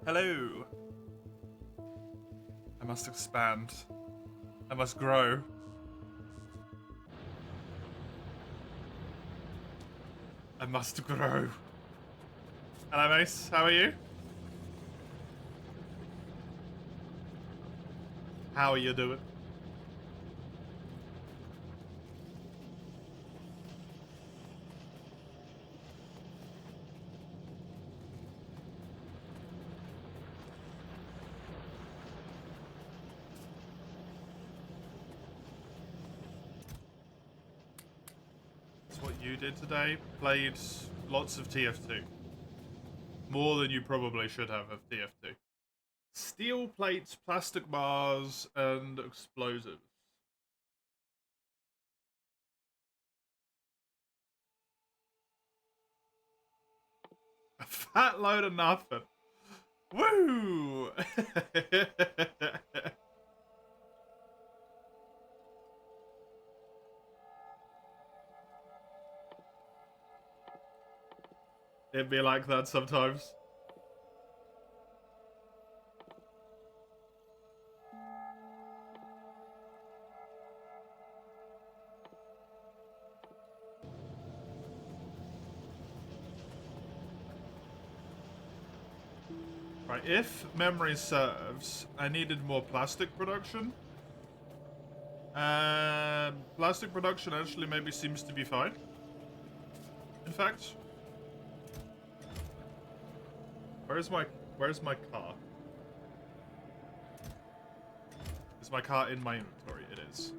Hello. I must expand. I must grow. I must grow. Hello, Mace. How are you? How are you doing? That's what you did today. Played lots of TF2. More than you probably should have of TF2. Steel plates, plastic bars, and explosives. A fat load of nothing. Woo! It'd be like that sometimes. Right, if memory serves, I needed more plastic production. Plastic production actually maybe seems to be fine. In fact, where's my car? Is my car in my inventory? It is.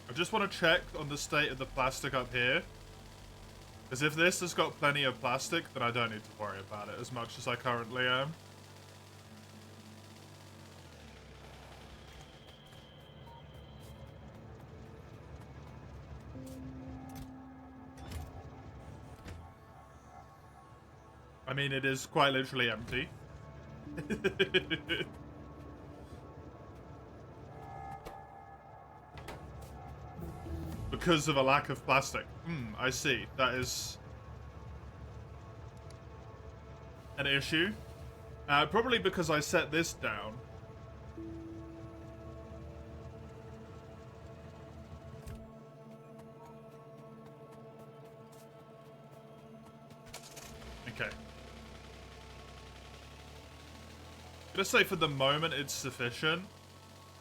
I just want to check on the state of the plastic up here. Because if this has got plenty of plastic, then I don't need to worry about it as much as I currently am. I mean, it is quite literally empty. Because of a lack of plastic. I see. That is an issue. Probably because I set this down. Okay. I'm gonna say for the moment it's sufficient.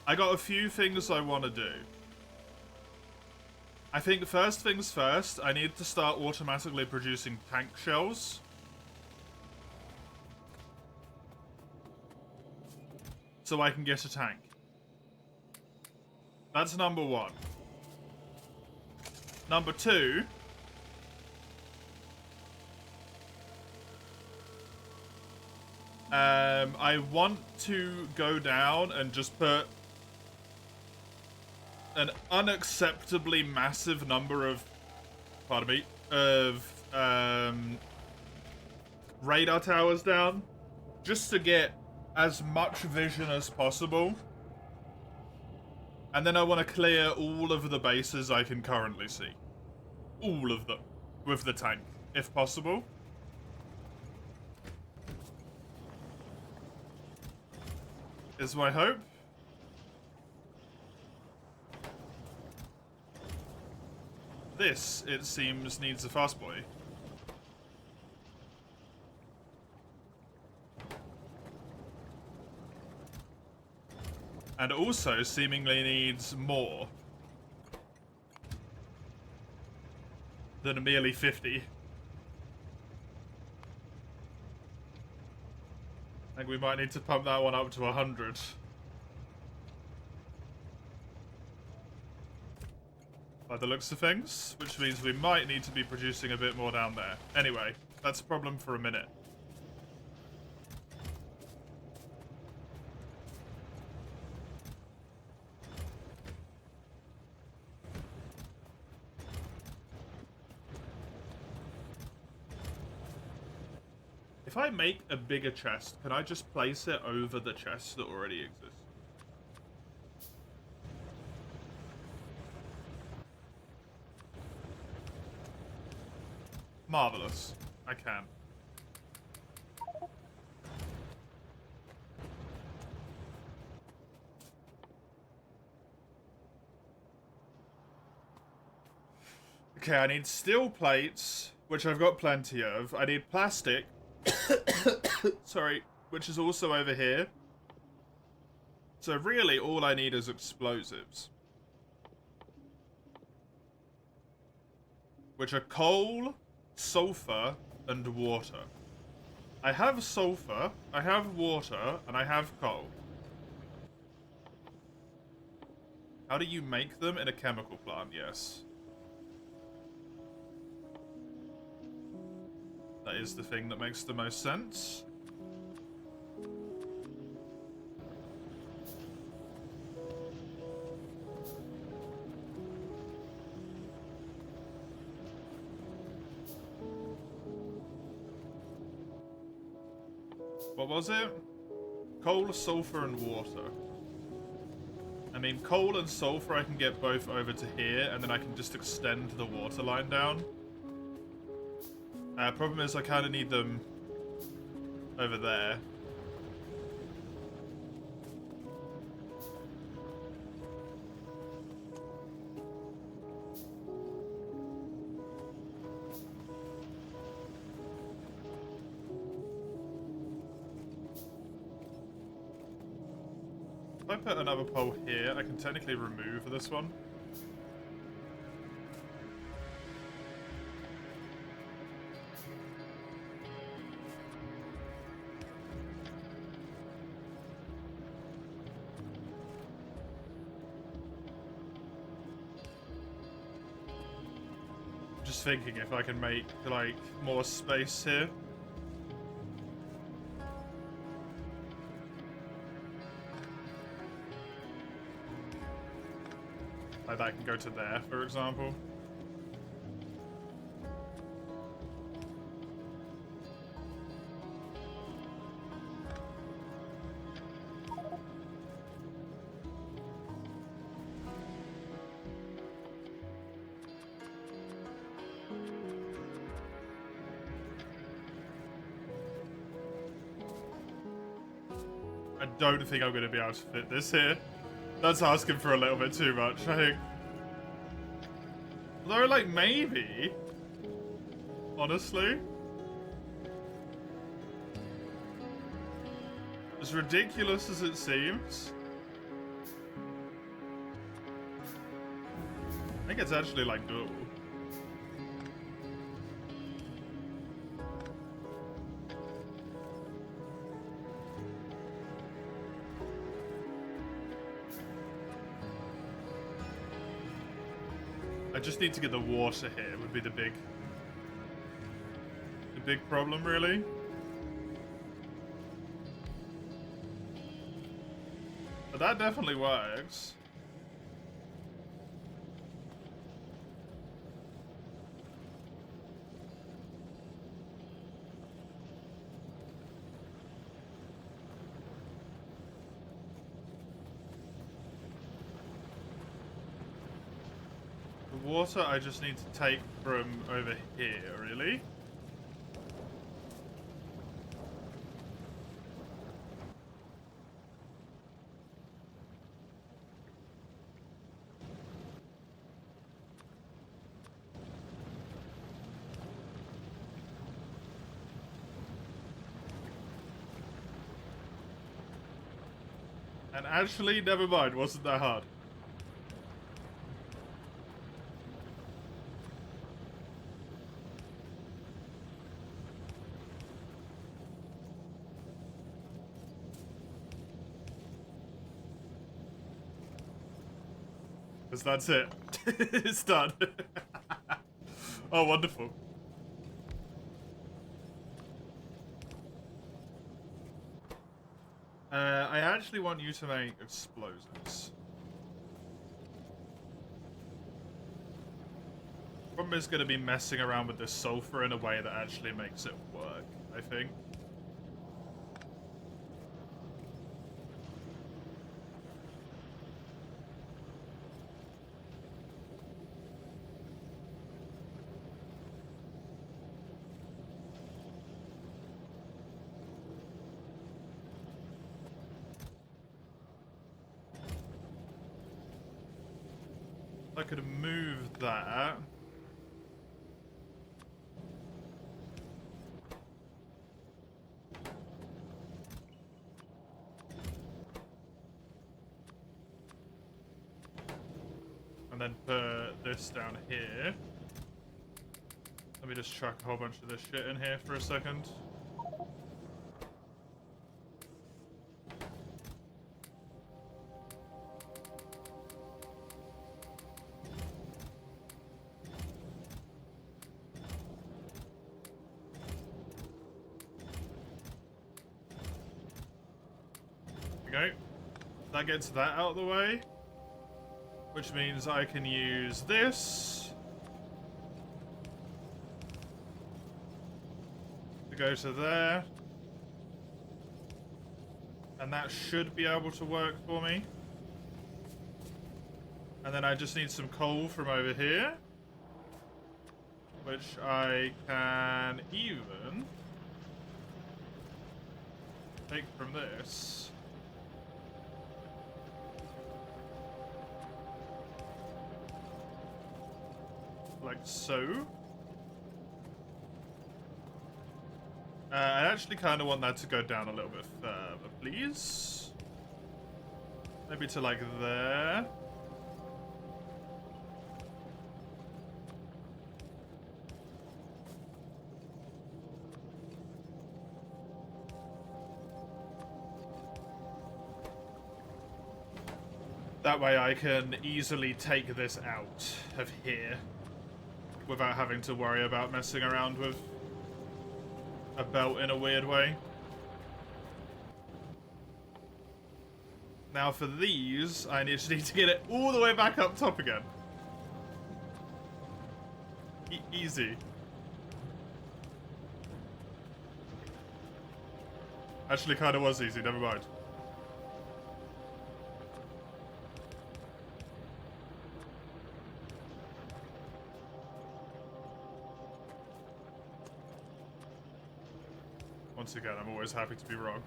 I got a few things I want to do. I think first things first, I need to start automatically producing tank shells. So I can get a tank. That's number one. Number two. I want to go down and just put an unacceptably massive number of, pardon me, of radar towers down, just to get as much vision as possible. And then I want to clear all of the bases I can currently see. All of them. With the tank, if possible. Is my hope. This, it seems, needs a fast boy. And also seemingly needs more than merely 50. I think we might need to pump that one up to 100. By the looks of things, which means we might need to be producing a bit more down there. Anyway, that's a problem for a minute. If I make a bigger chest, can I just place it over the chest that already exists? Marvelous. I can. Okay, I need steel plates, which I've got plenty of. I need plastic. Sorry, which is also over here. So really, all I need is explosives. Which are coal, sulfur, and water. I have sulfur, I have water, and I have coal. How do you make them? In a chemical plant, yes. That is the thing that makes the most sense. What was it? Coal, sulfur, and water. I mean, coal and sulfur I can get both over to here, and then I can just extend the water line down. Problem is I kind of need them over there. If I put another pole here, I can technically remove this one. Just thinking if I can make, like, more space here. Like that can go to there, for example. I don't think I'm going to be able to fit this here. That's asking for a little bit too much, I think. Although, like, maybe. Honestly. As ridiculous as it seems. I think it's actually, like, doable. I just need to get the water here would be the big problem, really. But that definitely works. The water I just need to take from over here, really. And actually, never mind, wasn't that hard. Because that's it. It's done. Oh, wonderful. I actually want you to make explosives. Problem is going to be messing around with this sulfur in a way that actually makes it work, I think. I could move that. And then put this down here. Let me just chuck a whole bunch of this shit in here for a second. There we go. That gets that out of the way. Which means I can use this to go to there. And that should be able to work for me. And then I just need some coal from over here. Which I can even take from this. Like so. I actually kind of want that to go down a little bit further, please. Maybe to like there. That way I can easily take this out of here without having to worry about messing around with a belt in a weird way. Now for these, I just need to get it all the way back up top again. Easy. Actually kind of was easy, never mind. Once again, I'm always happy to be wrong.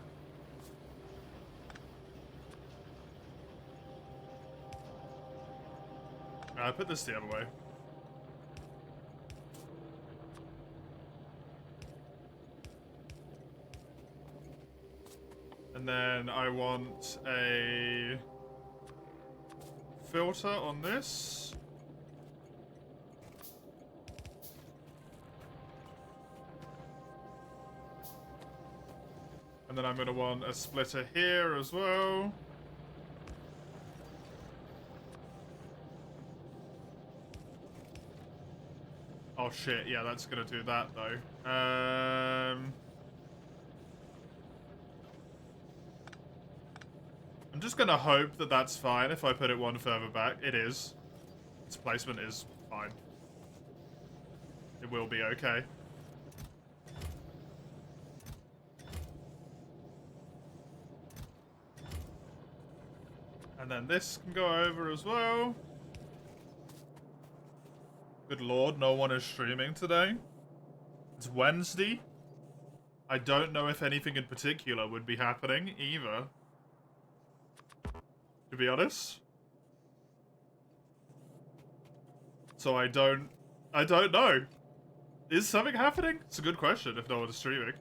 I put this the other way. And then I want a filter on this. And then I'm going to want a splitter here as well. Oh shit, yeah, that's going to do that though. I'm just going to hope that that's fine if I put it one further back. It is. Its placement is fine. It will be okay. And then this can go over as well. Good lord, no one is streaming today. It's Wednesday. I don't know if anything in particular would be happening either. To be honest. So I don't know. Is something happening? It's a good question if no one is streaming.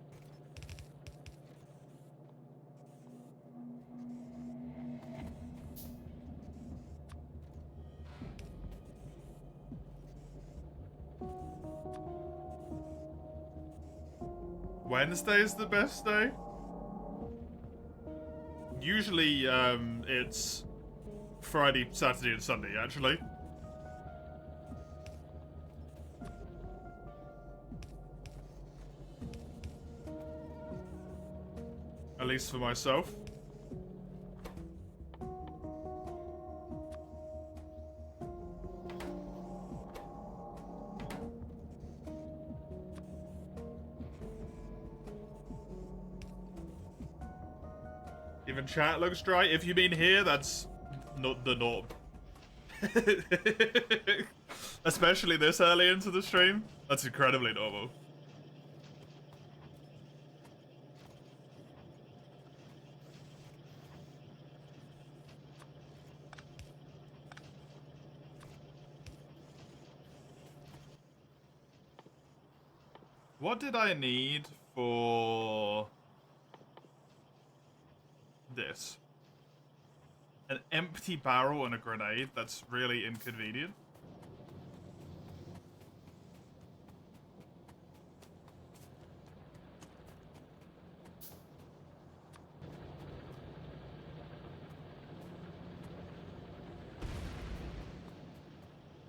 Wednesday is the best day. Usually, it's Friday, Saturday, and Sunday, actually. At least for myself. Even chat looks dry. If you mean here, that's not the norm. Especially this early into the stream. That's incredibly normal. What did I need for this? An empty barrel and a grenade? That's really inconvenient.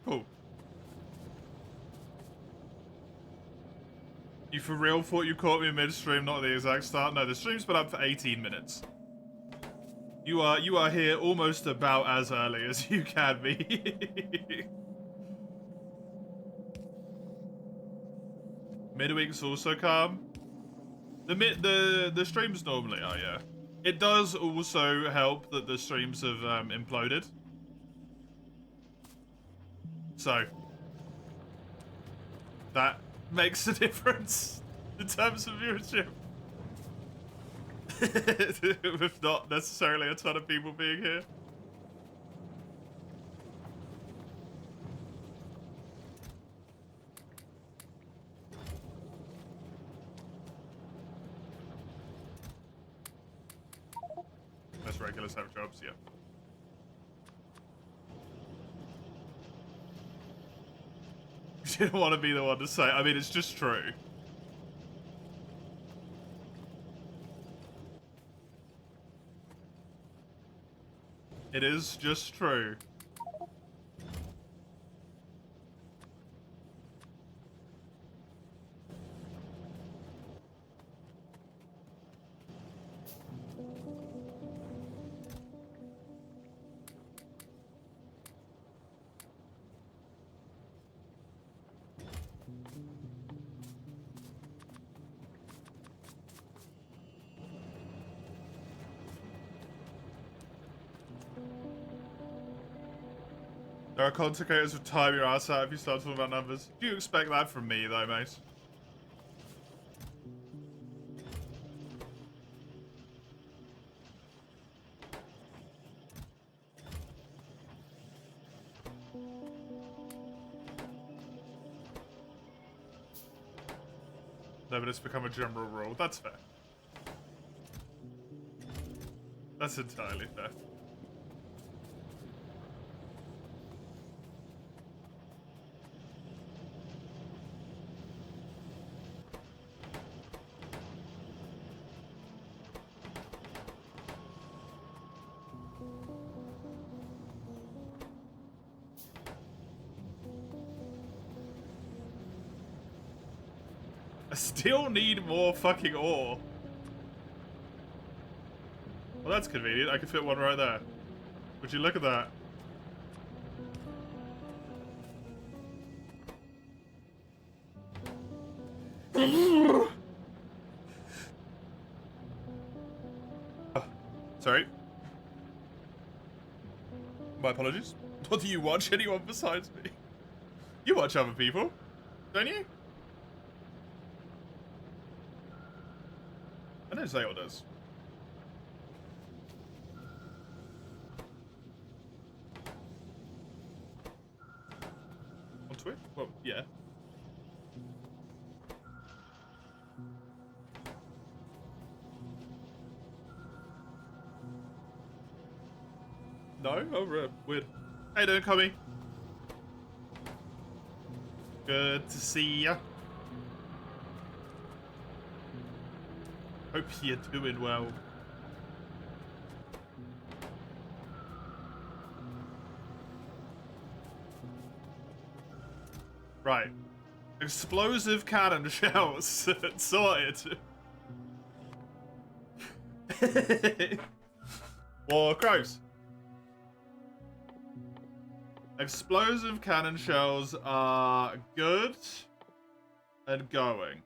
Cool. You for real thought you caught me mid-stream, not the exact start? No, the stream's been up for 18 minutes. You are here almost about as early as you can be. Midweek's also calm. The streams normally are, yeah. It does also help that the streams have imploded. So that makes a difference in terms of viewership. With not necessarily a ton of people being here. Most regulars have jobs, yeah. You didn't want to be the one to say. I mean, it's just true. It is just true. There are content creators who time your ass out if you start talking about numbers. Do you expect that from me, though, mate? No, but it's become a general rule. That's fair. That's entirely fair. I still need more fucking ore. Well, that's convenient. I can fit one right there. Would you look at that? Sorry. My apologies. What do you watch anyone besides me? You watch other people, don't you? I know Zael does. On Twitch? Well, yeah. No? Oh, weird. How you doing, Comey? Good to see ya. Hope you're doing well. Right. Explosive cannon shells. Sorted. War crows. Explosive cannon shells are good and going.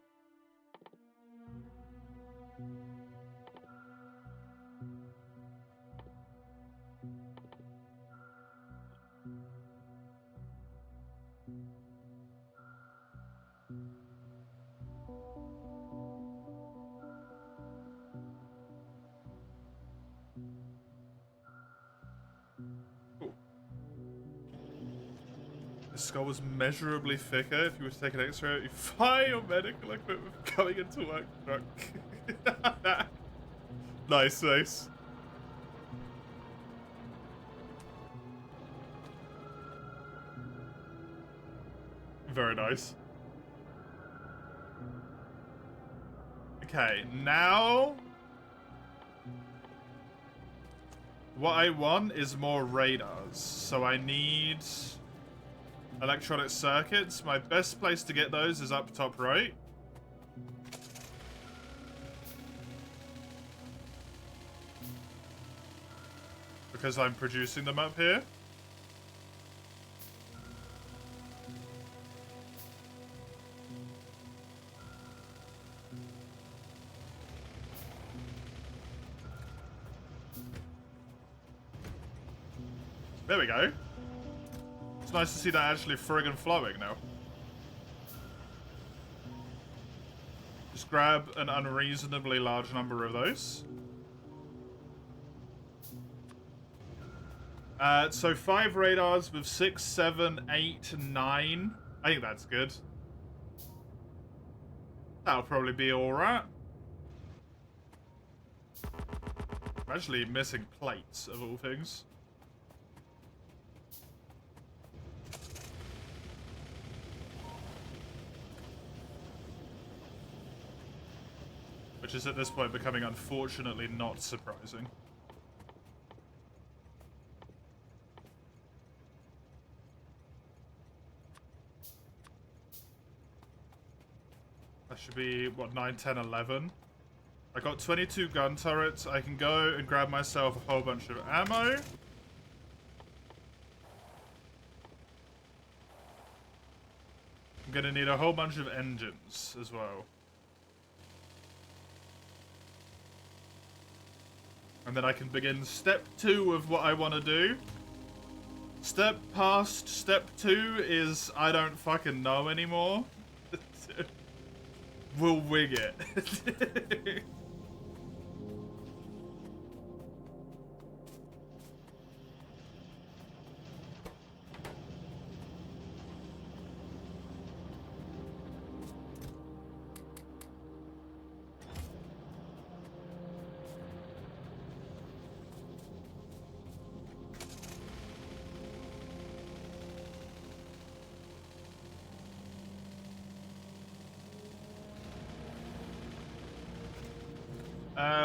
The skull was measurably thicker if you were to take an X-ray. You fire your medical equipment coming into work truck. Nice, nice. Very nice. Okay, now what I want is more radars. So I need electronic circuits. My best place to get those is up top right. Because I'm producing them up here. There we go. It's nice to see that actually friggin' flowing now. Just grab an unreasonably large number of those. So 5 radars with 6, 7, 8, 9. I think that's good. That'll probably be alright. I'm actually missing plates, of all things. Which is at this point becoming unfortunately not surprising. That should be, what, 9, 10, 11? I got 22 gun turrets. I can go and grab myself a whole bunch of ammo. I'm gonna need a whole bunch of engines as well. And then I can begin step 2 of what I want to do. Step past step 2 is I don't fucking know anymore. We'll wing it.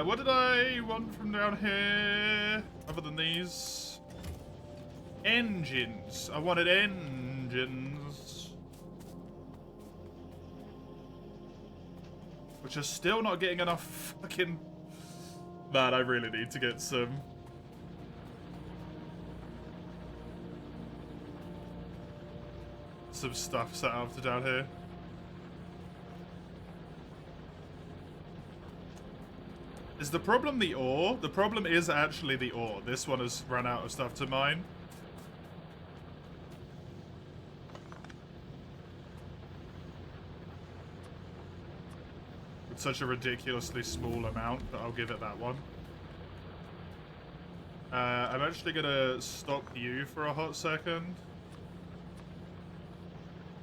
What did I want from down here? Other than these? Engines. I wanted engines. Which are still not getting enough fucking... Man, I really need to get some stuff set up to down here. Is the problem the ore? The problem is actually the ore. This one has run out of stuff to mine. It's such a ridiculously small amount that I'll give it that one. I'm actually gonna stop you for a hot second.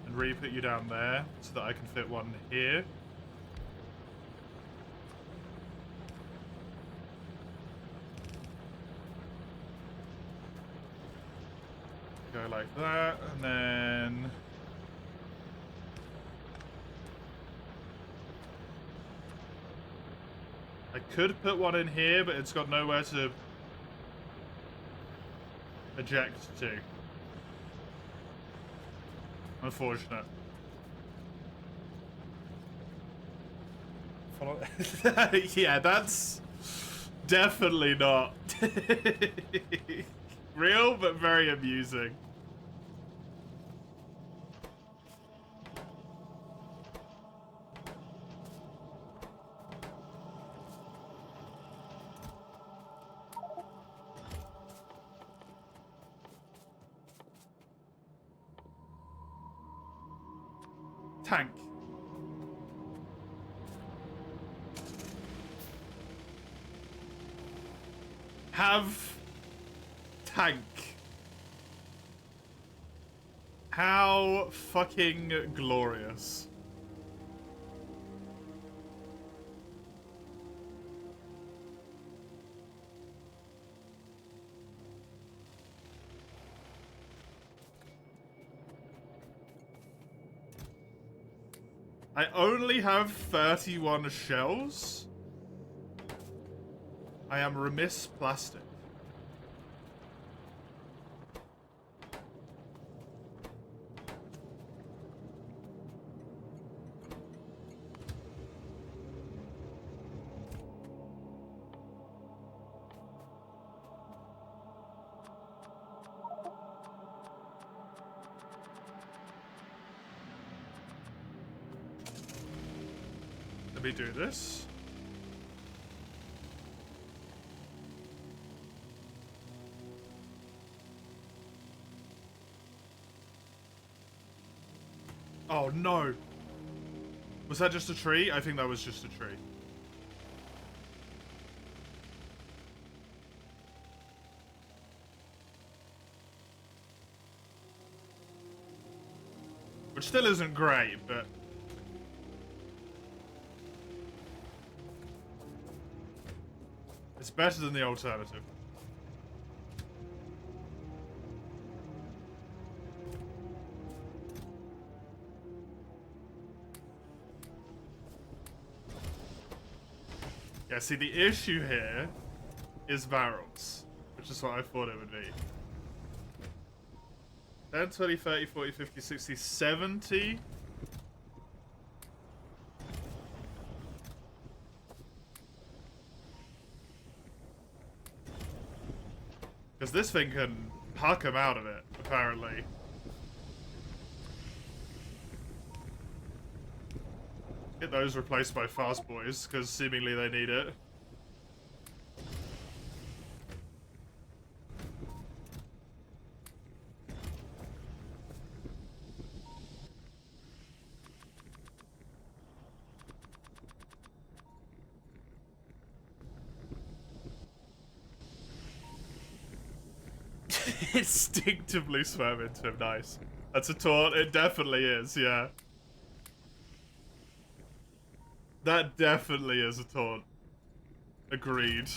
And re-put you down there so that I can fit one here. Go like that, and then... I could put one in here, but it's got nowhere to eject to. Unfortunate. Yeah, that's definitely not real, but very amusing. Tank. Have tank. How fucking glorious. I only have 31 shells. I am remiss plastic. Let me do this. Oh no! Was that just a tree? I think that was just a tree. Which still isn't great, but... it's better than the alternative. Yeah, see, the issue here is barrels, which is what I thought it would be. 10, 20, 30, 40, 50, 60, 70. Because this thing can huck him out of it, apparently. Get those replaced by fast boys, because seemingly they need it. Instinctively swam into him, nice. That's a taunt, it definitely is, yeah. That definitely is a taunt. Agreed.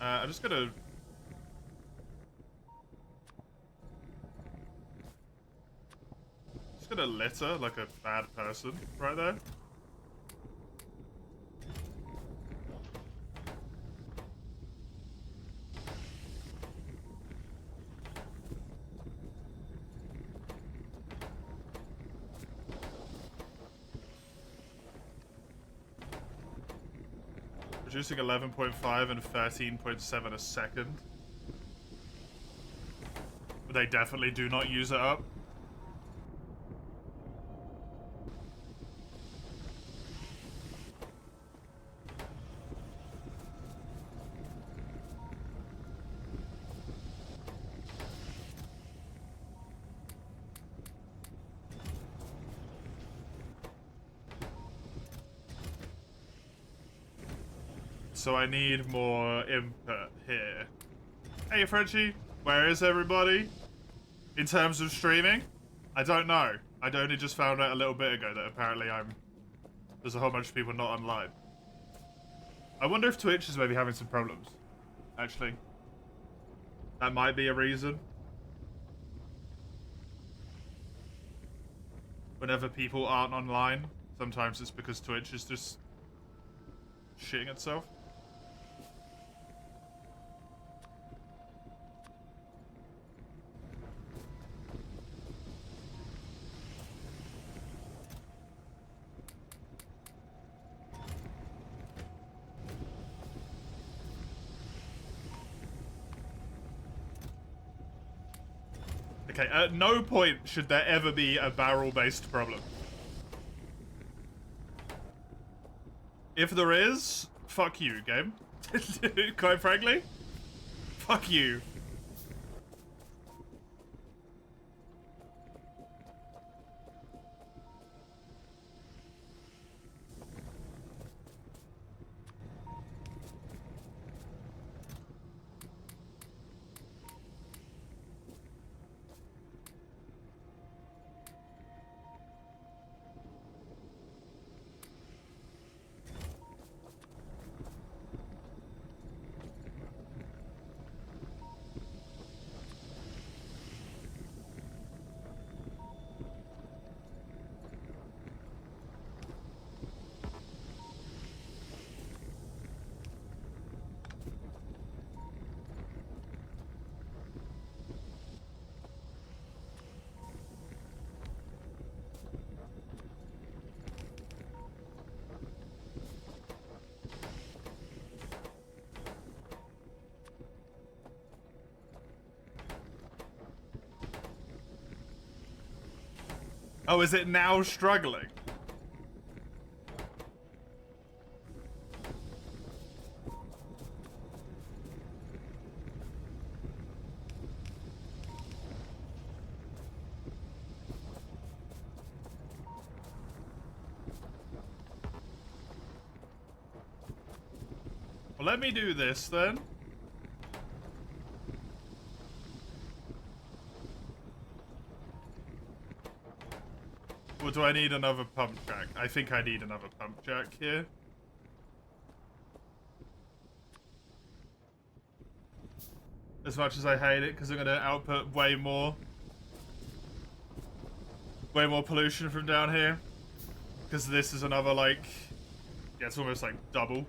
I'm just gonna... litter like a bad person right there. Producing 11.5 and 13.7 a second. But they definitely do not use it up. so I need more input here. Hey, Frenchie, where is everybody? In terms of streaming? I don't know. I'd only just found out a little bit ago that apparently there's a whole bunch of people not online. I wonder if Twitch is maybe having some problems, actually. That might be a reason. Whenever people aren't online, sometimes it's because Twitch is just shitting itself. Okay, at no point should there ever be a barrel-based problem. If there is, fuck you, game. Quite frankly, fuck you. Oh, is it now struggling? Well, let me do this then. Or do I need another pump jack? I think I need another pump jack here. As much as I hate it, because I'm going to output way more pollution from down here. Because this is another, like, yeah, it's almost like double.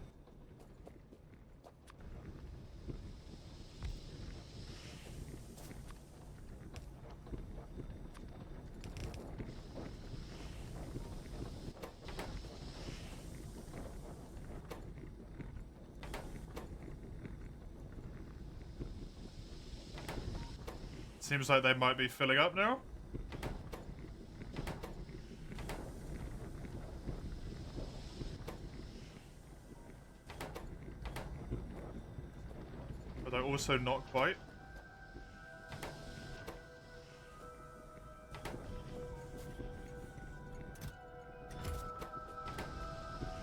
Seems like they might be filling up now. But they're also not quite.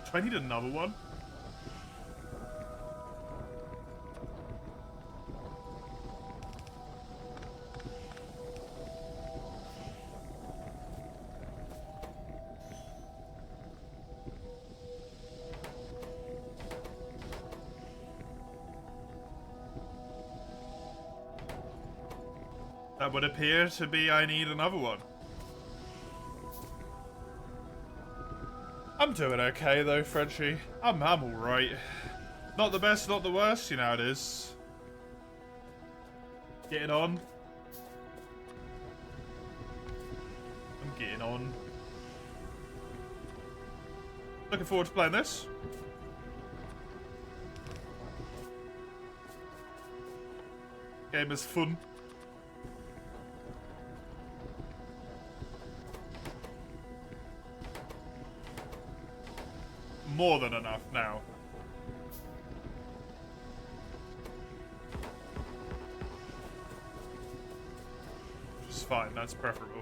Do I need another one? That would appear to be I need another one. I'm doing okay though, Frenchie. I'm alright. Not the best, not the worst, you know it is. Getting on. I'm getting on. Looking forward to playing this. Game is fun. More than enough now. Which is fine, that's preferable.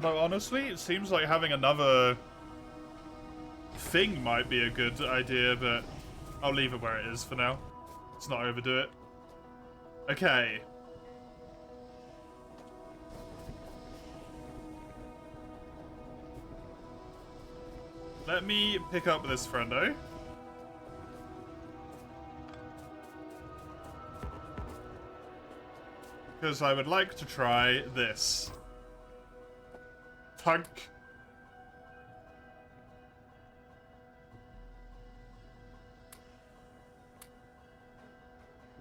Though honestly, it seems like having another thing might be a good idea, but I'll leave it where it is for now. Let's not overdo it. Okay. Let me pick up this friendo. Because I would like to try this. Tank.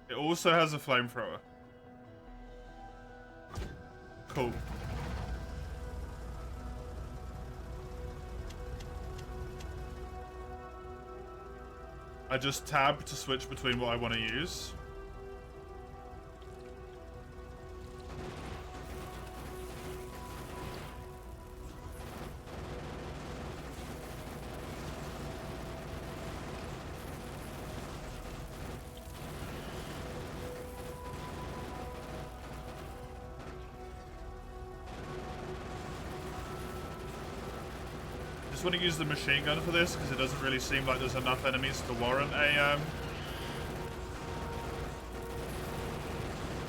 It also has a flamethrower. Cool. I just tab to switch between what I want to use. Want to use the machine gun for this because it doesn't really seem like there's enough enemies to warrant a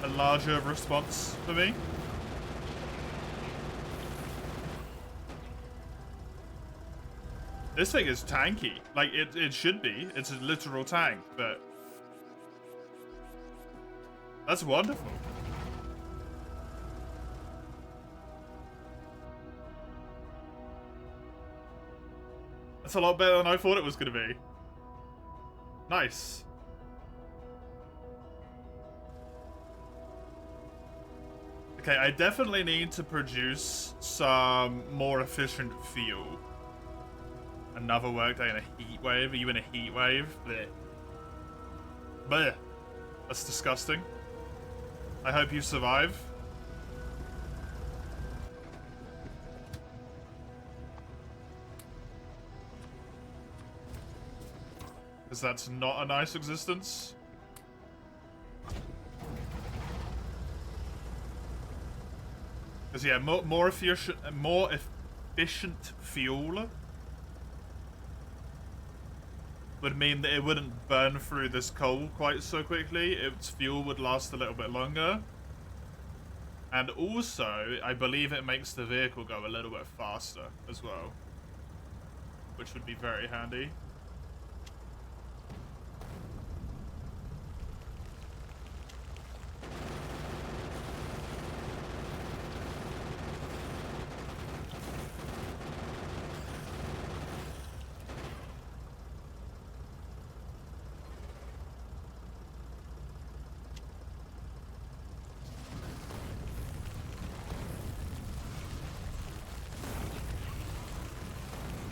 larger response for me. This thing is tanky. Like, it should be. It's a literal tank, but that's wonderful. That's a lot better than I thought it was going to be. Nice. Okay, I definitely need to produce some more efficient fuel. Another workday in a heat wave? Are you in a heat wave? Blech. Blech. That's disgusting. I hope you survive. Because that's not a nice existence. Because yeah, more efficient fuel would mean that it wouldn't burn through this coal quite so quickly. Its fuel would last a little bit longer. And also, I believe it makes the vehicle go a little bit faster as well, which would be very handy.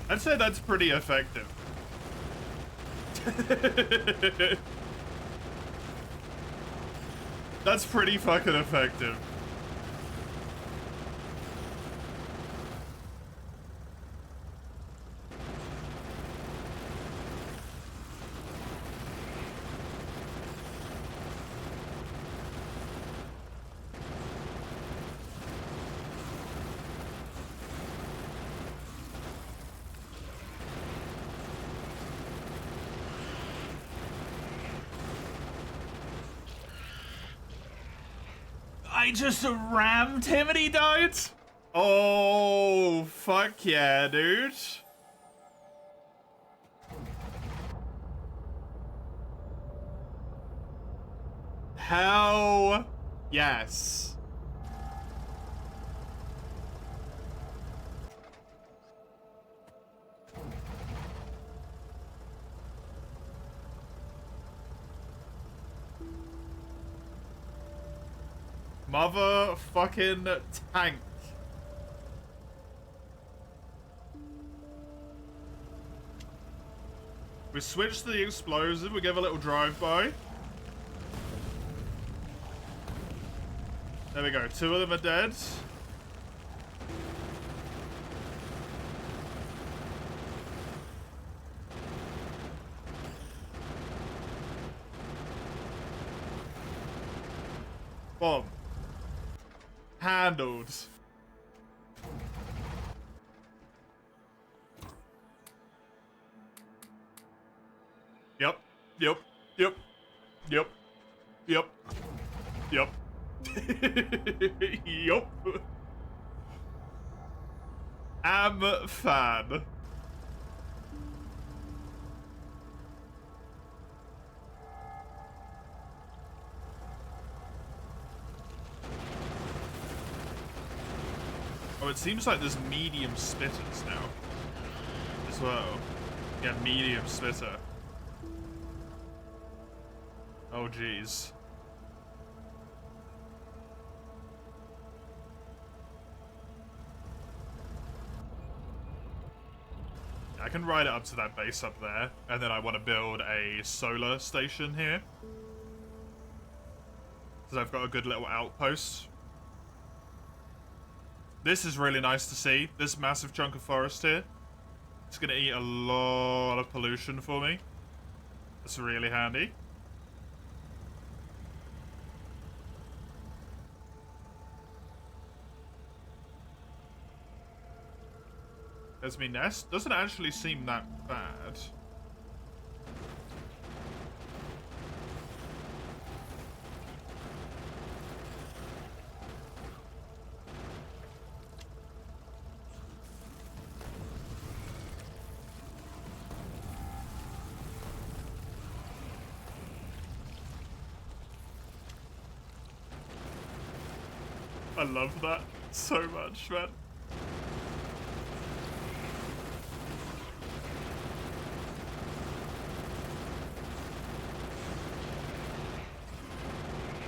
I'd say that's pretty effective. That's pretty fucking effective. I just rammed him and he died? Oh, fuck yeah, dude. Hell yes. Motherfucking tank. We switch to the explosive, we give a little drive-by. There we go, 2 of them are dead. Bomb. Handled. Yep. Yep. Yep. Yep. Yep. Yep. Yup. Am fan. Oh, it seems like there's medium spitters now as well. Yeah, medium spitter. Oh, jeez. I can ride it up to that base up there, and then I want to build a solar station here. Because I've got a good little outpost. This is really nice to see. This massive chunk of forest here. It's going to eat a lot of pollution for me. That's really handy. There's me nest. Doesn't actually seem that bad. I love that so much, man.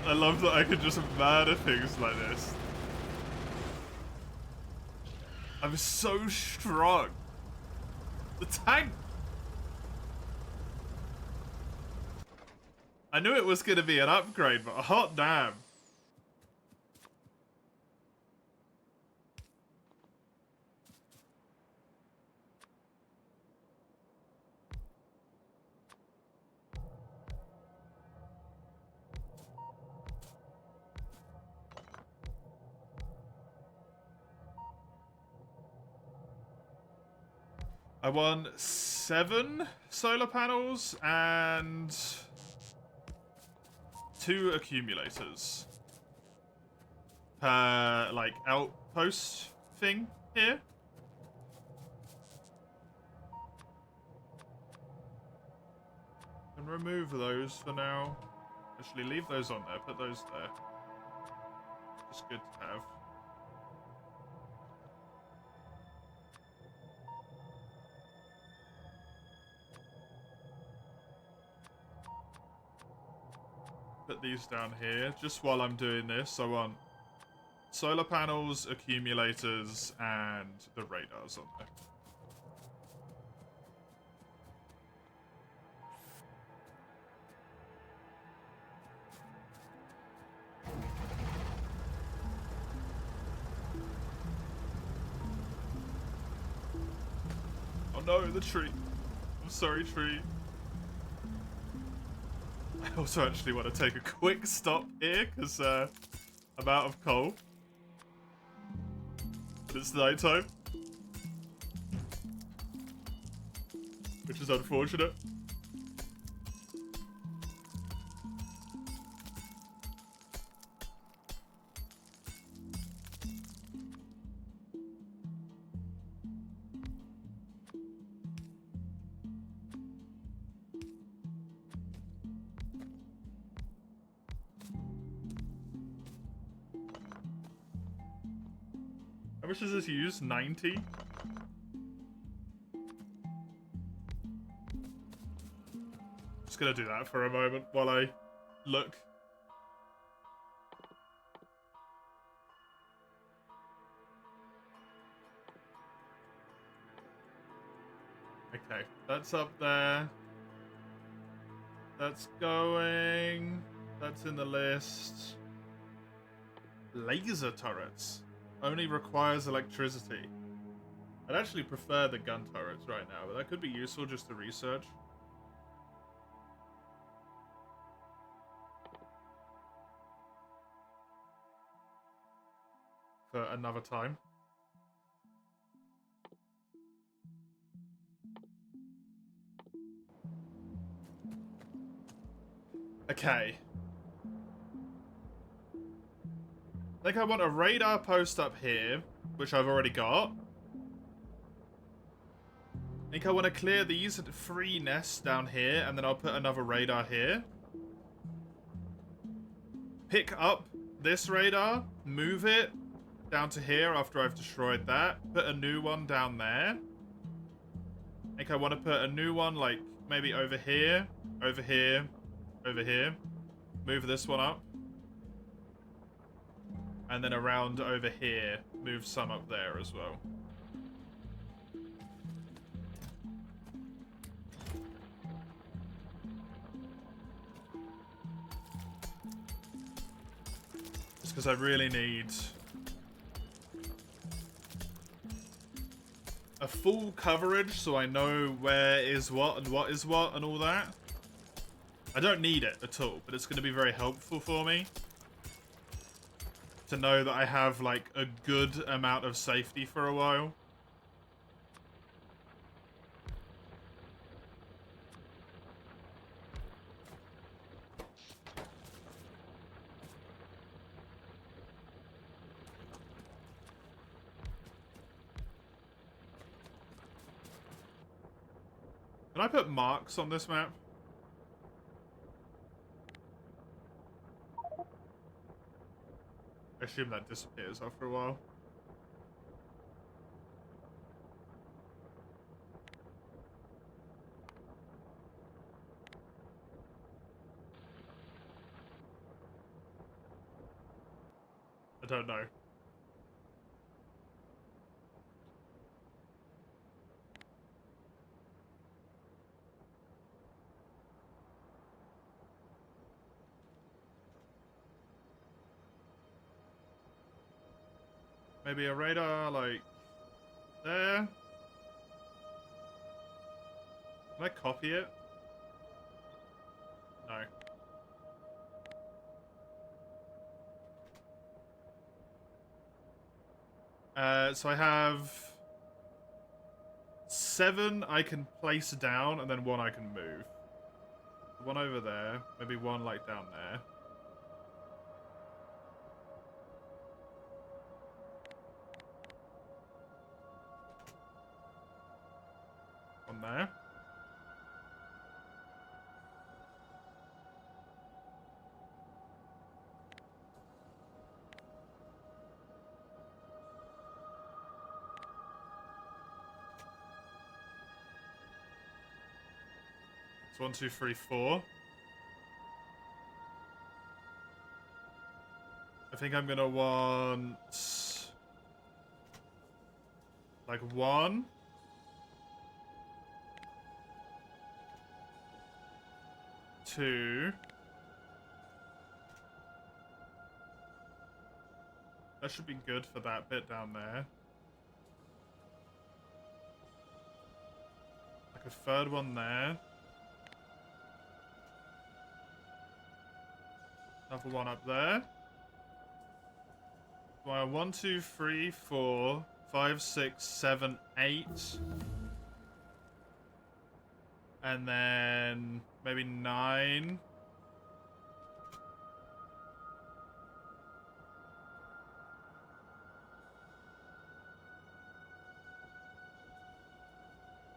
I love that I can just murder things like this. I'm so strong. The tank. I knew it was going to be an upgrade, but hot damn. I won 7 solar panels and 2 accumulators per, like, outpost thing here. And remove those for now. Actually, leave those on there. Put those there. Just good to have. Put these down here. Just while I'm doing this, I want solar panels, accumulators, and the radars on there. Oh no, the tree. I'm sorry, tree. I also actually want to take a quick stop here, because I'm out of coal. It's nighttime. Which is unfortunate. How much does this use? 90? Just gonna do that for a moment while I look. Okay, that's up there. That's going. That's in the list. Laser turrets. Only requires electricity. I'd actually prefer the gun turrets right now, but that could be useful just to research. For another time. Okay. I think I want a radar post up here, which I've already got. I think I want to clear these 3 nests down here, and then I'll put another radar here. Pick up this radar, move it down to here after I've destroyed that. Put a new one down there. I think I want to put a new one, like, maybe over here, over here, over here. Move this one up. And then around over here, move some up there as well. Just because I really need a full coverage so I know where is what and what is what and all that. I don't need it at all, but it's going to be very helpful for me to know that I have, like, a good amount of safety for a while. Can I put marks on this map? I assume that disappears after a while. I don't know. Maybe a radar, like, there? Can I copy it? No. So I have 7 I can place down, and then 1 I can move. 1 over there, maybe 1 like down there. One there. It's 1, 2, 3, 4. I think I'm gonna want like 1, 2. That should be good for that bit down there. Like a 3rd one there. Another one up there. 1, 2, 3, 4, 5, 6, 7, 8. And then maybe 9.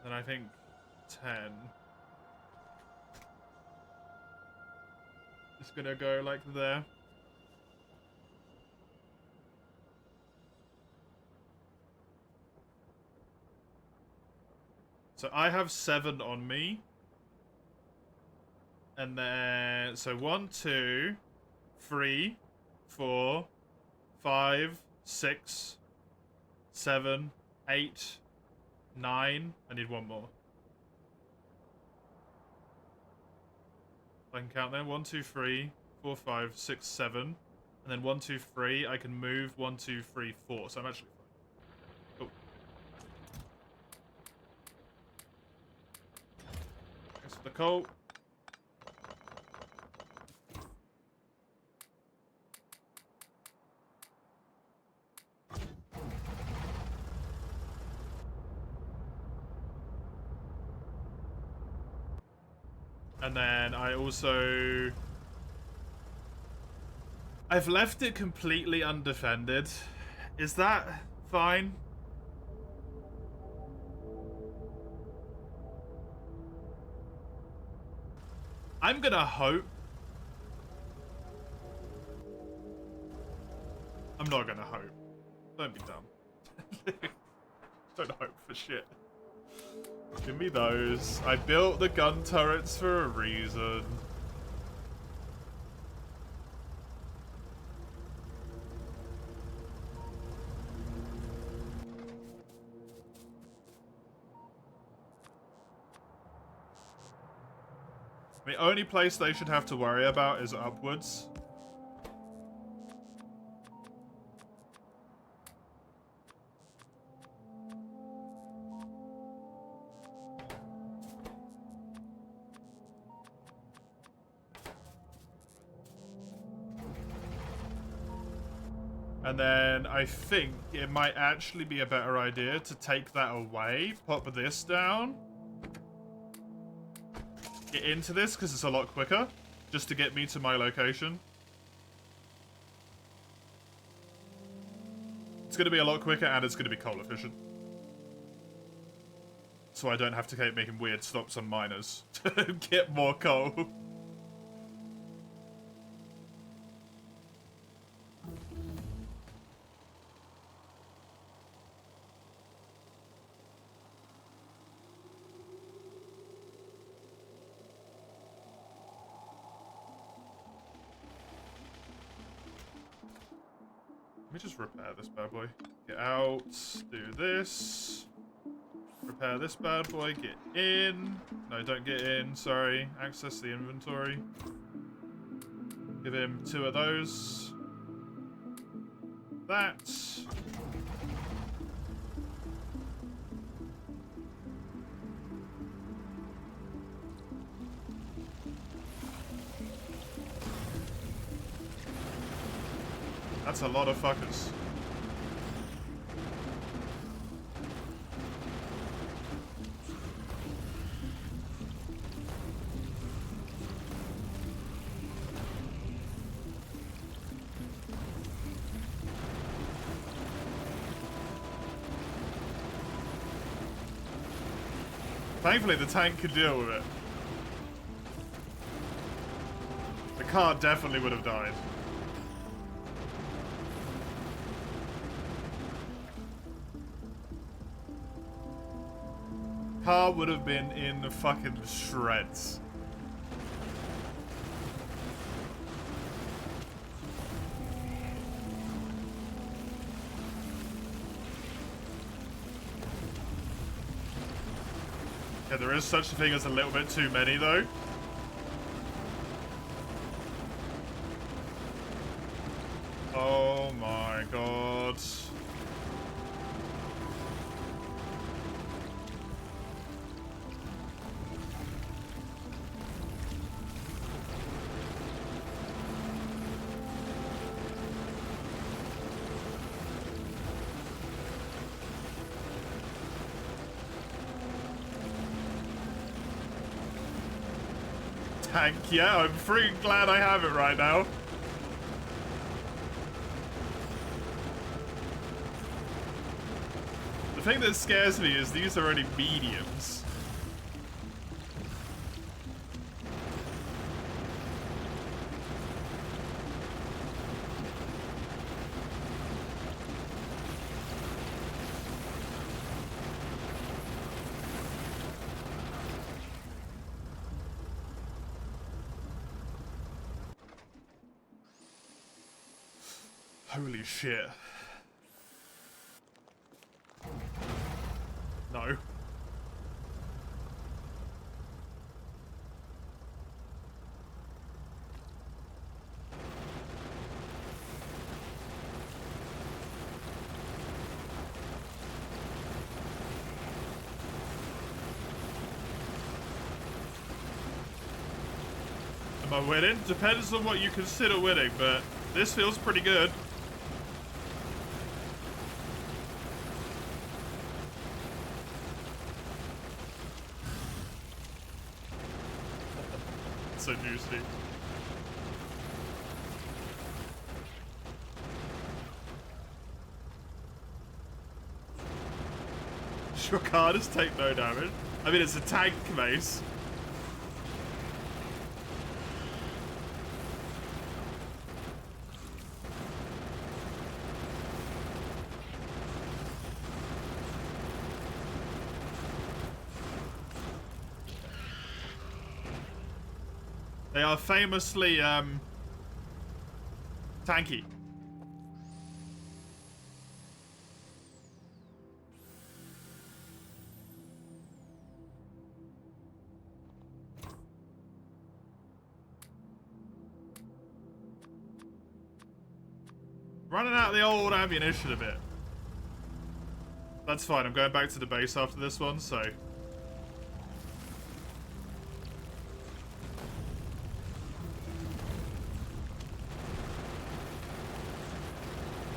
Then I think 10. It's gonna go like there. So I have 7 on me. And then, so 1, 2, 3, 4, 5, 6, 7, 8, 9. I need 1 more. I can count them. 1, 2, 3, 4, 5, 6, 7. And then 1, 2, 3. I can move 1, 2, 3, 4. So I'm actually fine. Cool. Thanks for the call. And then I also I've left it completely undefended. Is that fine? I'm gonna hope. I'm not gonna hope. Don't be dumb. Don't hope for shit. Give me those. I built the gun turrets for a reason. The only place they should have to worry about is upwards. And then I think it might actually be a better idea to take that away, pop this down, get into this because it's a lot quicker, just to get me to my location. It's going to be a lot quicker and it's going to be coal efficient. So I don't have to keep making weird stops on miners to get more coal. Let me just repair this bad boy. Get out, do this. Repair this bad boy, get in. No, don't get in, sorry. Access the inventory. Give him 2 of those. That. That's a lot of fuckers. Thankfully, the tank could deal with it. The car definitely would have died. Car would have been in the fucking shreds. Yeah, there is such a thing as a little bit too many, though. Oh my god. Tank, yeah, I'm freaking glad I have it right now. The thing that scares me is these are only mediums. Holy shit. No. Am I winning? Depends on what you consider winning, but this feels pretty good. So juicy. Trocadas take no damage. I mean, it's a tank mace. They are famously, tanky. Running out of the old ammunition a bit. That's fine, I'm going back to the base after this one, so...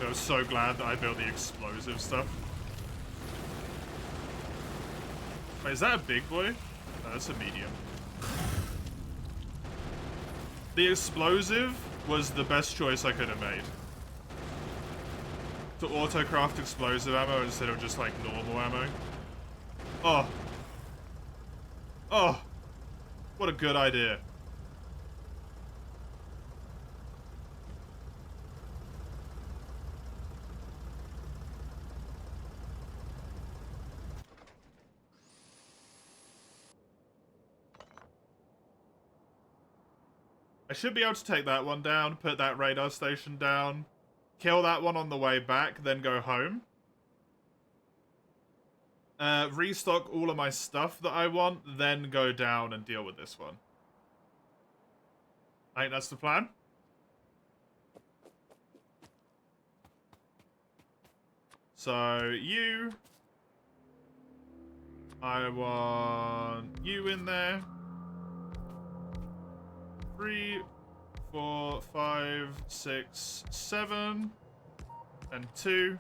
I was so glad that I built the explosive stuff. Wait, is that a big boy? No, that's a medium. The explosive was the best choice I could have made. To auto-craft explosive ammo instead of just, like, normal ammo. Oh. Oh. What a good idea. I should be able to take that one down, put that radar station down, kill that one on the way back, then go home. Restock all of my stuff that I want, then go down and deal with this one. I think that's the plan. So, you... I want you in there. 3, 4, 5, 6, 7, and 2.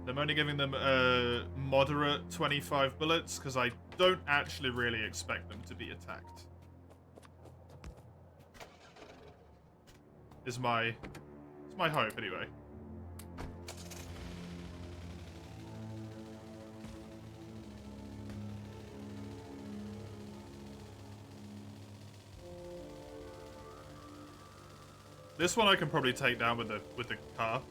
I'm only giving them a moderate 25 bullets because I don't actually really expect them to be attacked. It's my hope, anyway. This one I can probably take down with the car.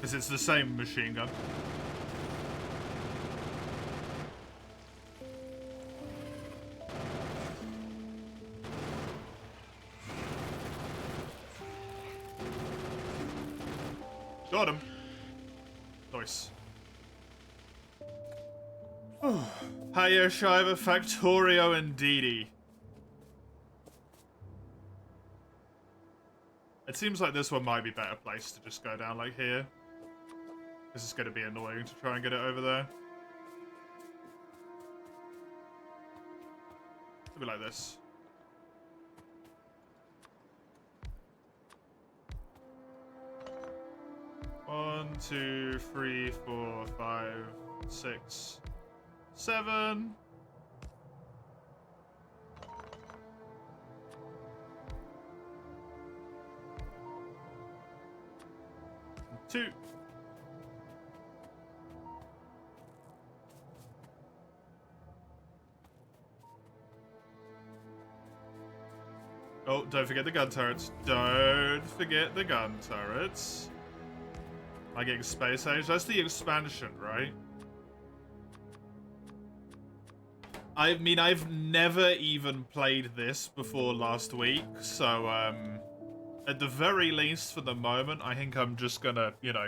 Because it's the same machine gun. Got him. Nice. Hiya, Shiva, Factorio, and Didi. It seems like this one might be better placed to just go down like here. This is going to be annoying to try and get it over there. It'll be like this. One, 2, 3, 4, 5, 6, 7. Two. Oh, don't forget the gun turrets. Don't forget the gun turrets. Am I getting space age? That's the expansion, right? I mean, I've never even played this before last week, so, at the very least, for the moment, I think I'm just gonna, you know...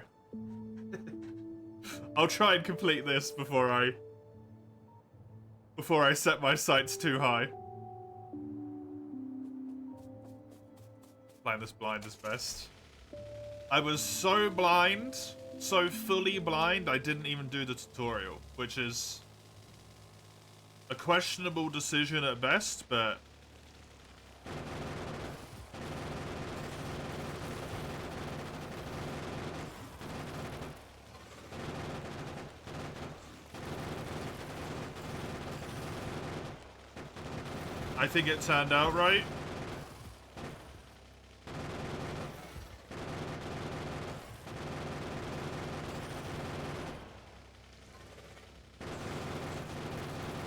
I'll try and complete this before I set my sights too high. Playing this blind is best. I was so blind, so fully blind, I didn't even do the tutorial, which is a questionable decision at best, but... I think it turned out right.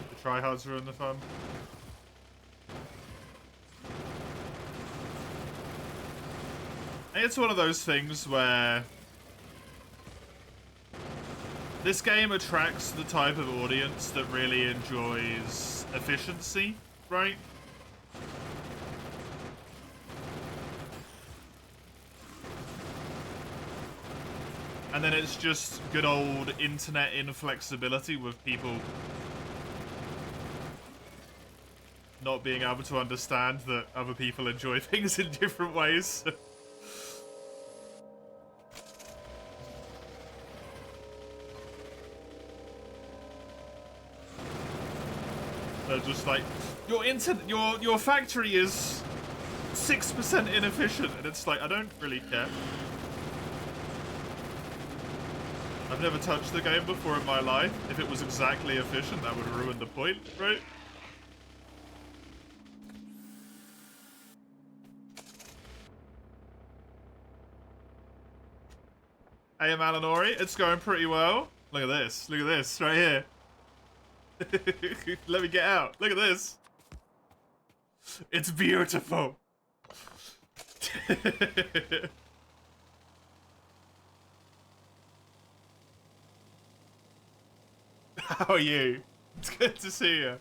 The tryhards ruin the fun. It's one of those things where this game attracts the type of audience that really enjoys efficiency, right? And then it's just good old internet inflexibility with people not being able to understand that other people enjoy things in different ways. They're just like, your factory is 6% inefficient, and it's like, I don't really care. I've never touched the game before in my life. If it was exactly efficient, that would ruin the point, right? Hey, Malinori, it's going pretty well. Look at this right here. Let me get out. Look at this. It's beautiful. How are you? It's good to see you.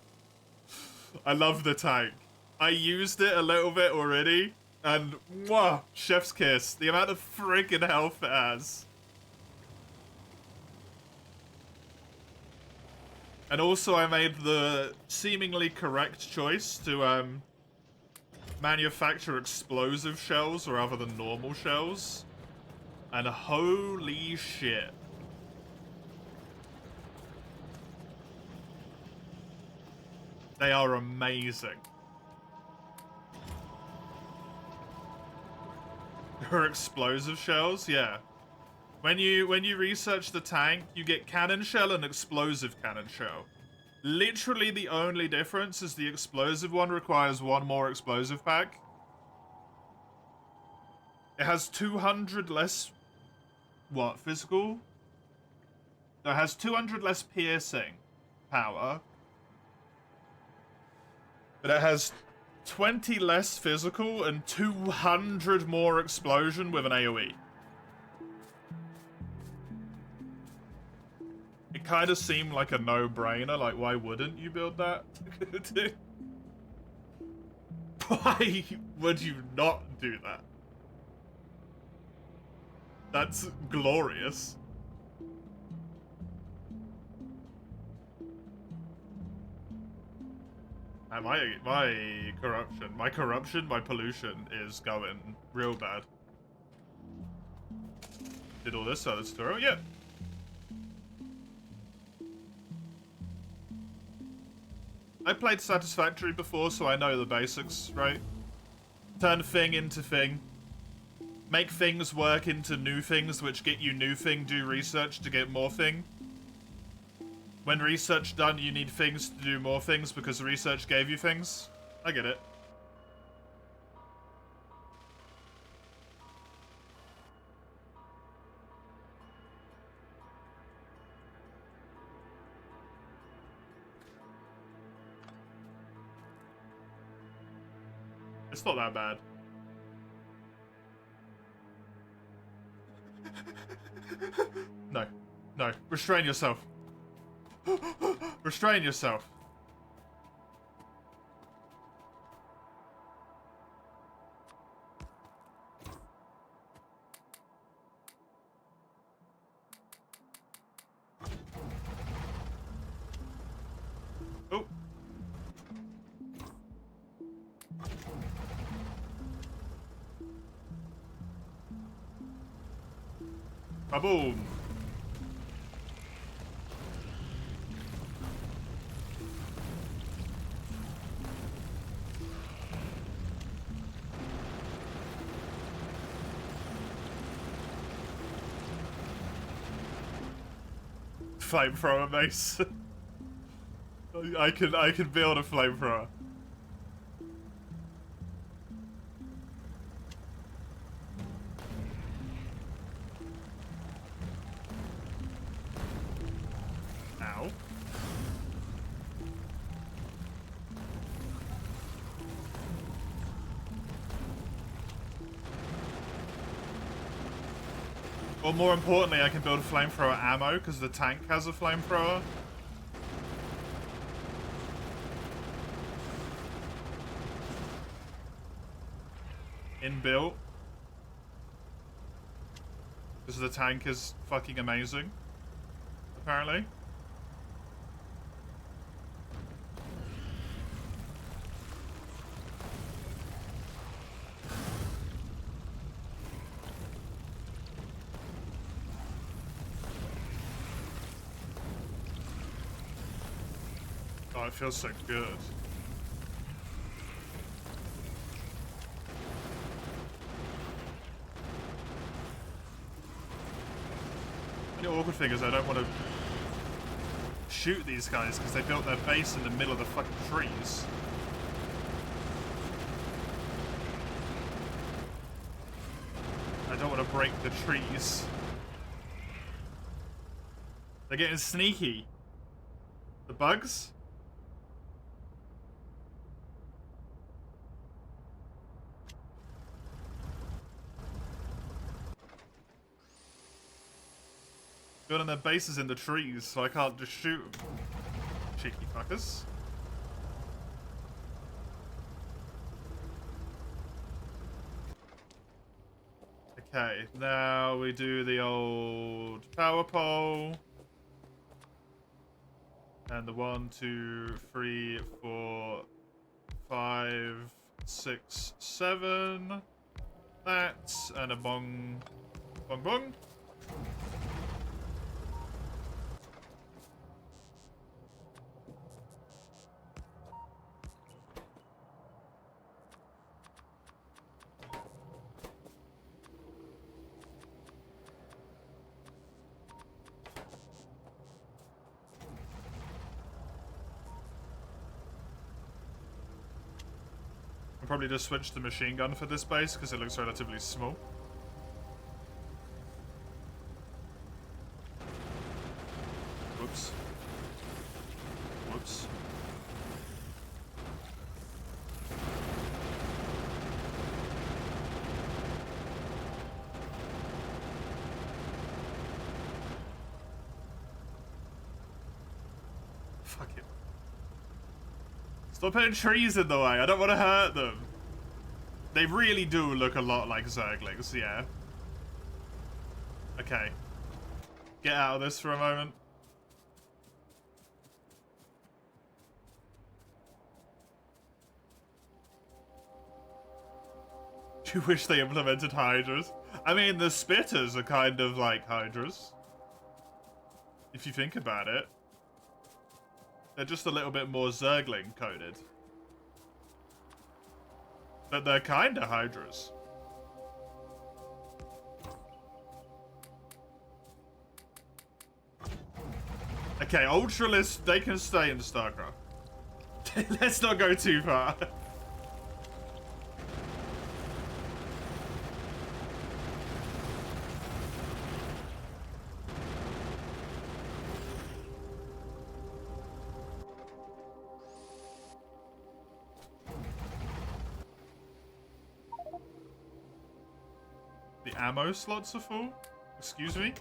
I love the tank. I used it a little bit already, and mwah, chef's kiss. The amount of freaking health it has. And also I made the seemingly correct choice to manufacture explosive shells rather than normal shells. And holy shit. They are amazing. Her explosive shells, yeah. When you research the tank, you get cannon shell and explosive cannon shell. Literally the only difference is the explosive one requires one more explosive pack. It has 200 less... what, physical? No, it has 200 less piercing power. But it has 20 less physical and 200 more explosion with an AoE. It kind of seemed like a no-brainer, like why wouldn't you build that? Why would you not do that? That's glorious. And my corruption, my pollution is going real bad. Did all this out of tutorial? Yeah. I played Satisfactory before, so I know the basics, right? Turn thing into thing. Make things work into new things, which get you new thing. Do research to get more thing. When research done, you need things to do more things because research gave you things. I get it. It's not that bad. No. No. Restrain yourself. Restrain yourself. Oh. Kaboom. Flamethrower base. I can build a flamethrower. now. Or more importantly, I can build flamethrower ammo because the tank has a flamethrower. Inbuilt. Because the tank is fucking amazing, apparently. Oh, it feels so good. The awkward thing is I don't want to shoot these guys because they built their base in the middle of the fucking trees. I don't want to break the trees. They're getting sneaky. The bugs? Building their bases in the trees, so I can't just shoot them. Cheeky fuckers. Okay, now we do the old power pole. And the 1, 2, 3, 4, 5, 6, 7. That, and a bong. Bong bong. Probably just switch the machine gun for this base because it looks relatively small. Whoops. Whoops. Fuck it. Stop putting trees in the way. I don't want to hurt them. They really do look a lot like Zerglings, yeah. Okay. Get out of this for a moment. Do you wish they implemented Hydras? I mean, the Spitters are kind of like Hydras. If you think about it. They're just a little bit more Zergling coded. But they're kinda Hydras. Okay, Ultralists, they can stay in StarCraft. Let's not go too far. The ammo slots are full? Excuse me?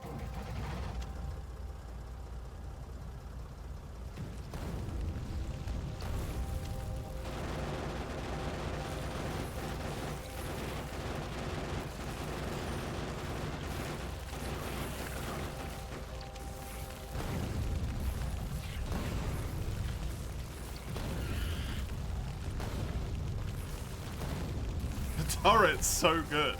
The turret's so good.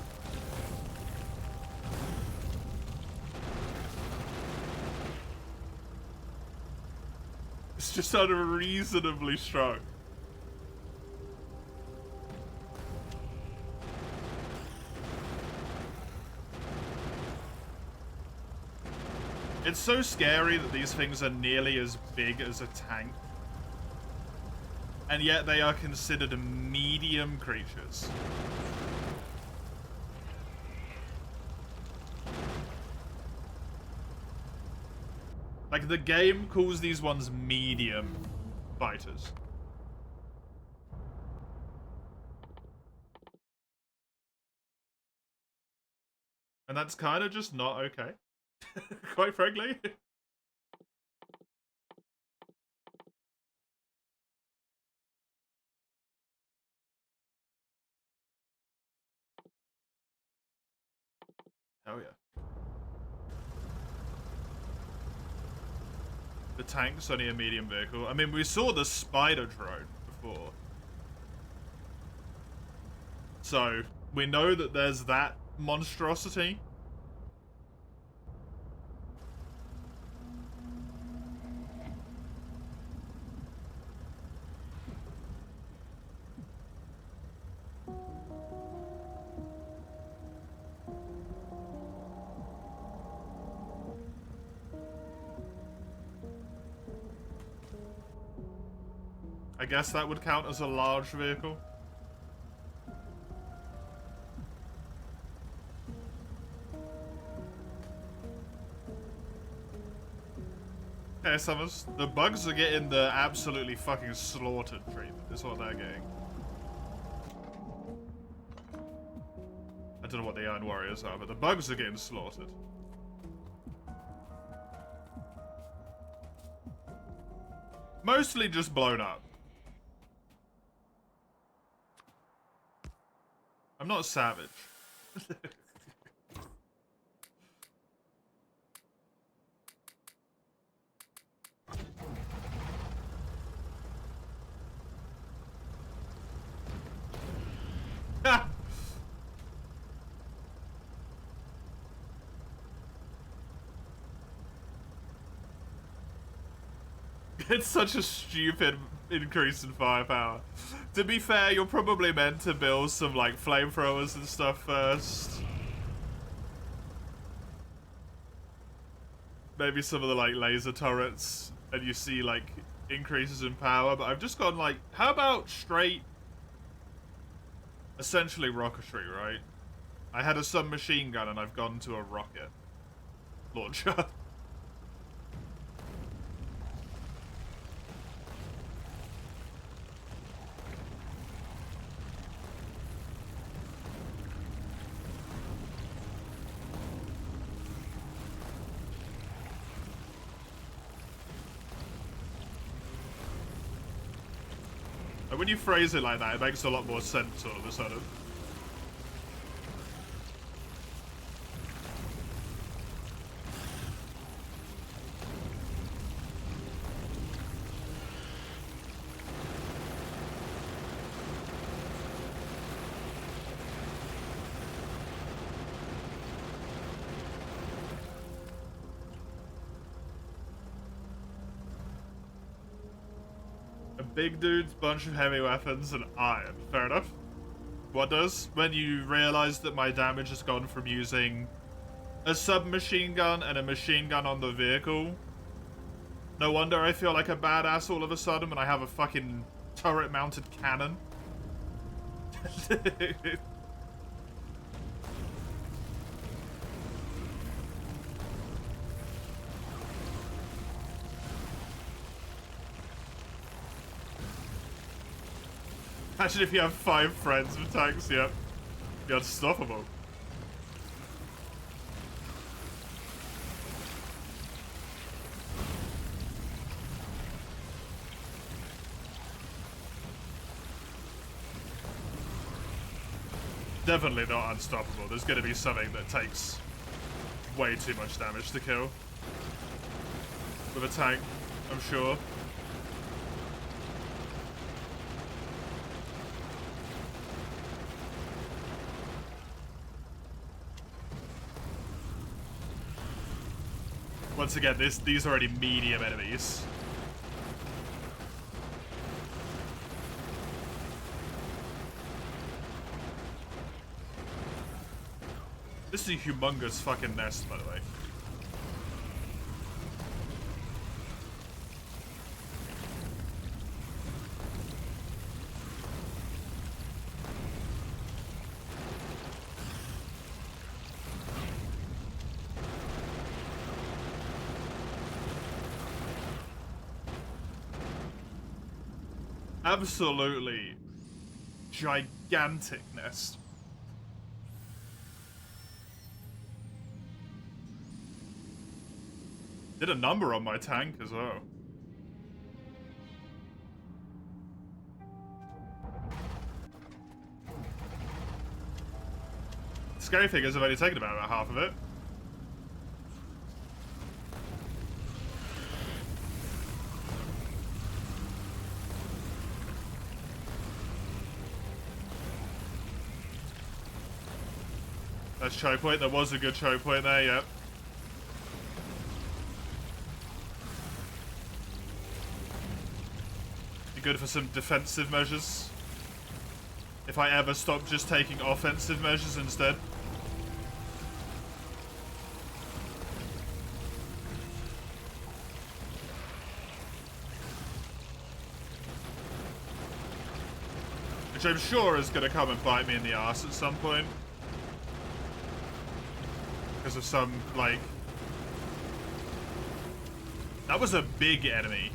It's just unreasonably strong. It's so scary that these things are nearly as big as a tank. And yet they are considered medium creatures. Like, the game calls these ones medium fighters. And that's kind of just not okay. Quite frankly. Hell yeah. The tank's only a medium vehicle. I mean, we saw the spider drone before. So, we know that there's that monstrosity. I guess that would count as a large vehicle. Okay, Summers. The bugs are getting the absolutely fucking slaughtered treatment, is what they're getting. I don't know what the Iron Warriors are, but the bugs are getting slaughtered. Mostly just blown up. I'm not savage. It's such a stupid increase in firepower. To be fair, you're probably meant to build some, like, flamethrowers and stuff first. Maybe some of the, like, laser turrets, and you see, like, increases in power, but I've just gone, like, how about straight, essentially rocketry, right? I had a submachine gun, and I've gone to a rocket launcher. When you phrase it like that, it makes a lot more sense all of a sudden. Big dudes, bunch of heavy weapons, and iron. Fair enough. What does? When you realize that my damage has gone from using a submachine gun and a machine gun on the vehicle. No wonder I feel like a badass all of a sudden when I have a fucking turret-mounted cannon. Imagine if you have 5 friends with tanks, yep. You're unstoppable. Definitely not unstoppable. There's gonna be something that takes way too much damage to kill. With a tank, I'm sure. Once again, these are already medium enemies. This is a humongous fucking nest, by the way. absolutely gigantic nest. Did a number on my tank as well. Scary thing is I've only taken about half of it. That's choke point. There was a good choke point there, yep. Be good for some defensive measures. If I ever stop just taking offensive measures instead. Which I'm sure is going to come and bite me in the ass at some point. Because of some, like... That was a big enemy.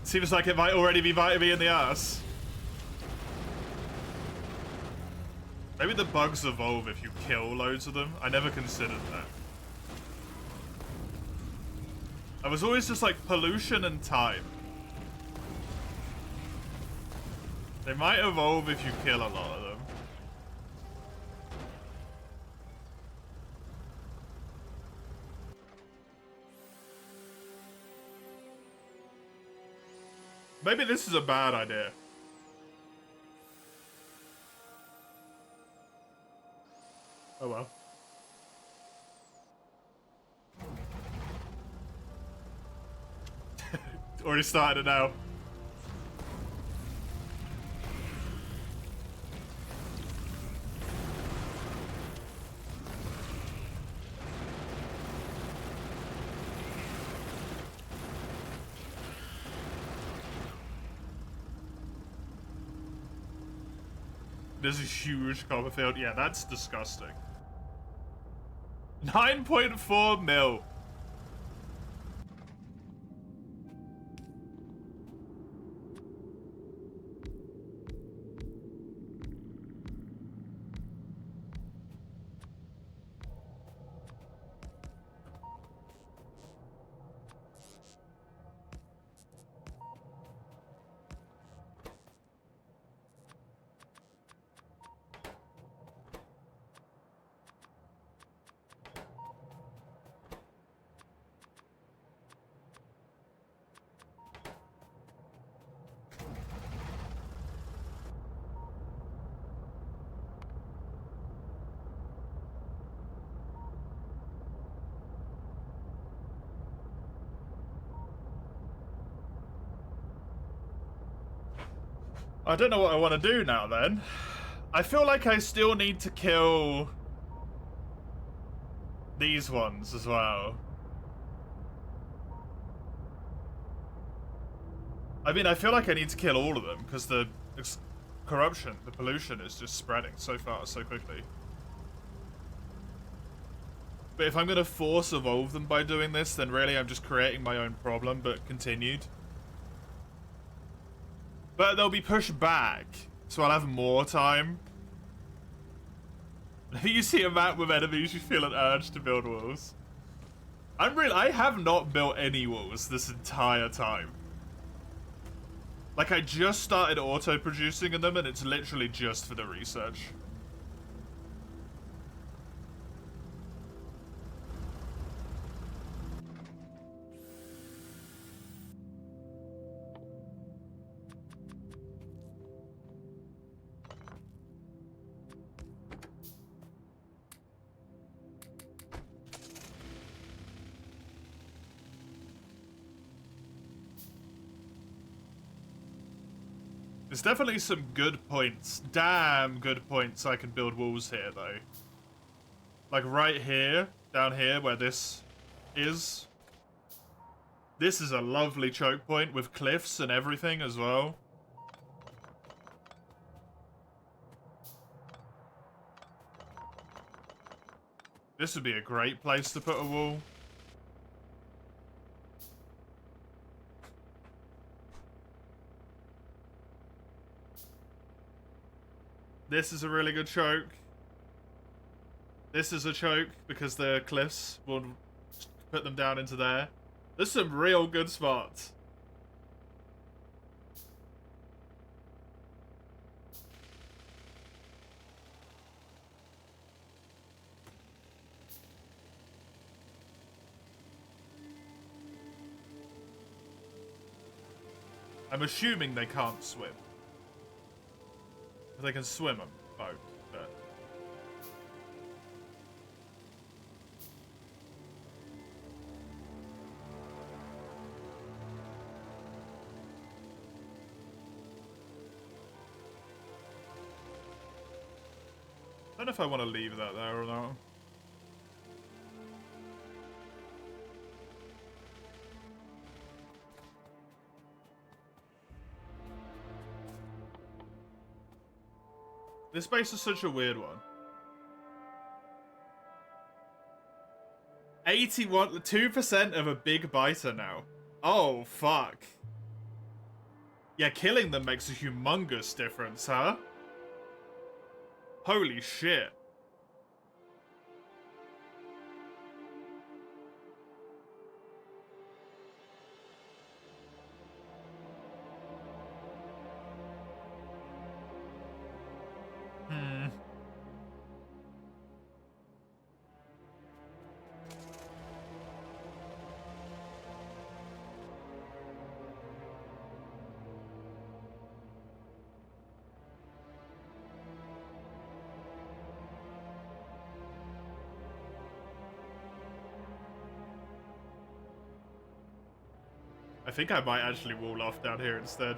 Seems like it might already be biting me in the ass. Maybe the bugs evolve if you kill loads of them. I never considered that. I was always just like pollution and time. They might evolve if you kill a lot of them. Maybe this is a bad idea. Oh well. Already started it now. There's a huge copper field. Yeah, that's disgusting. 9.4 mil. I don't know what I want to do now then. I feel like I still need to kill these ones as well. I mean, I feel like I need to kill all of them because the corruption, the pollution is just spreading so fast, so quickly. But if I'm going to force evolve them by doing this, then really I'm just creating my own problem, but continued. But they'll be pushed back, so I'll have more time. If you see a map with enemies, you feel an urge to build walls. I have not built any walls this entire time. Like, I just started auto-producing in them, and it's literally just for the research. There's definitely some good points. Damn good points I can build walls here, though. Like right here, down here, where this is. This is a lovely choke point with cliffs and everything as well. This would be a great place to put a wall. This is a really good choke. This is a choke because the cliffs will put them down into there. There's some real good spots. I'm assuming they can't swim. If they can swim a boat, but... I don't know if I want to leave that there or not. This base is such a weird one. 2% of a big biter now. Oh, fuck. Yeah, killing them makes a humongous difference, huh? Holy shit. I think I might actually wall off down here instead.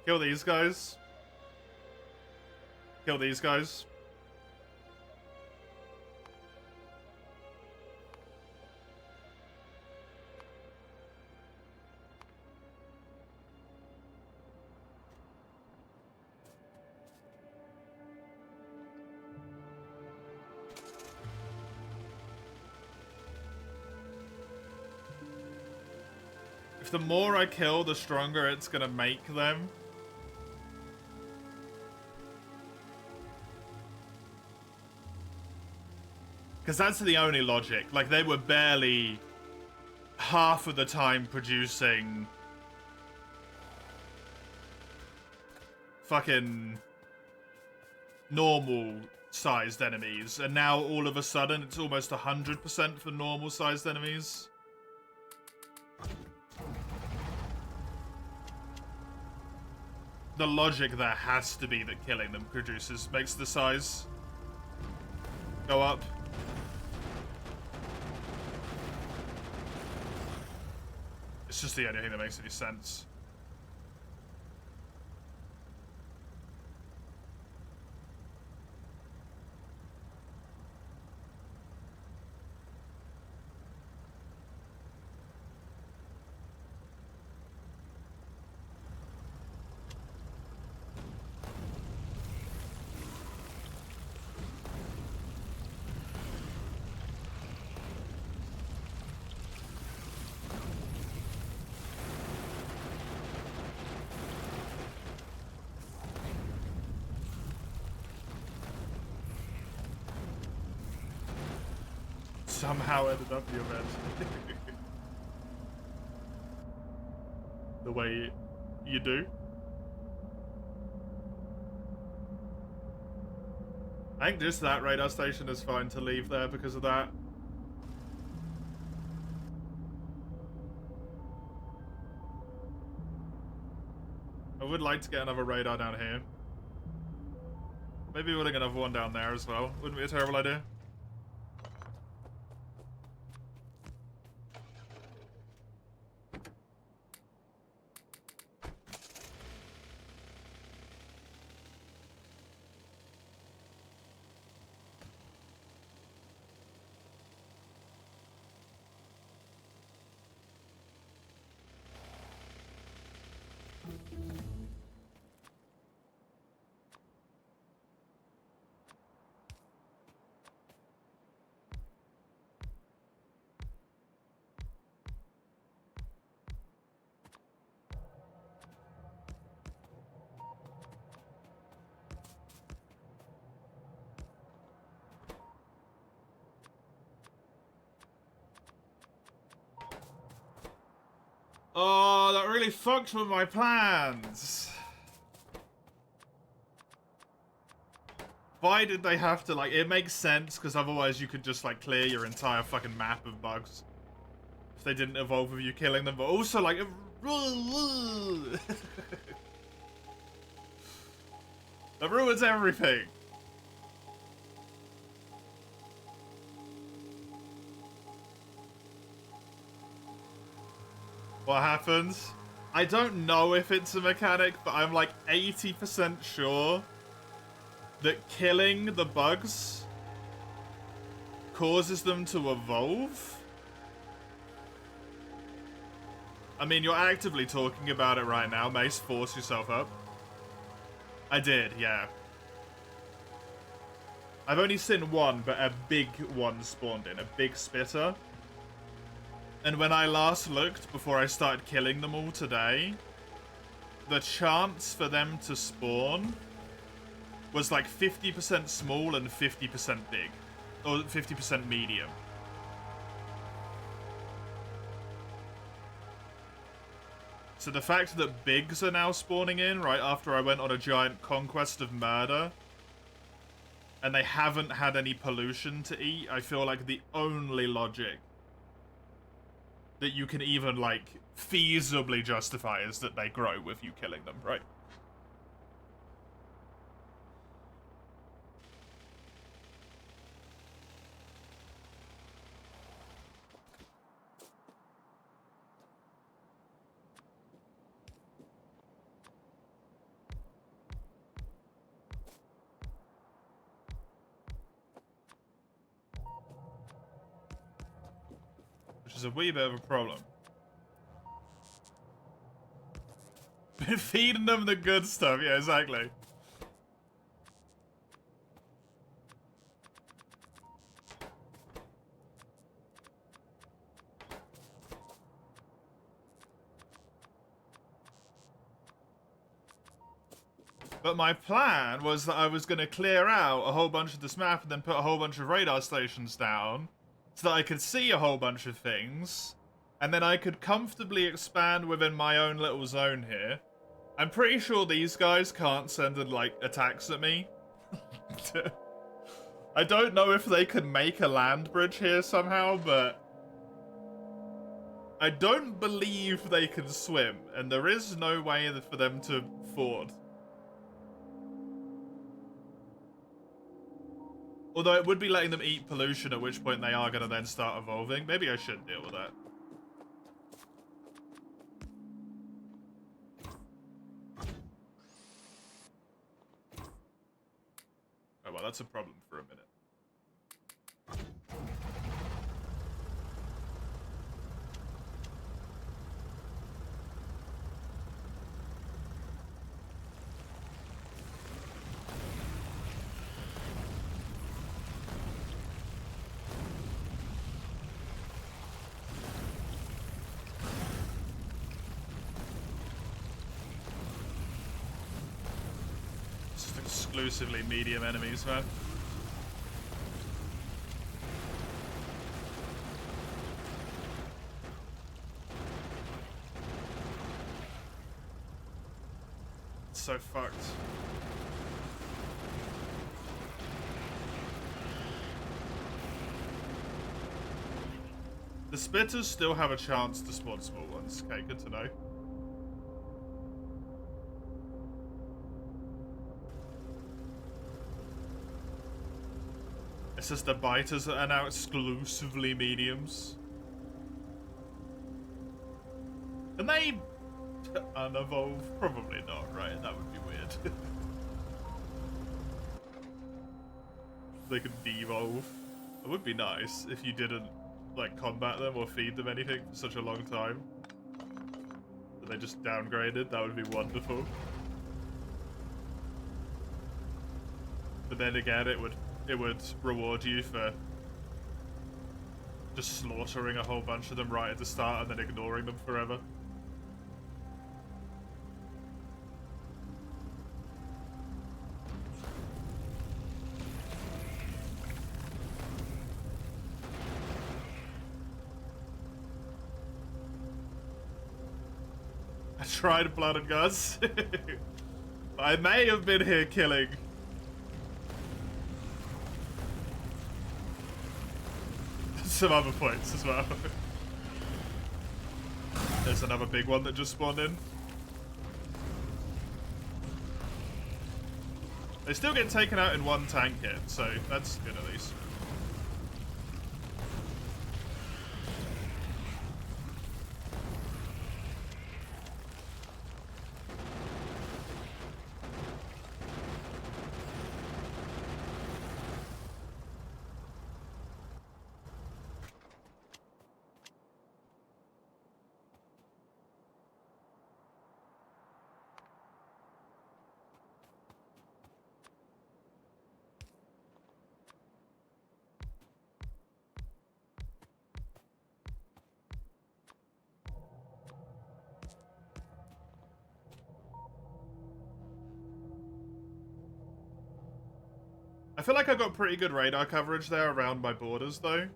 Kill these guys. Kill these guys. If the more I kill, the stronger it's gonna make them. Because that's the only logic. Like, they were barely half of the time producing fucking normal sized enemies, and now all of a sudden it's almost 100% for normal sized enemies. The logic there has to be that killing them makes the size go up. It's just the only thing that makes any sense. Somehow ended up the event. The way you do. I think just that radar station is fine to leave there because of that. I would like to get another radar down here. Maybe we'll get another one down there as well. Wouldn't be a terrible idea. Oh, that really fucked with my plans. Why did they have to, like, it makes sense, because otherwise you could just, like, clear your entire fucking map of bugs. If they didn't evolve with you killing them, but also, like... that ruins everything. What happens? I don't know if it's a mechanic, but I'm like 80% sure that killing the bugs causes them to evolve. I mean, you're actively talking about it right now. Mace, force yourself up. I did, yeah. I've only seen one, but a big one spawned in. A big spitter. And when I last looked, before I started killing them all today, the chance for them to spawn was like 50% small and 50% big. Or 50% medium. So the fact that bigs are now spawning in right after I went on a giant conquest of murder, and they haven't had any pollution to eat, I feel like the only logic that you can even, like, feasibly justify is that they grow with you killing them, right? Which is a wee bit of a problem. Feeding them the good stuff, yeah, exactly. But my plan was that I was going to clear out a whole bunch of this map and then put a whole bunch of radar stations down so that I could see a whole bunch of things, and then I could comfortably expand within my own little zone here. I'm pretty sure these guys can't send, like, attacks at me. I don't know if they can make a land bridge here somehow, but I don't believe they can swim, and there is no way for them to ford. Although it would be letting them eat pollution, at which point they are going to then start evolving. Maybe I should deal with that. Oh, well, that's a problem for a minute. Just exclusively medium enemies, man. It's so fucked. The spitters still have a chance to spawn small ones. Okay, good to know. It's just the biters that are now exclusively mediums. Can they unevolve? Probably not, right? That would be weird. They could devolve. It would be nice if you didn't, like, combat them or feed them anything for such a long time. That they just downgraded. That would be wonderful. But then again, it would reward you for just slaughtering a whole bunch of them right at the start and then ignoring them forever. tried blood and guts. I may have been here killing. Some other points as well. There's another big one that just spawned in. They still get taken out in one tank hit, so that's good at least. I feel like I got pretty good radar coverage there around my borders, though.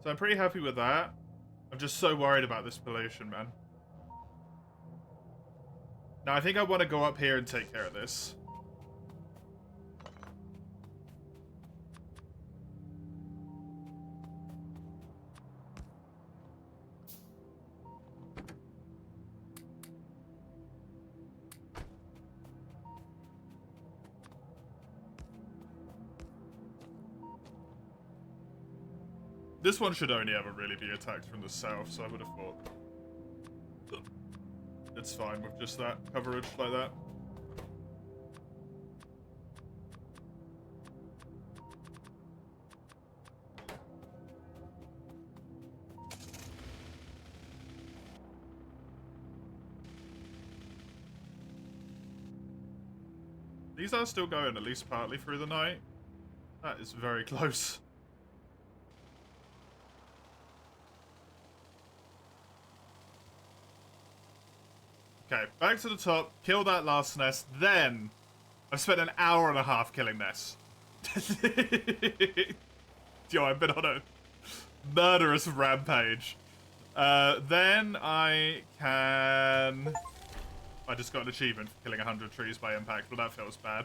So I'm pretty happy with that. I'm just so worried about this pollution, man. Now, I think I want to go up here and take care of this. This one should only ever really be attacked from the south, so I would have thought it's fine with just that coverage like that. These are still going at least partly through the night. That is very close. Okay, back to the top, kill that last nest, then I've spent an hour and a half killing nests. Yo, I've been on a murderous rampage. Then I can... I just got an achievement for killing 100 trees by impact, but that feels bad.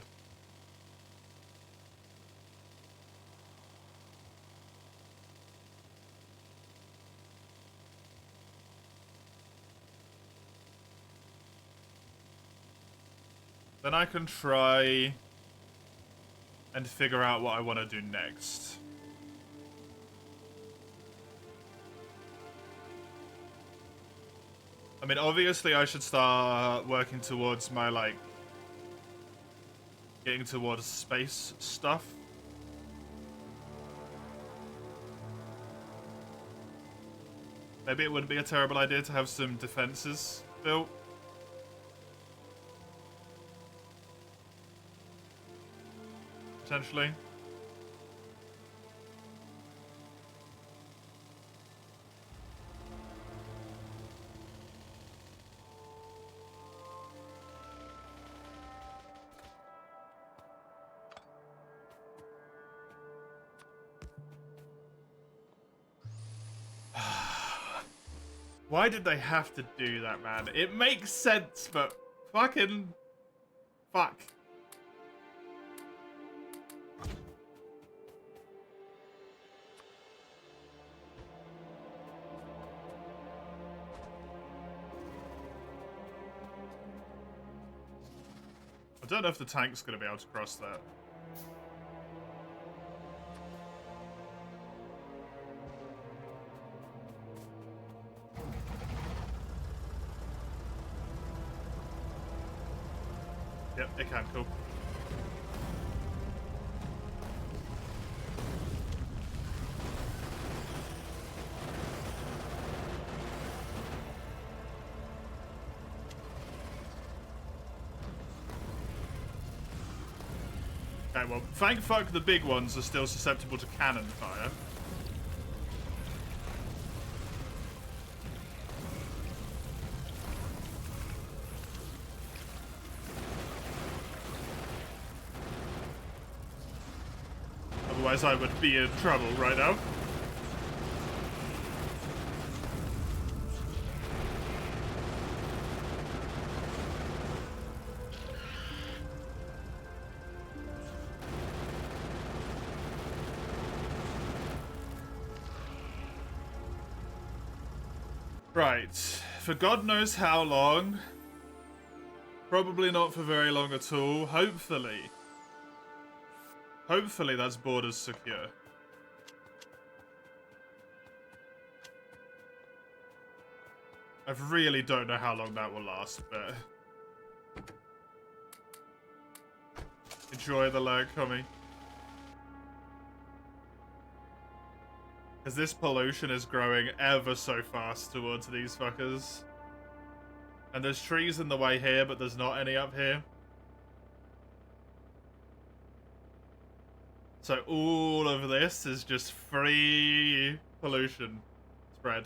Then I can try and figure out what I want to do next. I mean, obviously I should start working towards my, like, getting towards space stuff. Maybe it wouldn't be a terrible idea to have some defenses built. Potentially. Why did they have to do that, man? It makes sense, but fucking... Fuck. I don't know if the tank's going to be able to cross that. Yep, it can, cool. Okay, well, thank fuck the big ones are still susceptible to cannon fire. Otherwise I would be in trouble right now. Right. For God knows how long. Probably not for very long at all. Hopefully. Hopefully that's borders secure. I really don't know how long that will last, but... Enjoy the lag coming. Because this pollution is growing ever so fast towards these fuckers. And there's trees in the way here, but there's not any up here. So all of this is just free pollution spread.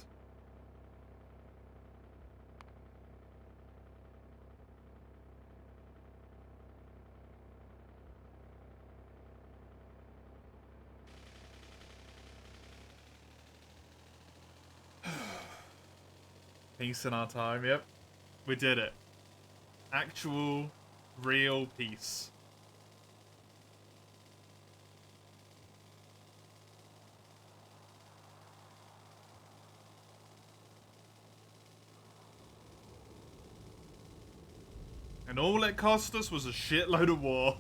Peace in our time, yep. We did it. Actual, real peace. And all it cost us was a shitload of war.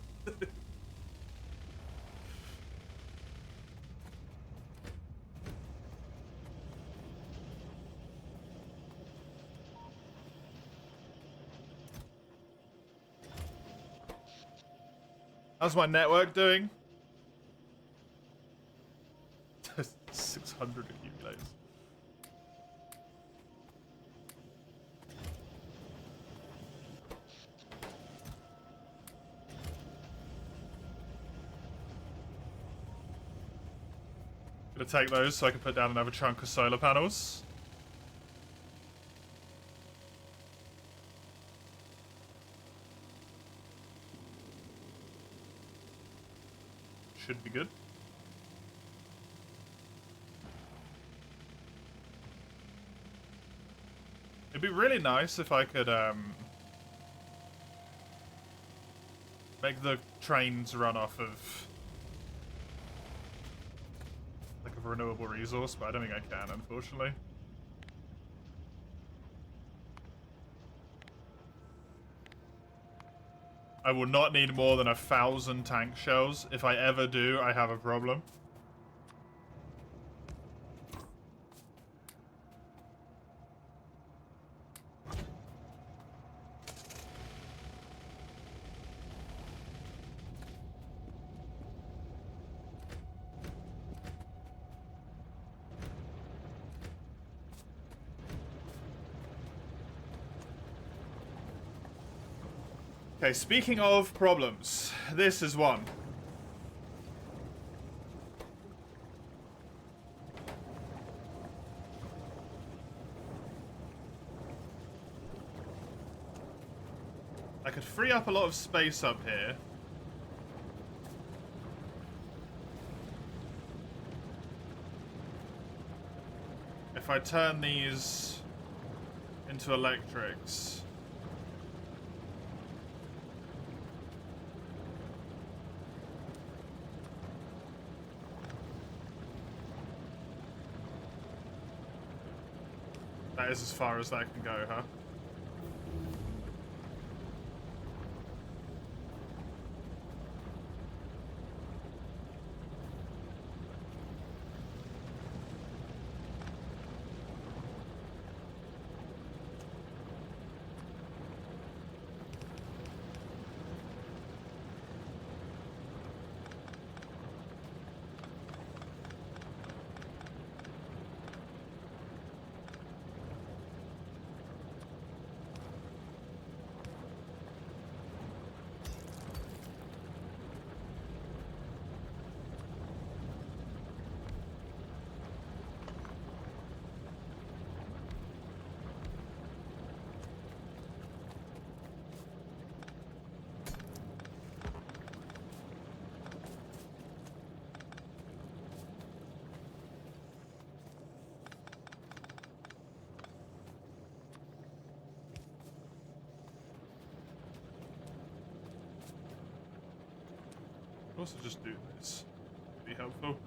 How's my network doing? 600 accumulators. Gonna take those so I can put down another chunk of solar panels. Should be good. It'd be really nice if I could make the trains run off of like a renewable resource, but I don't think I can, unfortunately. I will not need more than 1,000 tank shells. If I ever do, I have a problem. Okay, speaking of problems, this is one. I could free up a lot of space up here. If I turn these into electrics. That is as far as that can go, huh? Also just do this. Be helpful.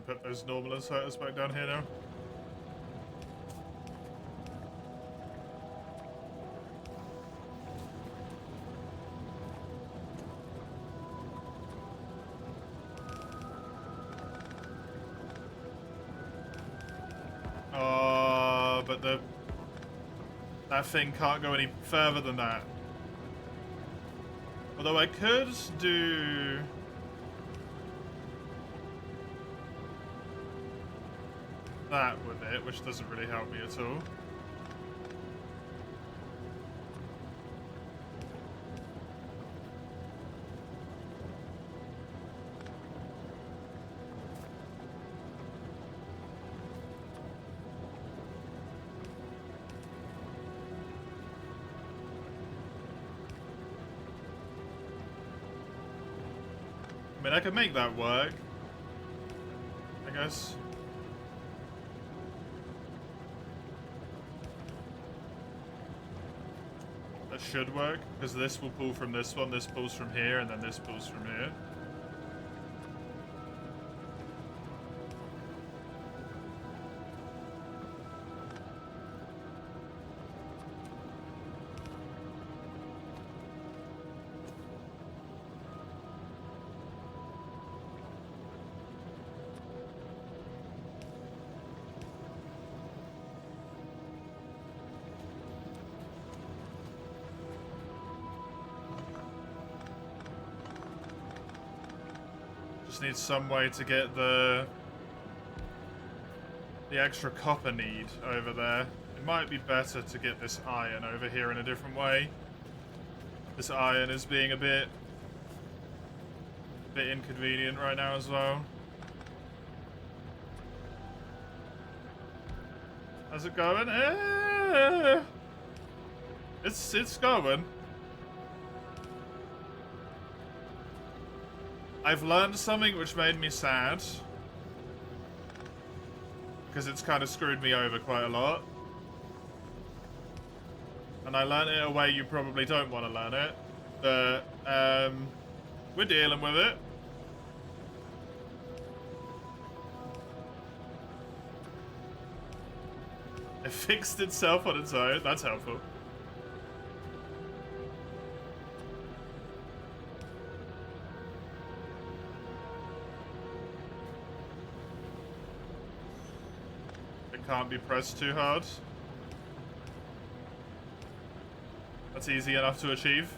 put those normal inserters back down here now. Oh, but that thing can't go any further than that. Although I could do... that with it, which doesn't really help me at all. I mean, I could make that work, I guess. That should work, because this will pull from this one, this pulls from here, and then this pulls from here. Just need some way to get the extra copper need over there. It might be better to get this iron over here in a different way. This iron is being a bit inconvenient right now as well. How's it going? It's going. I've learned something which made me sad. Because it's kind of screwed me over quite a lot. And I learned it a way you probably don't want to learn it. But, we're dealing with it. It fixed itself on its own. That's helpful. Can't be pressed too hard. That's easy enough to achieve.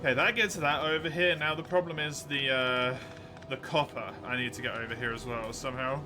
Okay, that gets that over here. Now the problem is the copper. I need to get over here as well, somehow.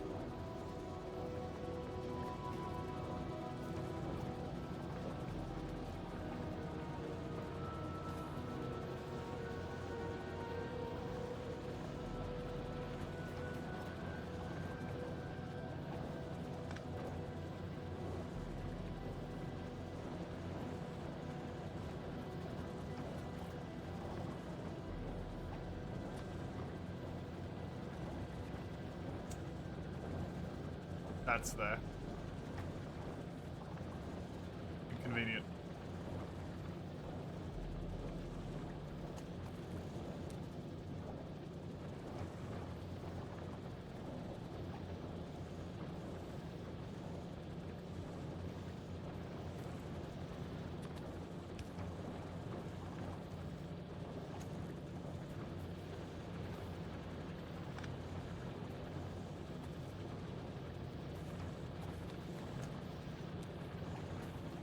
That's there. Inconvenient.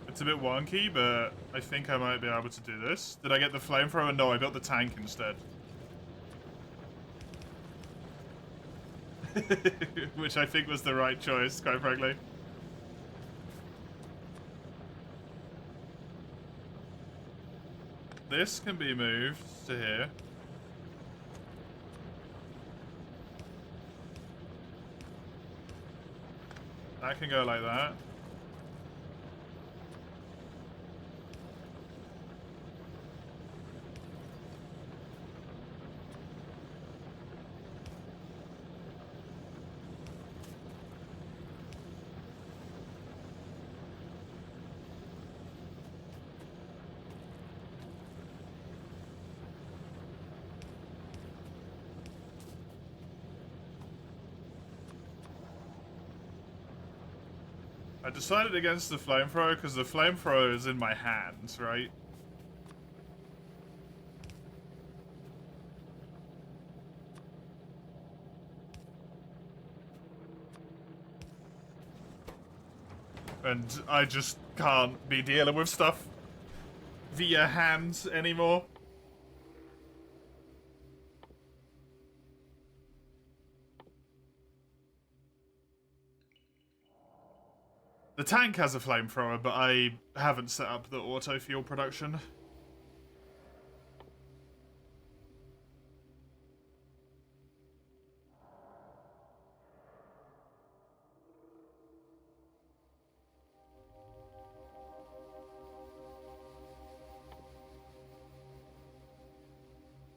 It's a bit wonky, but I think I might be able to do this. Did I get the flamethrower? No, I got the tank instead. Which I think was the right choice, quite frankly. This can be moved to here. That can go like that. I decided against the flamethrower because the flamethrower is in my hands, right? And I just can't be dealing with stuff via hands anymore. The tank has a flamethrower, but I haven't set up the auto fuel production.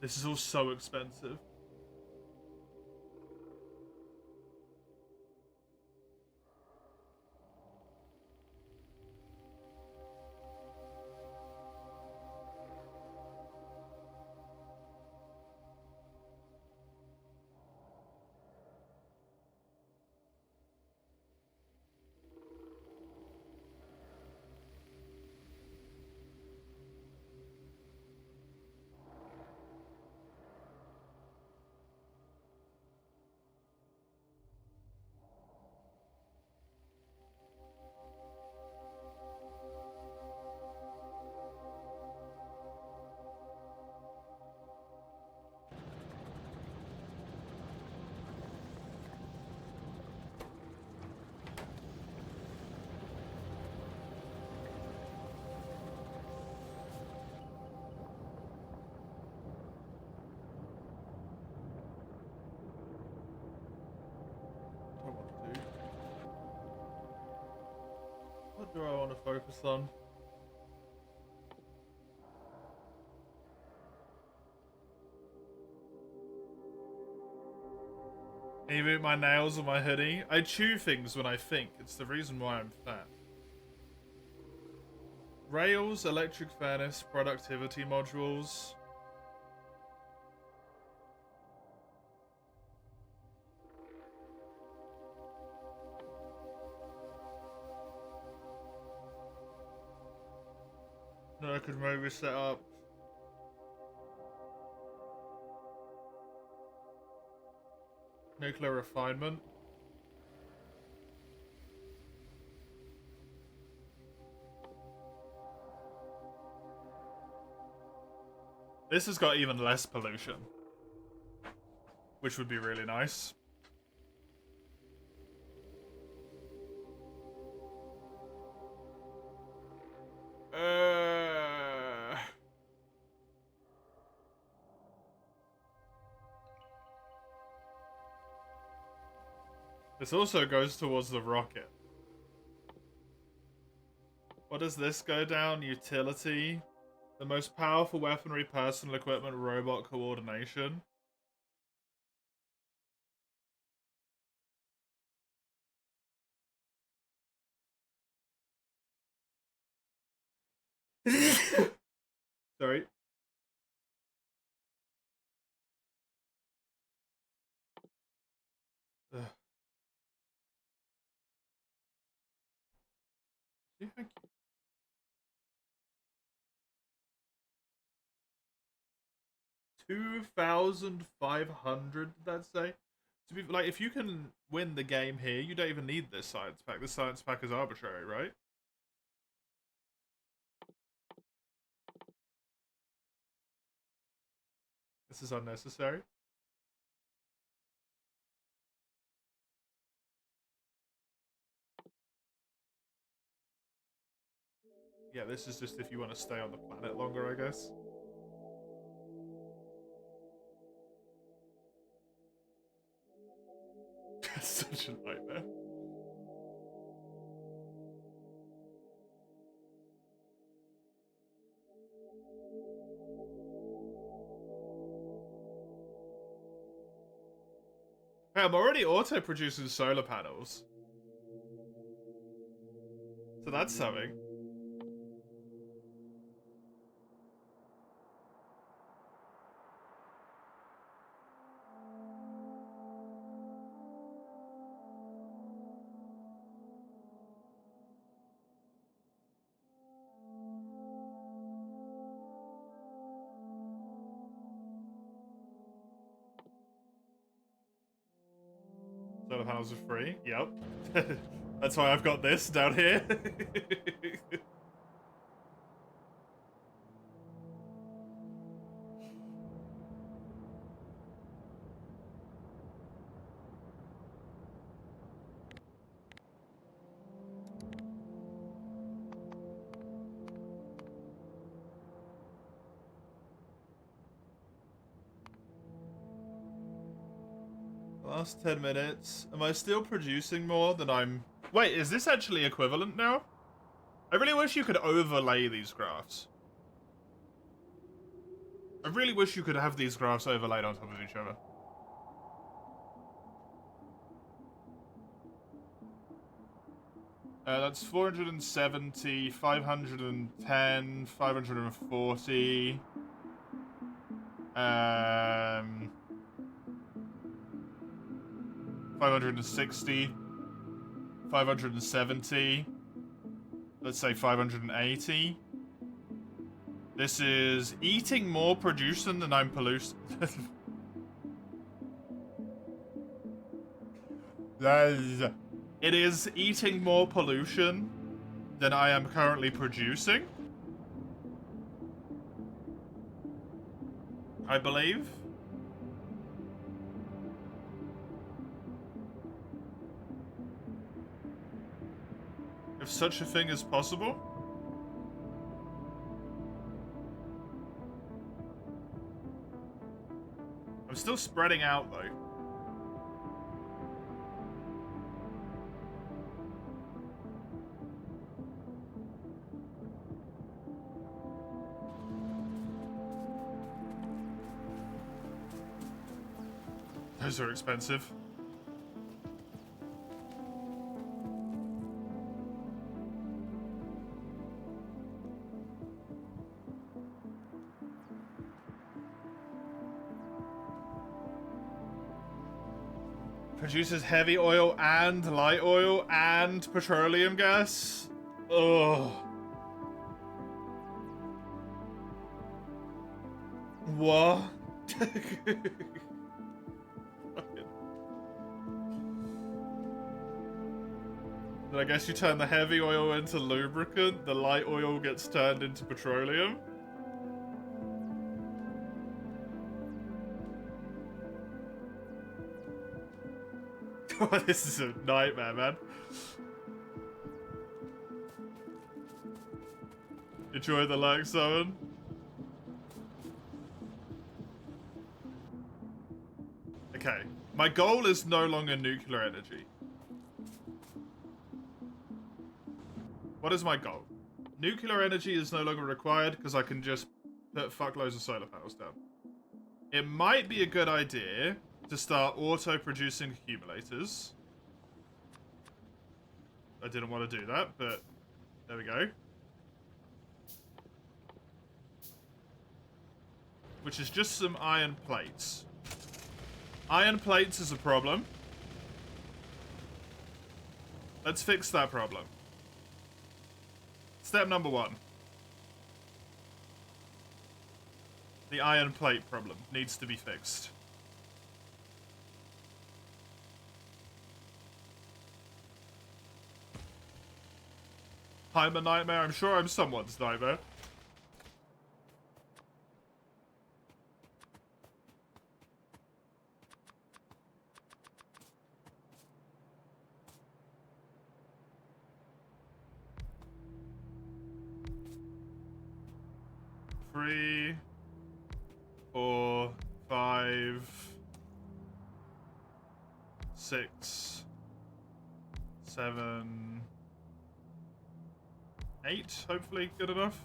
This is all so expensive. What do I want to focus on? Even my nails or my hoodie. I chew things when I think. It's the reason why I'm fat. Rails, electric furnace, productivity modules. No, I could maybe set up. Nuclear refinement. This has got even less pollution, which would be really nice. This also goes towards the rocket. What does this go down? Utility. The most powerful weaponry, personal equipment, robot coordination. Sorry. Ugh. Thank you. 2,500, did that say? To be like, if you can win the game here, you don't even need this science pack. This science pack is arbitrary, right? This is unnecessary. Yeah, this is just if you want to stay on the planet longer, I guess. Such a nightmare. Hey, I'm already auto-producing solar panels. So that's something. Solar panels are free. Yep. That's why I've got this down here. Last 10 minutes. Am I still producing more than I'm... Wait, is this actually equivalent now? I really wish you could overlay these graphs. I really wish you could have these graphs overlaid on top of each other. That's 470, 510, 540. 560, 570, let's say 580. This is eating more pollution than I'm polluting. It is eating more pollution than I am currently producing, I believe. If such a thing is possible. I'm still spreading out, though. Those are expensive. Produces heavy oil and light oil and petroleum gas. Ugh. What? I guess you turn the heavy oil into lubricant, the light oil gets turned into petroleum. This is a nightmare, man. Enjoy the like summon. Okay, my goal is no longer nuclear energy. What is my goal? Nuclear energy is no longer required because I can just put fuckloads of solar panels down. It might be a good idea to start auto-producing accumulators. I didn't want to do that, but there we go. Which is just some iron plates. Iron plates is a problem. Let's fix that problem. Step number 1. The iron plate problem needs to be fixed. I'm a nightmare. I'm sure I'm someone's nightmare. Three, 4, 5, 6, 7, 8, hopefully good enough.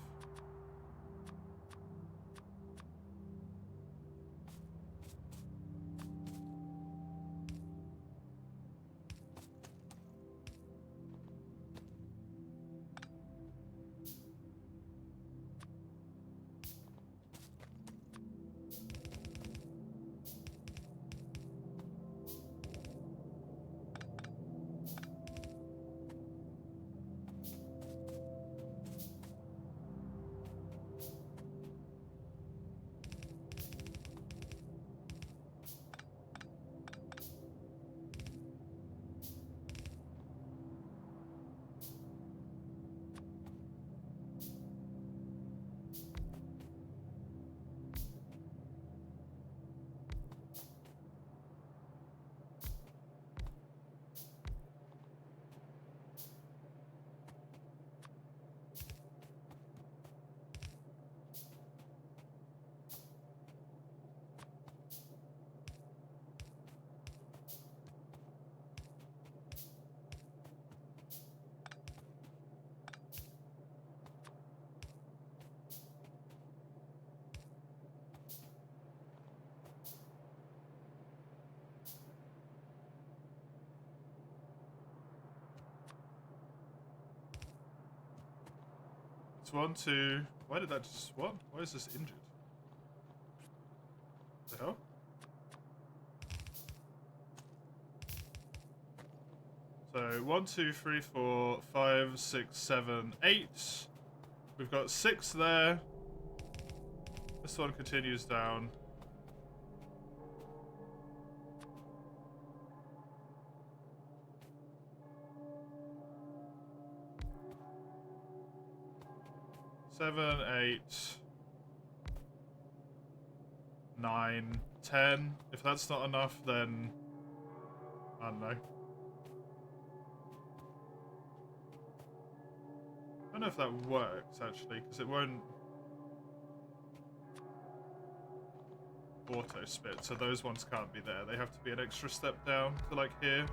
It's 1, 2. Why did that just... What? Why is this injured? What the hell? So 1, 2, 3, 4, 5, 6, 7, 8. We've got 6 there. This one continues down. Seven, 8, 9, 10. If that's not enough, then I don't know. I don't know if that works actually, because it won't auto spit, so those ones can't be there. They have to be an extra step down to like here.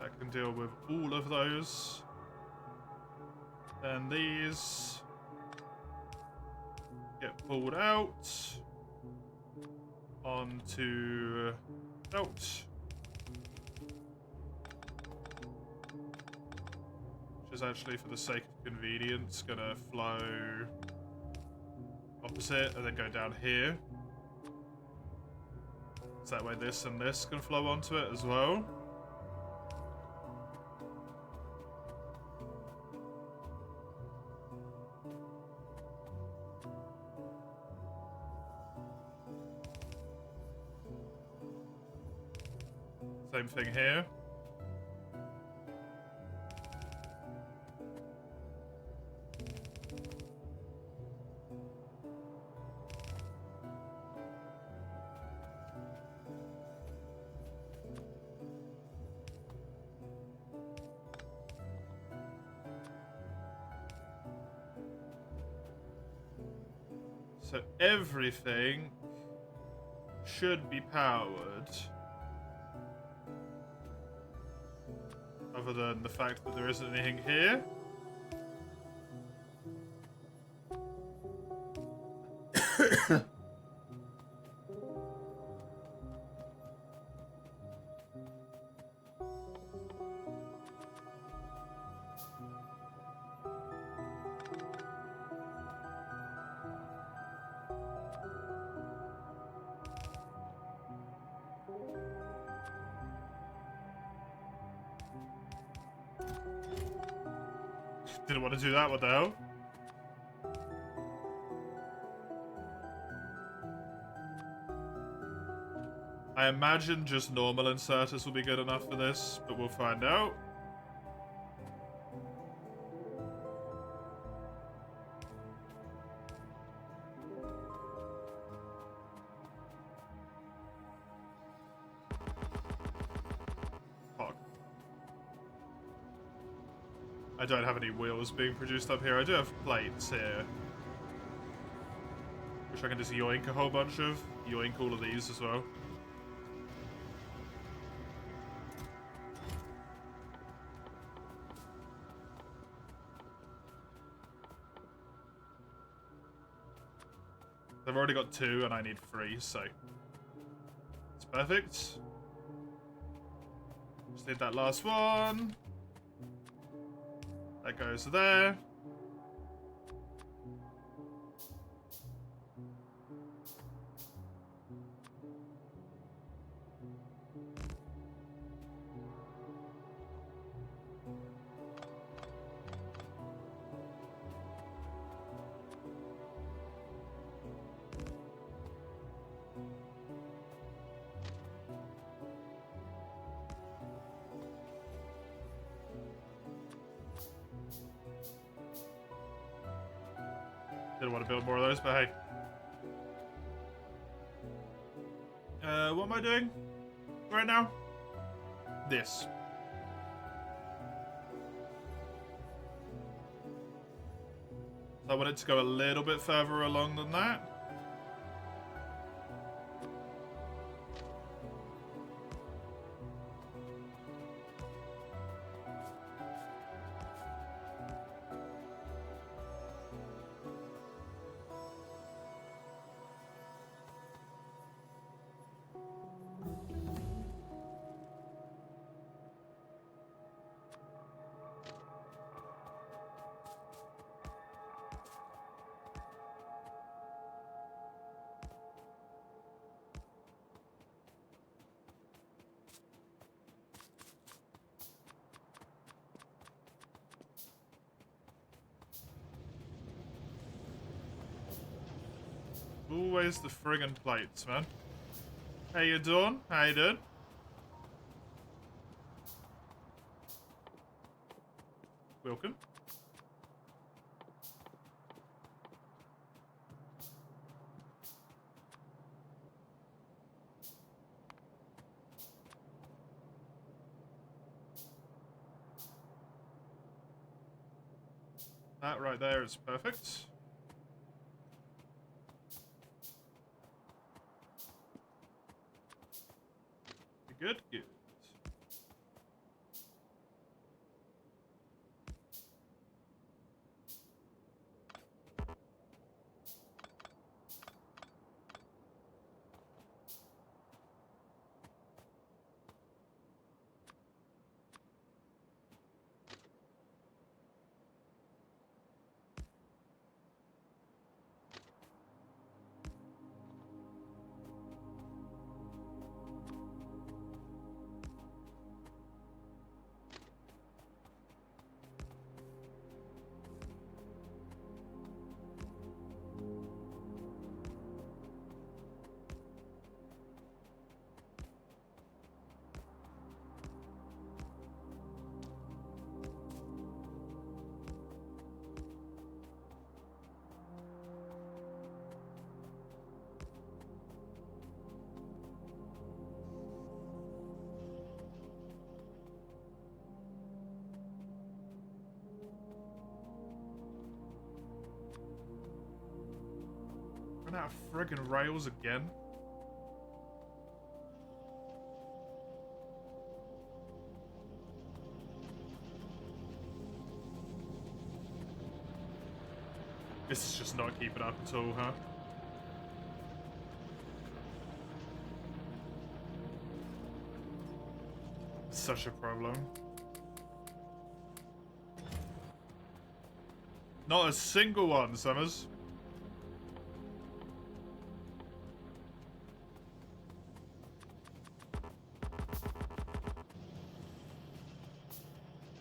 That can deal with all of those. Then these get pulled out onto belt, which is actually, for the sake of convenience, gonna flow opposite and then go down here. So that way this and this can flow onto it as well. Same thing here. So everything should be powered, other than the fact that there isn't anything here. Didn't want to do that, what the hell? I imagine just normal inserters will be good enough for this, but we'll find out. Fuck. I don't have any wheels being produced up here. I do have plates here, which I can just yoink a whole bunch of. Yoink all of these as well. I've already got 2 and I need 3, so it's perfect. Just need that last one. That goes there. Didn't want to build more of those, but hey. What am I doing right now? This. So I want it to go a little bit further along than that. Always the friggin' plates, man. How you doing? How you doing? Welcome. That right there is perfect. Good, good. Run out of friggin' rails again. This is just not keeping up at all, huh? Such a problem. Not a single one, Summers.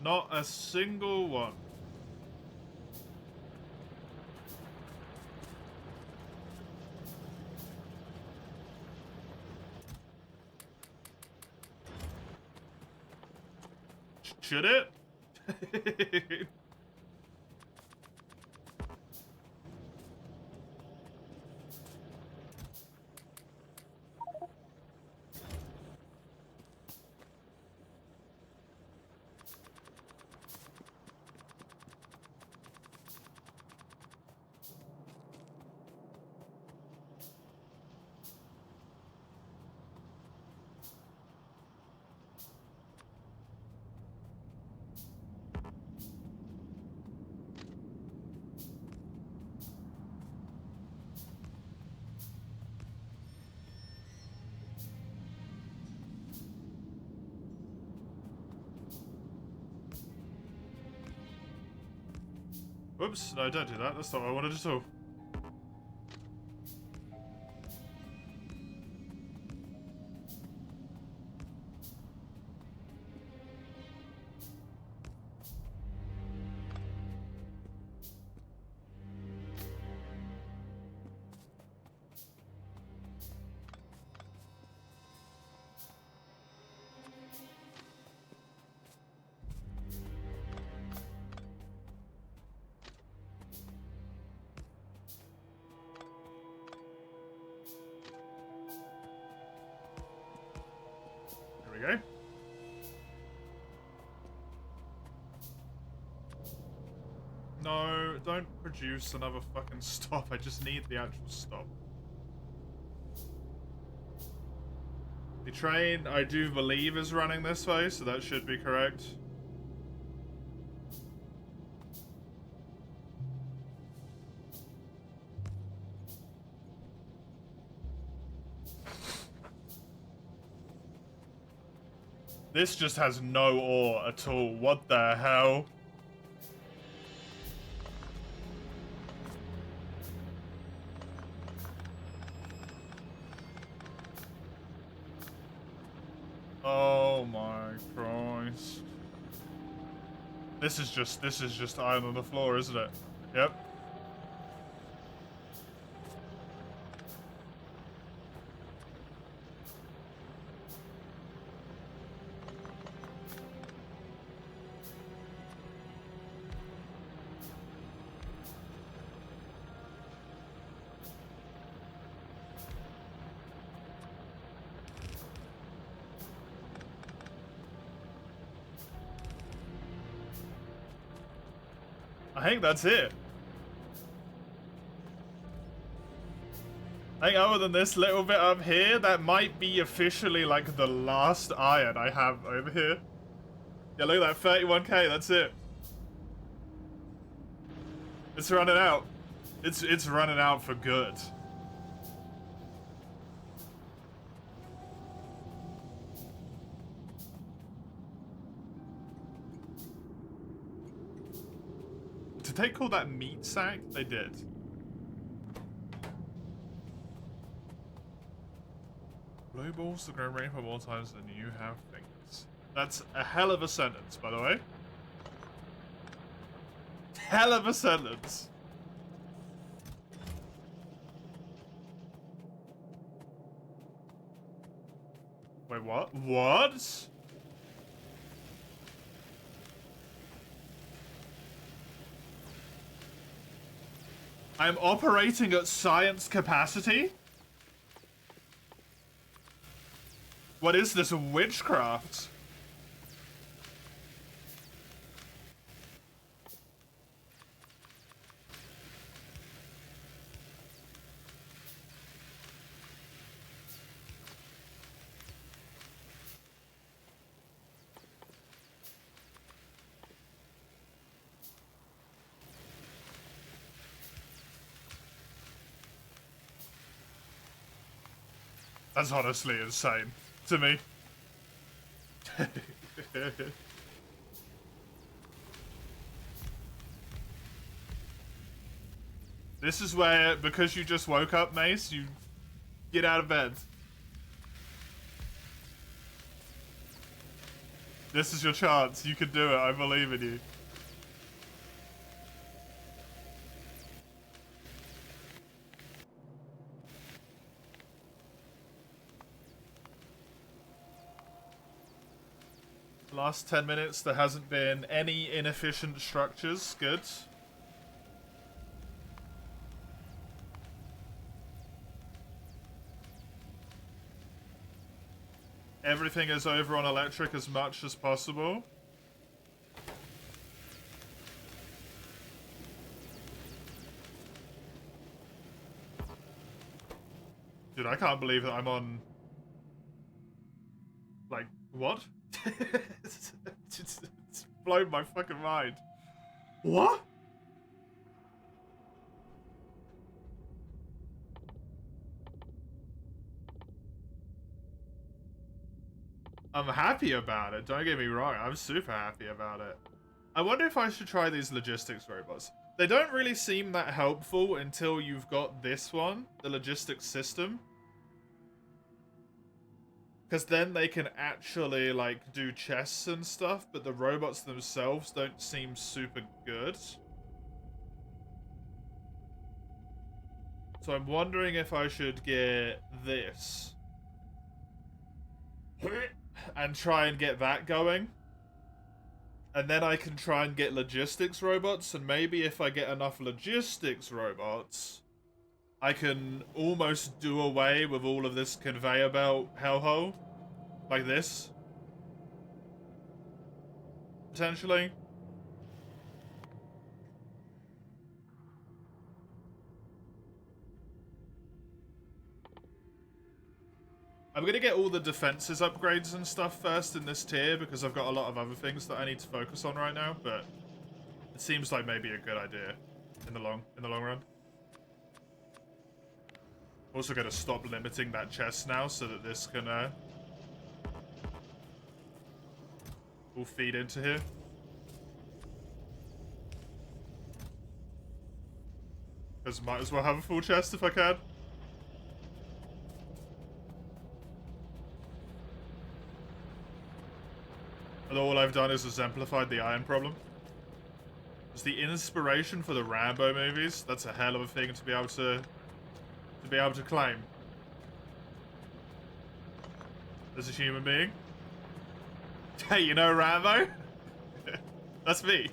Not a single one. Should it? Whoops, no, don't do that. That's not what I wanted at all. There we go. No, don't produce another fucking stop. I just need the actual stop. The train, I do believe, is running this way, so that should be correct. This just has no ore at all. What the hell? Oh my Christ. This is just iron on the floor, isn't it? Yep. I think that's it. I think other than this little bit up here, that might be officially like the last iron I have over here. Yeah, look at that, 31k, that's it. It's running out. It's running out for good. Did they call that meat sack? They did. Blue balls to grow rainbow more times than you have fingers. That's a hell of a sentence, by the way. Hell of a sentence. Wait, what? What? I'm operating at science capacity? What is this, witchcraft? That's honestly insane to me. This is where, because you just woke up, Mace, you get out of bed. This is your chance. You can do it. I believe in you. Last 10 minutes, there hasn't been any inefficient structures. Good. Everything is over on electric as much as possible. Dude, I can't believe that I'm on... Like, what? It's blown my fucking mind. What? I'm happy about it, don't get me wrong. I'm super happy about it. I wonder if I should try these logistics robots. They don't really seem that helpful until you've got this one, the logistics system. Because then they can actually, like, do chests and stuff, but the robots themselves don't seem super good. So I'm wondering if I should get this. And try and get that going. And then I can try and get logistics robots, and maybe if I get enough logistics robots, I can almost do away with all of this conveyor belt hellhole. Like this. Potentially. I'm gonna get all the defenses upgrades and stuff first in this tier, because I've got a lot of other things that I need to focus on right now, but it seems like maybe a good idea in the long run. Also gonna stop limiting that chest now so that this can all feed into here. Because might as well have a full chest if I can. And all I've done is exemplified the iron problem. It's the inspiration for the Rambo movies. That's a hell of a thing to be able to claim. As a human being. Hey, you know Rambo? That's me.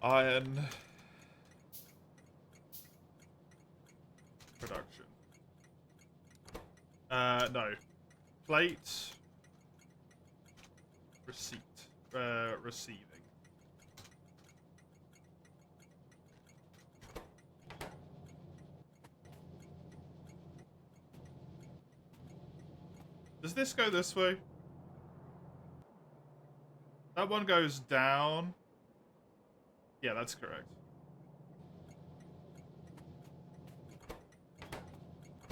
Iron production. No. Plate receipt. Receiving. Does this go this way? That one goes down. Yeah, that's correct.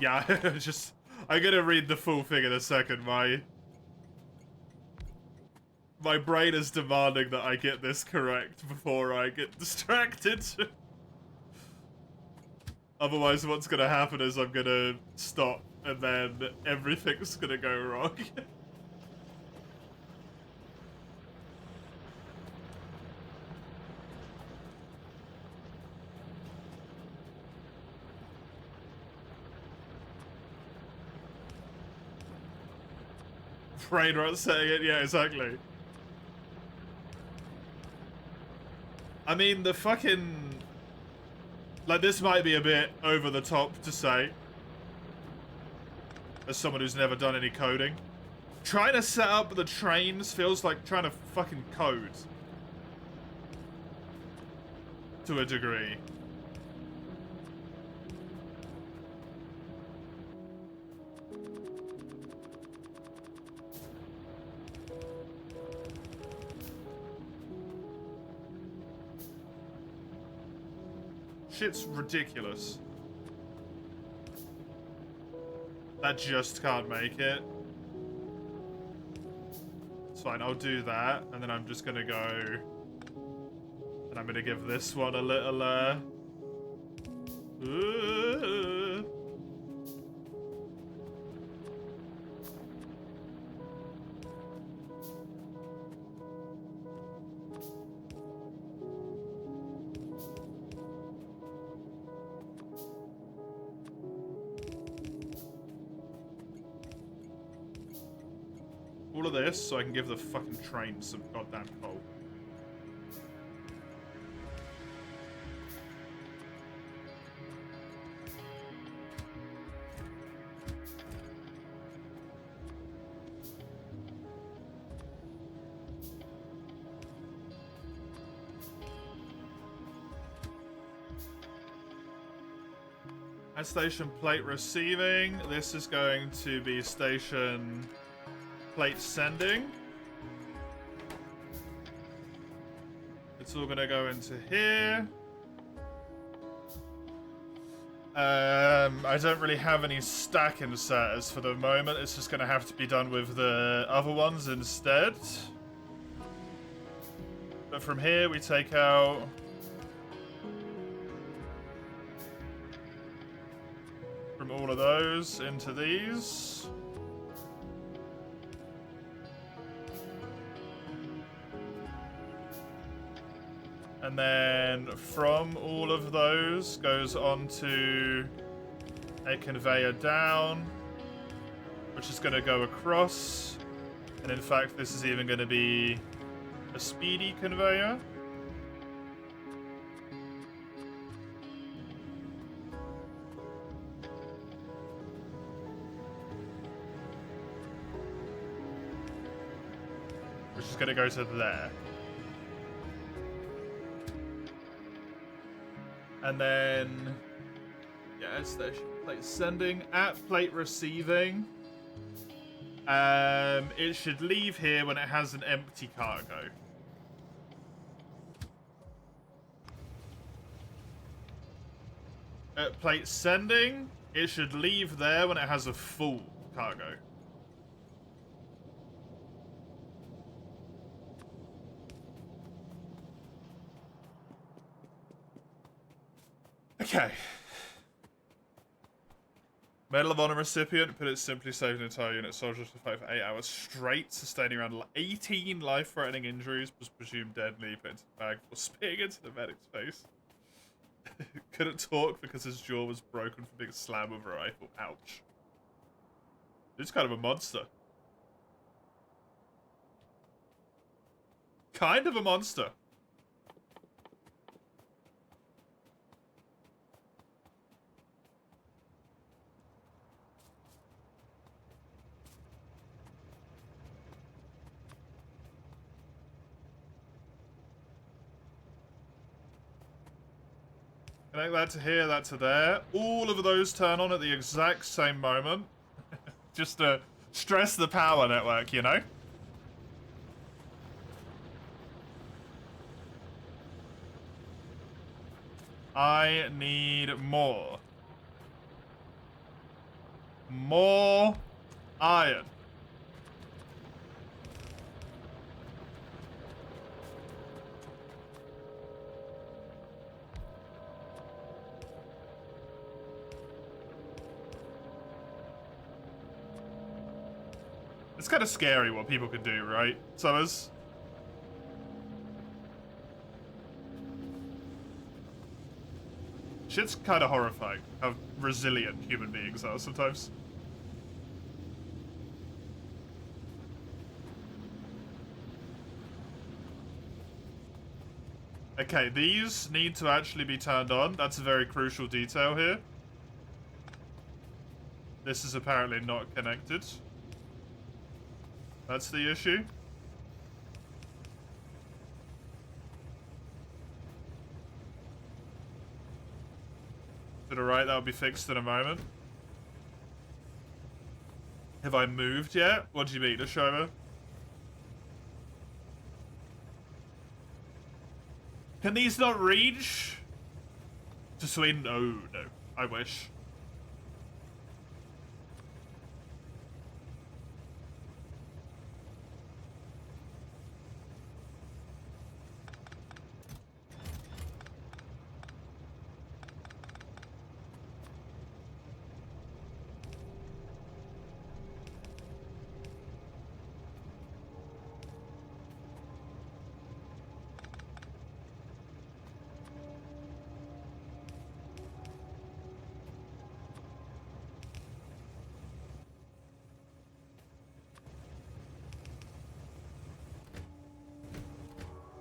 Yeah, just... I'm gonna read the full thing in a second. My brain is demanding that I get this correct before I get distracted. Otherwise, what's gonna happen is I'm gonna stop and then everything's gonna go wrong. Brain rot saying it, yeah, exactly. I mean, the fucking... Like, this might be a bit over the top to say, as someone who's never done any coding. Trying to set up the trains feels like trying to fucking code. To a degree. Shit's ridiculous. That just can't make it. It's fine, I'll do that, and then I'm just gonna go... And I'm gonna give this one a little, all of this so I can give the fucking train some goddamn coal. At station plate receiving, this is going to be station plate sending. It's all gonna go into here. I don't really have any stack inserters for the moment. It's just gonna have to be done with the other ones instead. But from here we take out from all of those into these. And then from all of those goes onto a conveyor down, which is going to go across. And in fact, this is even going to be a speedy conveyor. Which is going to go to there. And then, yeah, station plate sending at plate receiving. It should leave here when it has an empty cargo. At plate sending, it should leave there when it has a full cargo. Okay. Medal of Honor recipient, put it simply, saved an entire unit soldiers to fight for 8 hours straight, sustaining around 18 life-threatening injuries, was presumed deadly, put into the bag for spitting into the medic's face. Couldn't talk because his jaw was broken from being slammed with a rifle. Ouch. He's kind of a monster. Kind of a monster. Connect that to here, that to there. All of those turn on at the exact same moment. Just to stress the power network, you know? I need more. More iron. It's kind of scary what people can do, right, Summers? Shit's kind of horrifying how resilient human beings are sometimes. Okay, these need to actually be turned on. That's a very crucial detail here. This is apparently not connected. That's the issue. To the right, that'll be fixed in a moment. Have I moved yet? What do you mean, Ashoma? Can these not reach? To Sweden? Oh, no. I wish.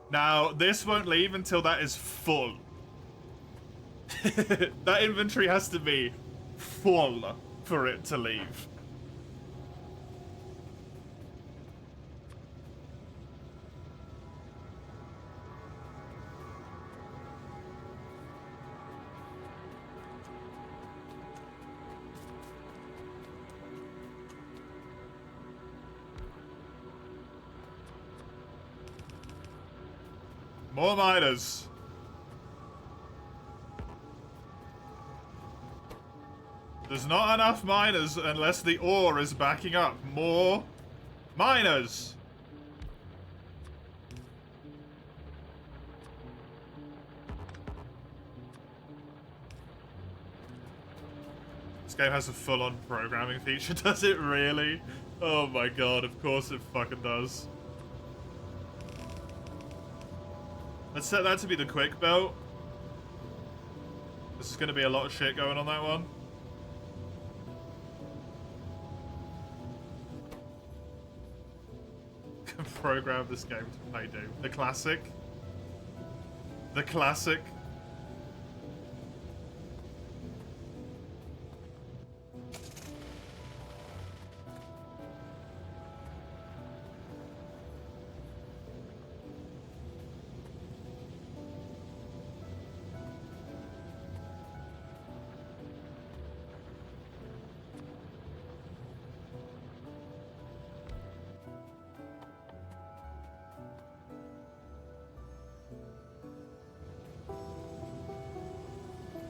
Now, this won't leave until that is full. That inventory has to be full for it to leave. More miners. There's not enough miners unless the ore is backing up. More miners. This game has a full-on programming feature. Does it really? Oh my god, of course it fucking does. Let's set that to be the quick belt. This is going to be a lot of shit going on that one. Program this game to play Doom. The classic. The classic.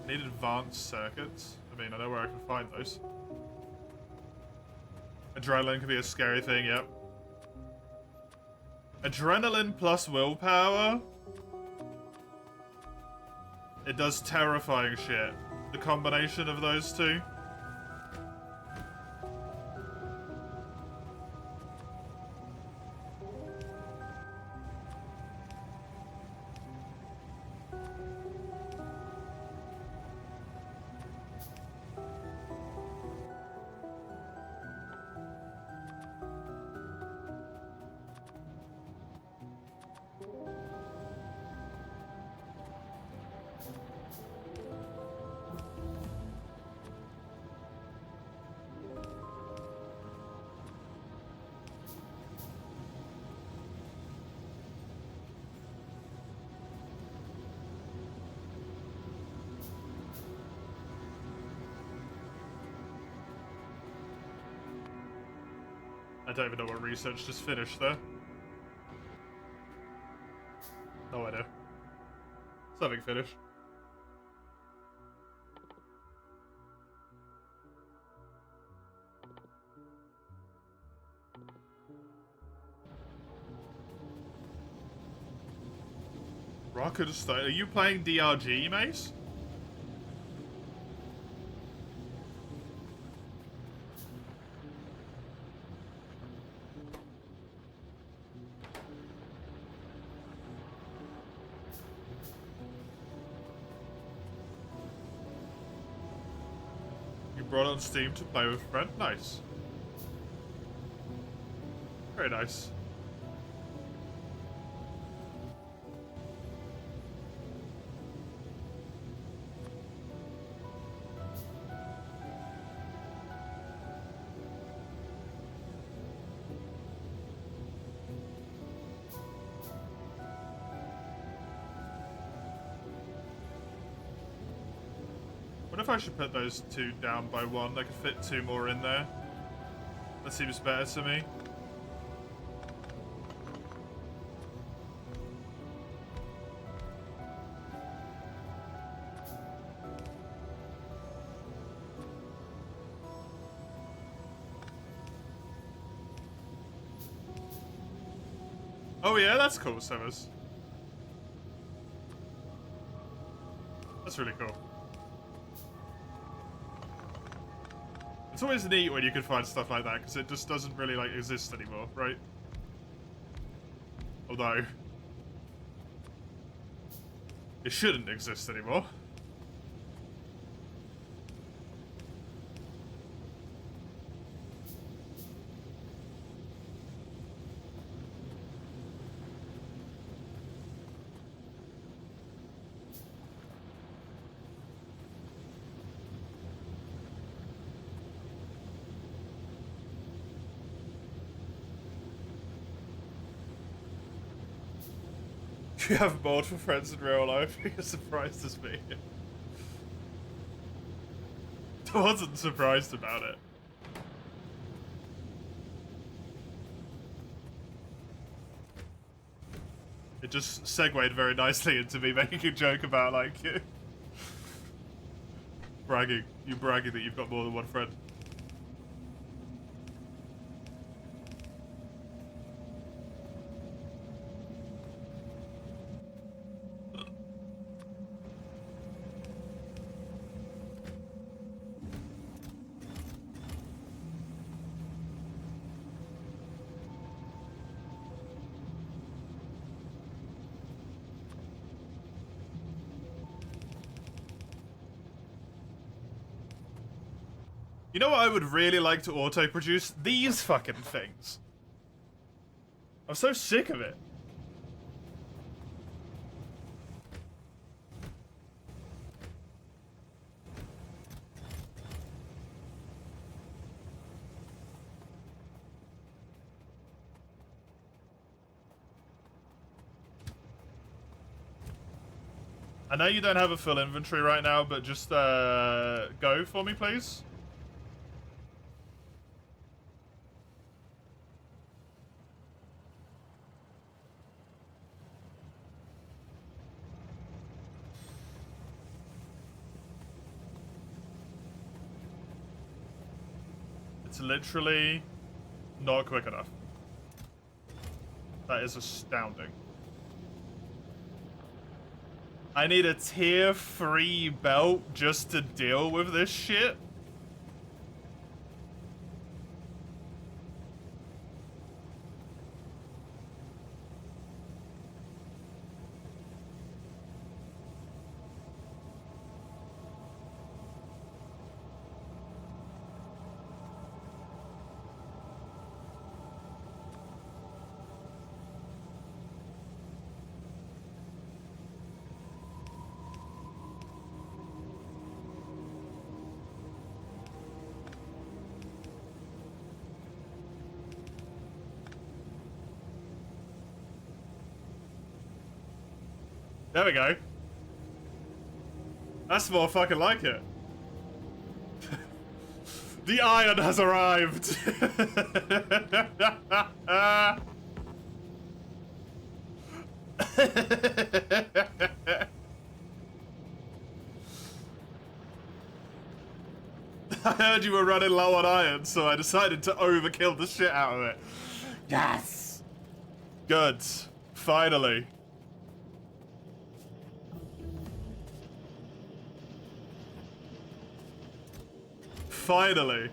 Need advanced circuits. I mean, I know where I can find those. Adrenaline can be a scary thing, yep. Adrenaline plus willpower? It does terrifying shit. The combination of those two. I don't even know what research just finished there. No idea. Something finished. Rocket Stone. Are you playing DRG, mate? You brought on Steam to play with a friend? Nice. Very nice. What if I should put those two down by one? I could fit two more in there. That seems better to me. Oh yeah, that's cool, Severs. That's really cool. It's always neat when you can find stuff like that, because it just doesn't really, like, exist anymore, right? Although... it shouldn't exist anymore. You have multiple friends in real life. You're surprised as me. I wasn't surprised about it. It just segued very nicely into me making a joke about, like, bragging. You bragging that you've got more than one friend. You know what I would really like to auto-produce? These fucking things. I'm so sick of it. I know you don't have a full inventory right now, but just go for me, please. It's literally not quick enough. That is astounding. I need a tier 3 belt just to deal with this shit. There we go. That's more fucking like it. The iron has arrived! I heard you were running low on iron, so I decided to overkill the shit out of it. Yes! Good. Finally. Finally.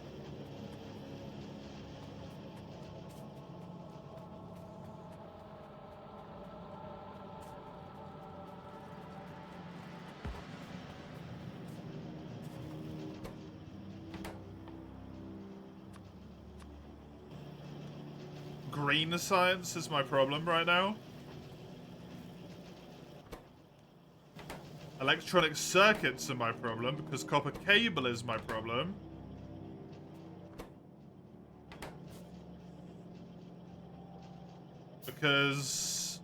Green science is my problem right now. Electronic circuits are my problem because copper cable is my problem. Because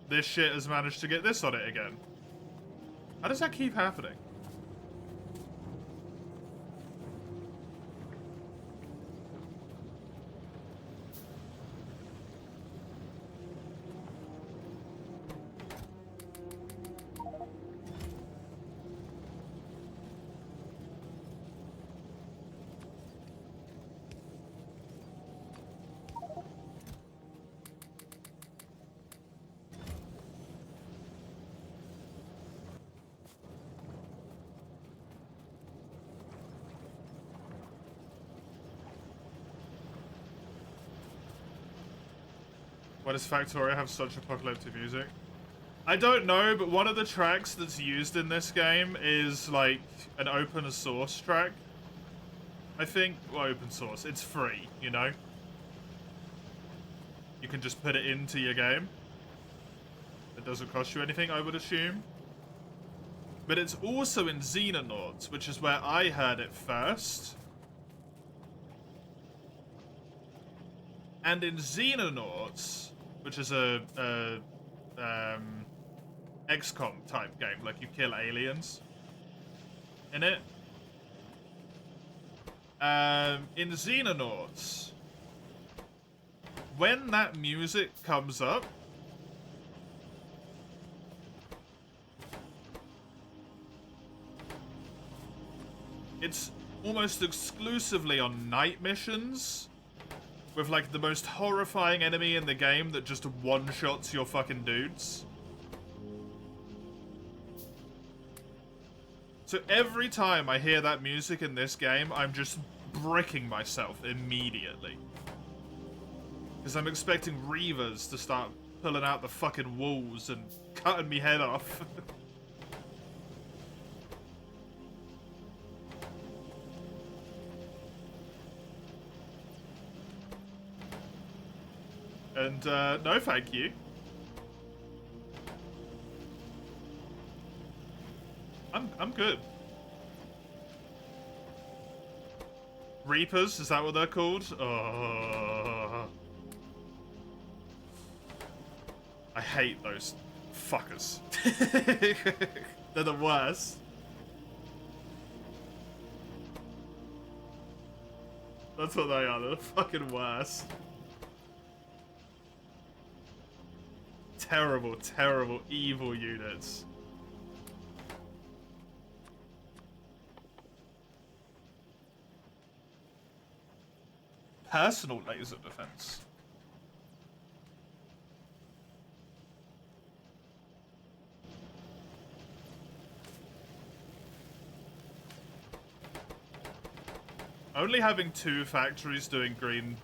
this shit has managed to get this on it again. How does that keep happening? Why does Factorio have such apocalyptic music? I don't know, but one of the tracks that's used in this game is like an open source track. I think, well, open source, it's free, you know? You can just put it into your game. It doesn't cost you anything, I would assume. But it's also in Xenonauts, which is where I heard it first. And in Xenonauts, which is a XCOM type game, like you kill aliens in it. In Xenonauts, when that music comes up, it's almost exclusively on night missions. With, like, the most horrifying enemy in the game that just one-shots your fucking dudes. So every time I hear that music in this game, I'm just bricking myself immediately. Because I'm expecting Reavers to start pulling out the fucking walls and cutting me head off. And, no thank you. I'm good. Reapers, is that what they're called? I hate those fuckers. They're the worst. That's what they are, they're the fucking worst. Terrible, terrible, evil units. Personal laser defense. Only having 2 factories doing green.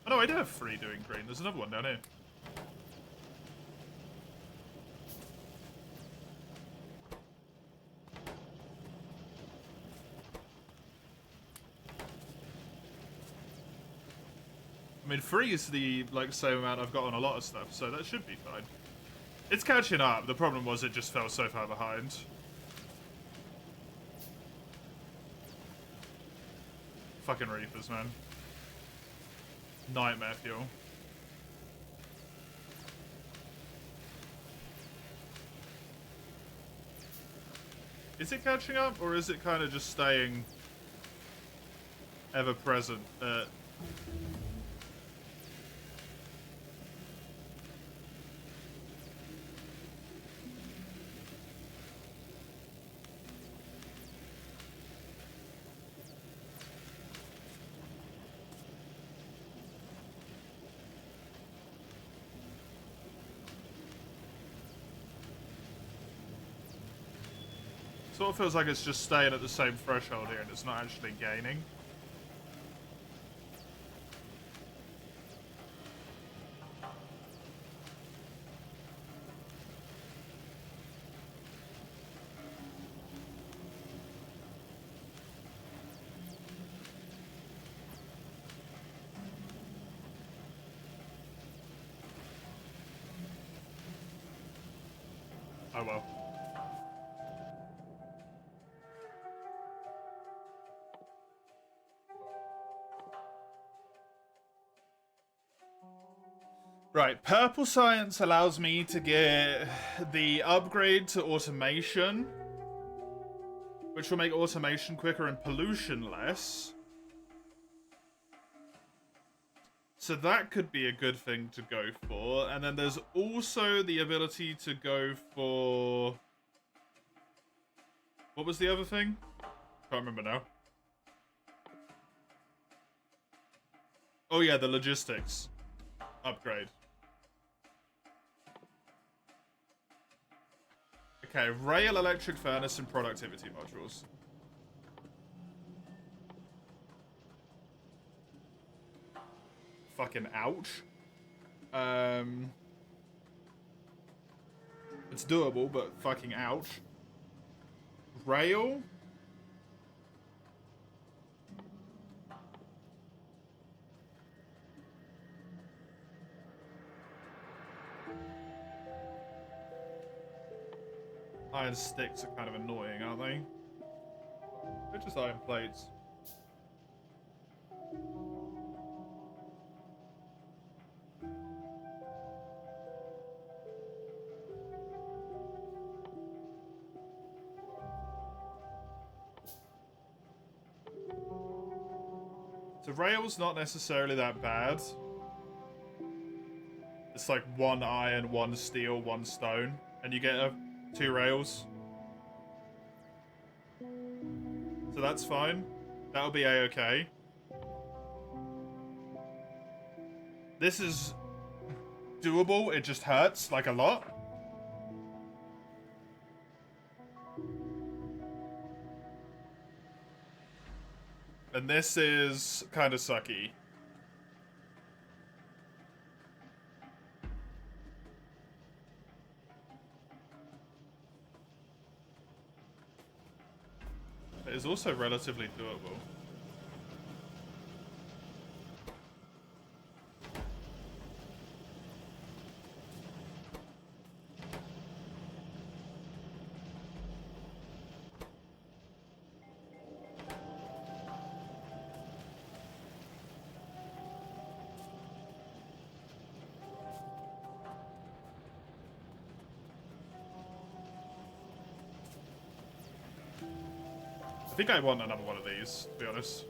Oh no, I do have 3 doing green. There's another one down here. I mean, 3 is the, like, same amount I've got on a lot of stuff, so that should be fine. It's catching up. The problem was it just fell so far behind. Fucking Reapers, man. Nightmare fuel. Is it catching up, or is it kind of just staying... ever present. Sort of feels like it's just staying at the same threshold here and it's not actually gaining. Oh well. Right, purple science allows me to get the upgrade to automation, which will make automation quicker and pollution less. So that could be a good thing to go for. And then there's also the ability to go for... What was the other thing? Can't remember now. Oh yeah, the logistics upgrade. Okay, rail, electric furnace, and productivity modules. Fucking ouch. It's doable, but fucking ouch. Rail. Iron sticks are kind of annoying, aren't they? They're just iron plates. So rail's not necessarily that bad. It's like 1 iron, 1 steel, 1 stone, and you get 2 rails. So that's fine. That'll be a-okay. This is doable, it just hurts, like, a lot. And this is kind of sucky. It is also relatively doable. I think I want another one of these, to be honest.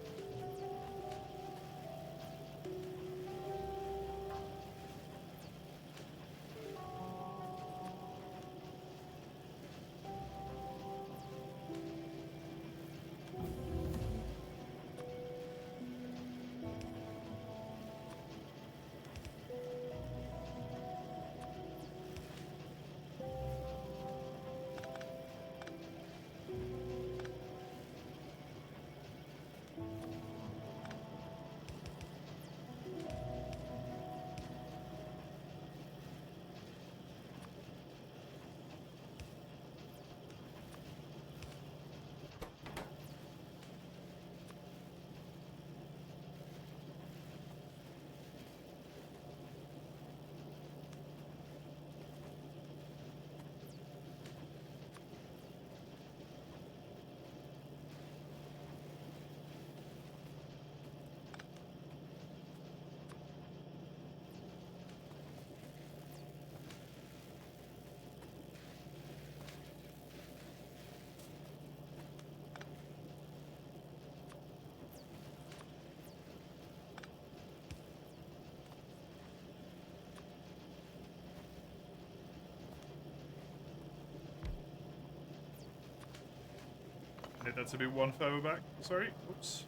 Get to be one further back. Sorry. Oops.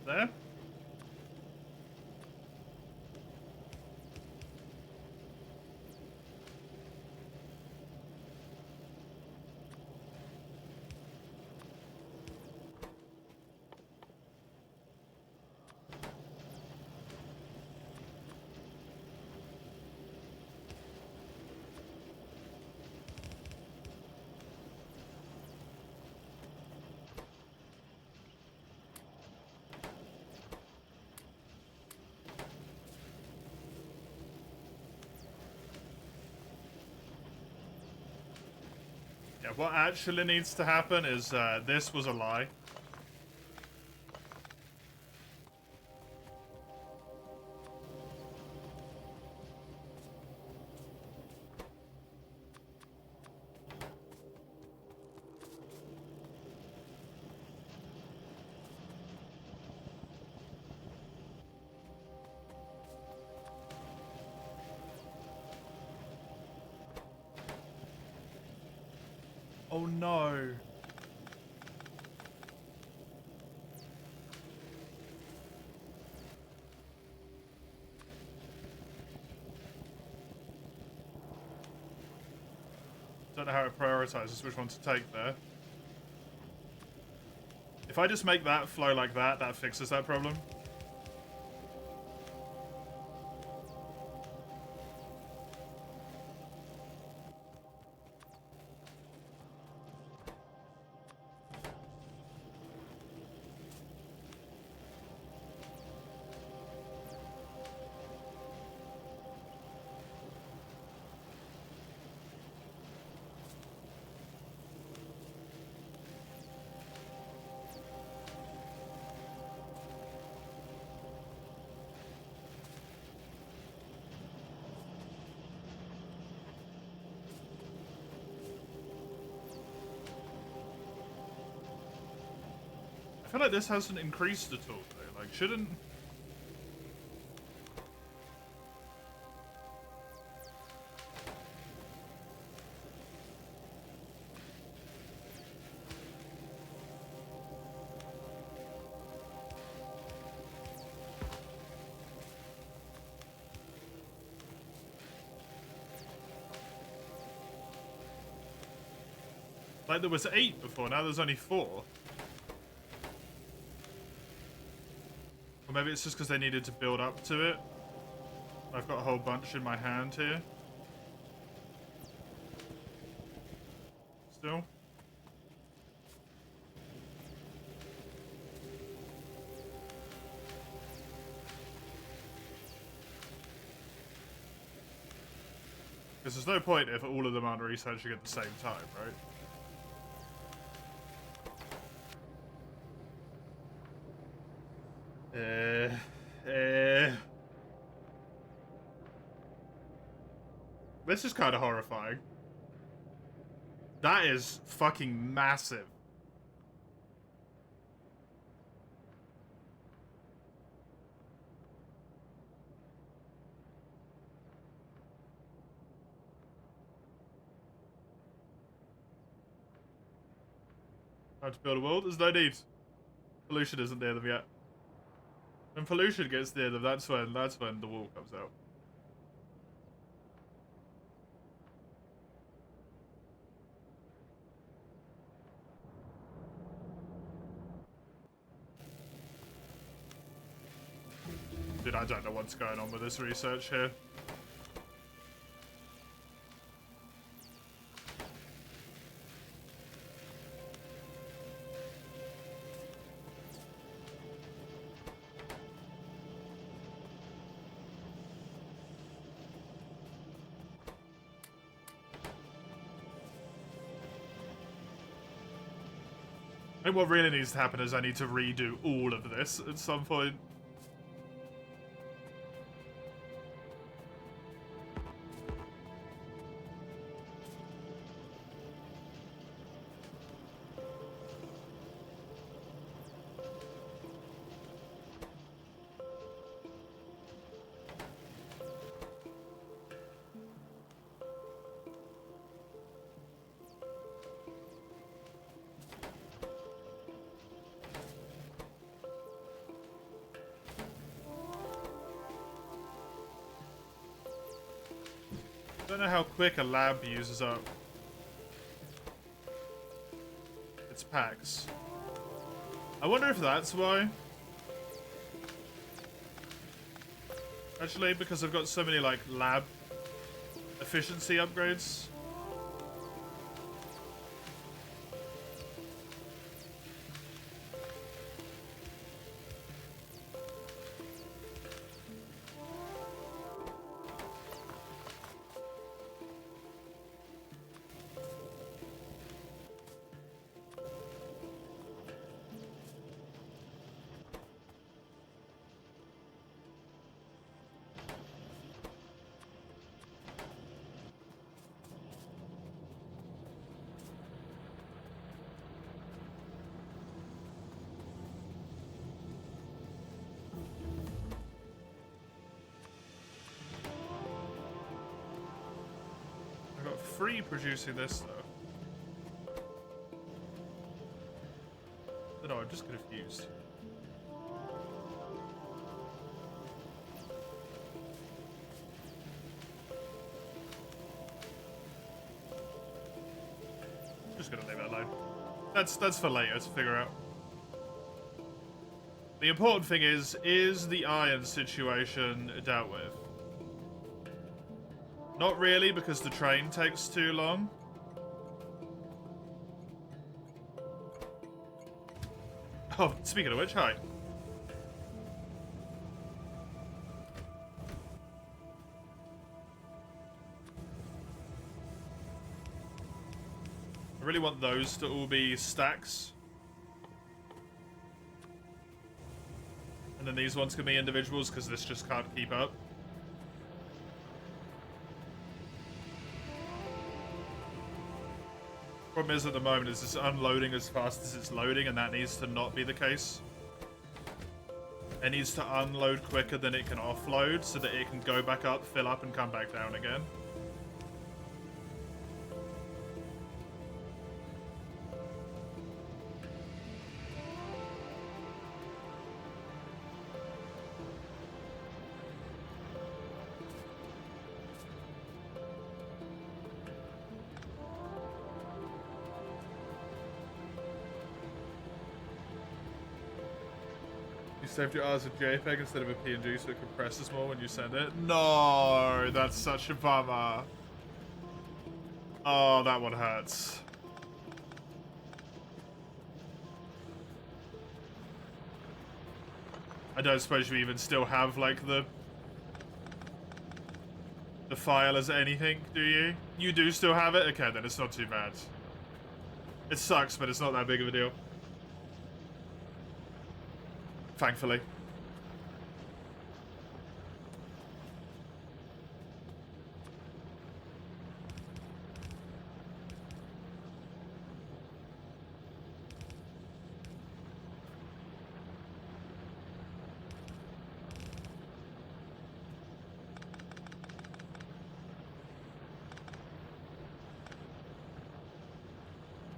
There. Yeah, what actually needs to happen is this was a lie. Oh no. Don't know how it prioritizes which one to take there. If I just make that flow like that, that fixes that problem. I feel like this hasn't increased at all, though. Like, shouldn't... Like, there was 8 before, now there's only 4. Or maybe it's just because they needed to build up to it. I've got a whole bunch in my hand here. Still. Because there's no point if all of them aren't researching at the same time, right? This is kind of horrifying. That is fucking massive. How to build a world? There's no need. Pollution isn't near them yet. When pollution gets near them, that's when the wall comes out. Dude, I don't know what's going on with this research here. I think what really needs to happen is I need to redo all of this at some point. don't know how quick a lab uses up its packs. I wonder if that's why. Actually, because I've got so many, like, lab efficiency upgrades. I got free producing this though. No, I'm just confused. Just gonna leave it alone. That's for later to figure out. The important thing is the iron situation dealt with? Not really, because the train takes too long. Oh, speaking of which, hi. I really want those to all be stacks. And then these ones can be individuals, because this just can't keep up. Problem is, at the moment, is it's unloading as fast as it's loading, and that needs to not be the case. It needs to unload quicker than it can offload, so that it can go back up, fill up, and come back down again. Saved your R's a JPEG instead of a PNG so it compresses more when you send it? No, that's such a bummer. Oh, that one hurts. I don't suppose you even still have, like, the file as anything, do you? You do still have it? Okay, then it's not too bad. It sucks, but it's not that big of a deal. Thankfully.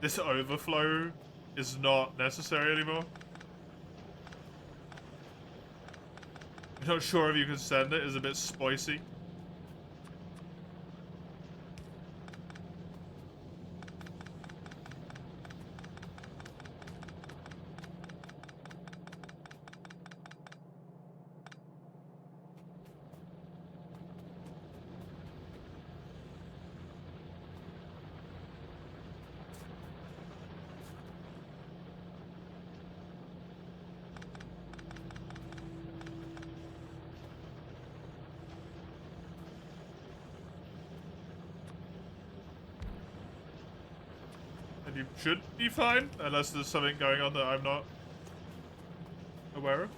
This overflow is not necessary anymore. I'm not sure if you can send it. It's a bit spicy. And you should be fine, unless there's something going on that I'm not aware of.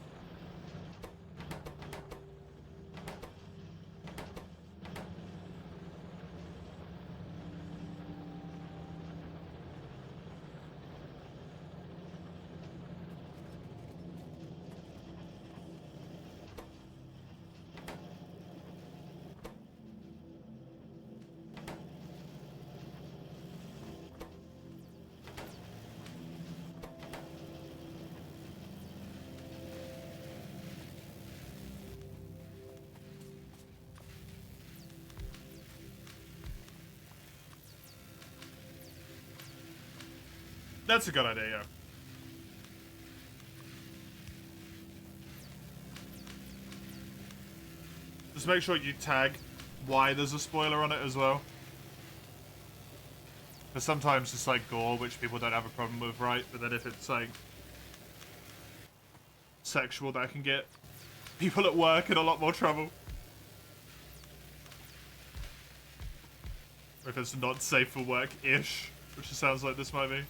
That's a good idea, yeah. Just make sure you tag why there's a spoiler on it as well. Because sometimes it's like gore, which people don't have a problem with, right? But then if it's like sexual, that can get people at work in a lot more trouble. Or if it's not safe for work-ish, which it sounds like this might be.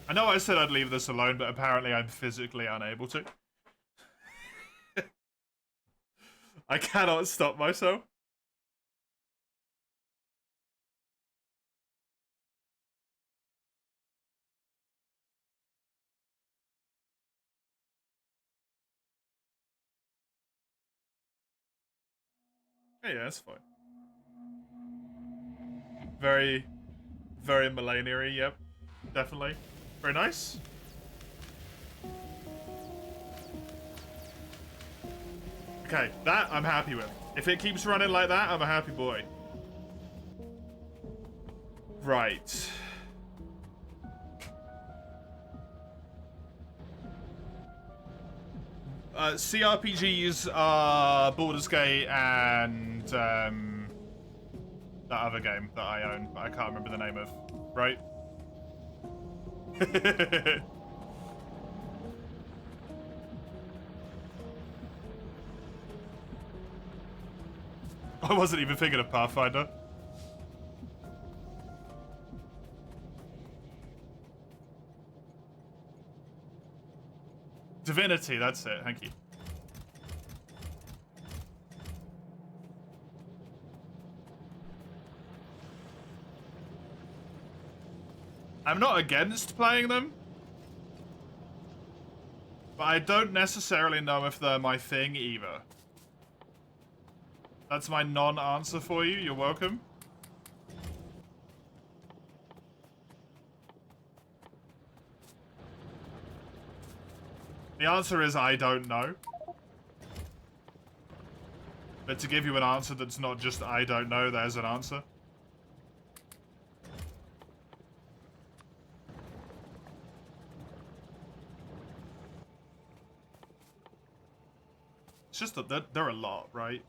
I know I said I'd leave this alone, but apparently I'm physically unable to. I cannot stop myself. Yeah, that's fine. Very, very millenary, yep. Definitely. Very nice. Okay, that I'm happy with. If it keeps running like that, I'm a happy boy. Right. CRPGs are Baldur's Gate and that other game that I own, but I can't remember the name of. Right? I wasn't even thinking of Pathfinder. Divinity, that's it. Thank you. I'm not against playing them, but I don't necessarily know if they're my thing either. That's my non-answer for you. You're welcome. The answer is I don't know. But to give you an answer that's not just I don't know, there's an answer. It's just that they're a lot, right?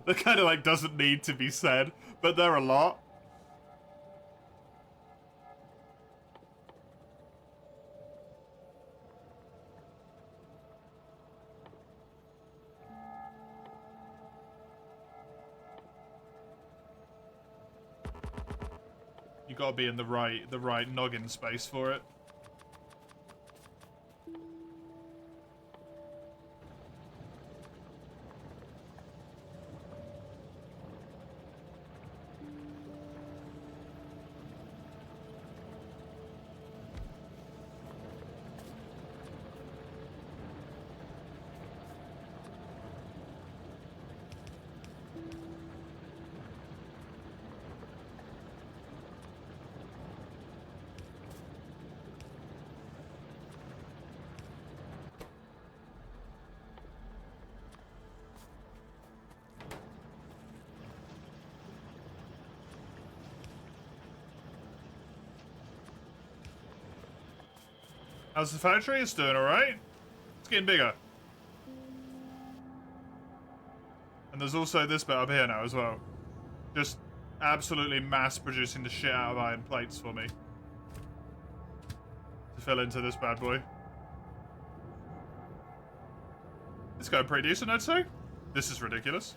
That kind of like doesn't need to be said, but they're a lot. You gotta be in the right noggin space for it. How's the factory? It's doing alright. It's getting bigger. And there's also this bit up here now as well. Just absolutely mass producing the shit out of iron plates for me. To fill into this bad boy. It's going pretty decent, I'd say. This is ridiculous.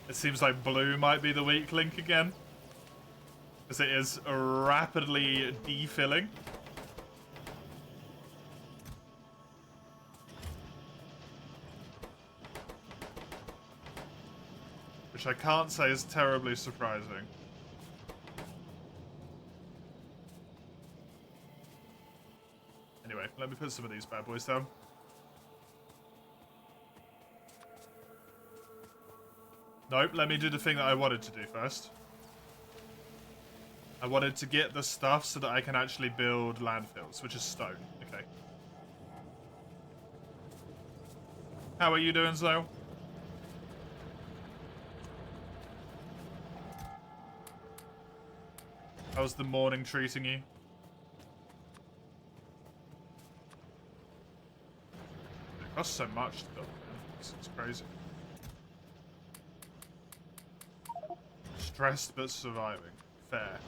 It seems like blue might be the weak link again. Because it is rapidly defilling. which I can't say is terribly surprising. Anyway, let me put some of these bad boys down. Nope, let me do the thing that I wanted to do first. I wanted to get the stuff so that I can actually build landfills, which is stone. Okay. How are you doing, Zoe? How's the morning treating you? It costs so much to build them. It's crazy. Stressed but surviving. Fair.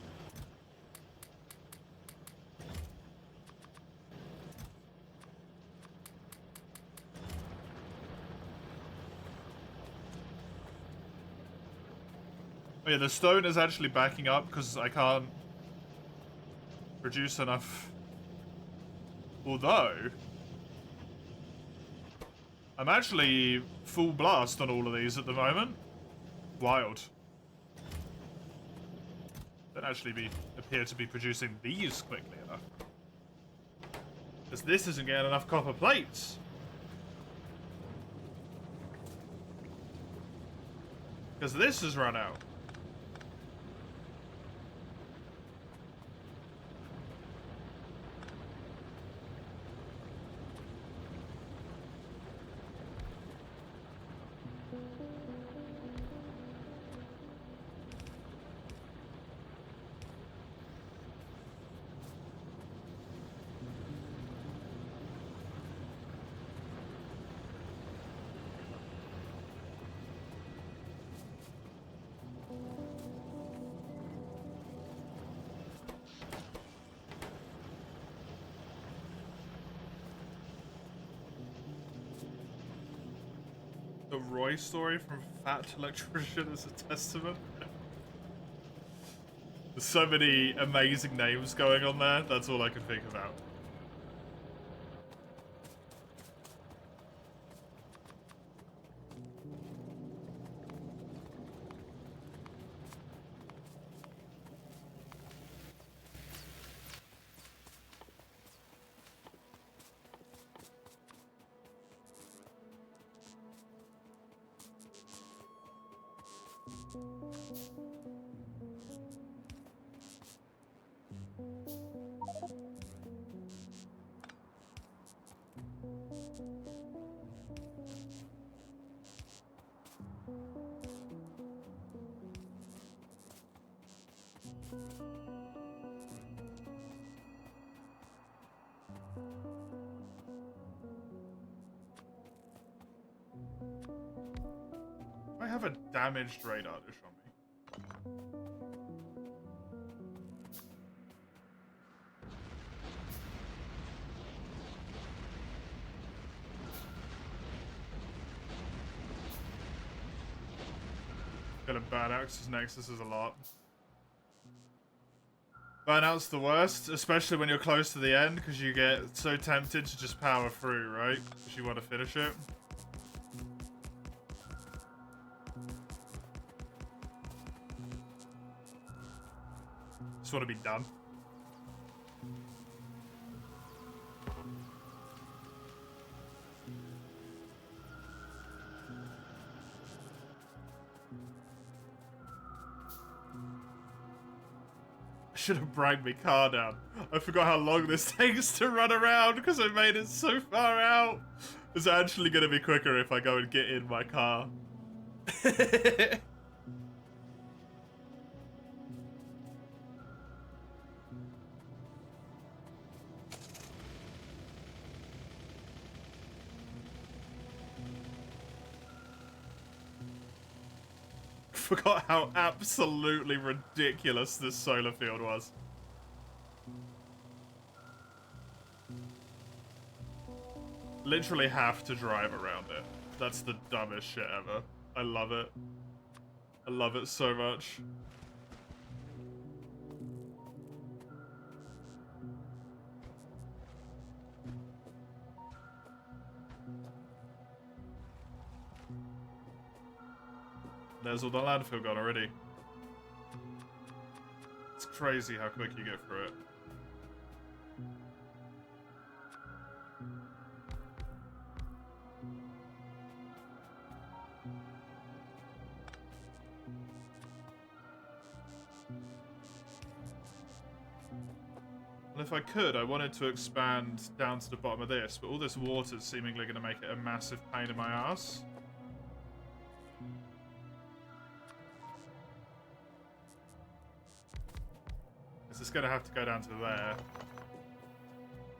Oh yeah, the stone is actually backing up because I can't produce enough. Although, I'm actually full blast on all of these at the moment. Wild. Don't actually appear to be producing these quickly enough. Because this isn't getting enough copper plates. Because this has run out. The Roy story from Fat Electrician is a testament. There's so many amazing names going on there, that's all I can think about. I have a damaged radar dish on me. Gonna burn out because Nexus is a lot. Burnout's the worst, especially when you're close to the end, because you get so tempted to just power through, right? Because you want to finish it. Just want to be done. I should have bragged my car down. I forgot how long this takes to run around because I made it so far out. It's actually going to be quicker if I go and get in my car. Forgot how absolutely ridiculous this solar field was. Literally have to drive around it. That's the dumbest shit ever. I love it. I love it so much. There's all the landfill gone already. It's crazy how quick you get through it. And if I could, I wanted to expand down to the bottom of this, but all this water's seemingly going to make it a massive pain in my ass. This is going to have to go down to there.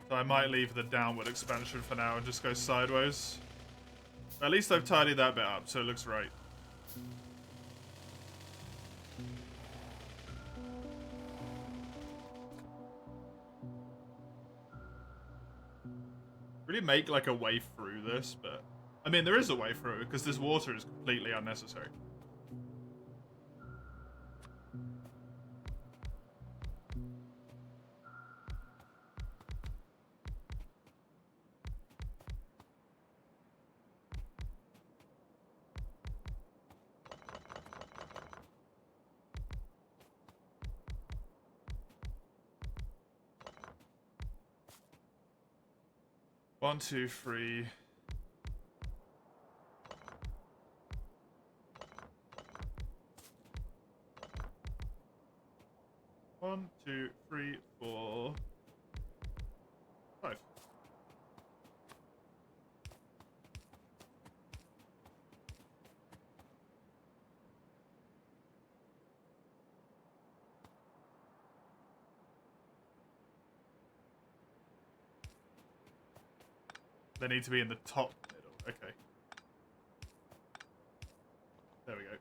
So I might leave the downward expansion for now and just go sideways. At least I've tidied that bit up, so it looks right. Really make like a way through this, but I mean there is a way through because this water is completely unnecessary. One, two, three. One, two, three, four, five. They need to be in the top middle. Okay. There we go.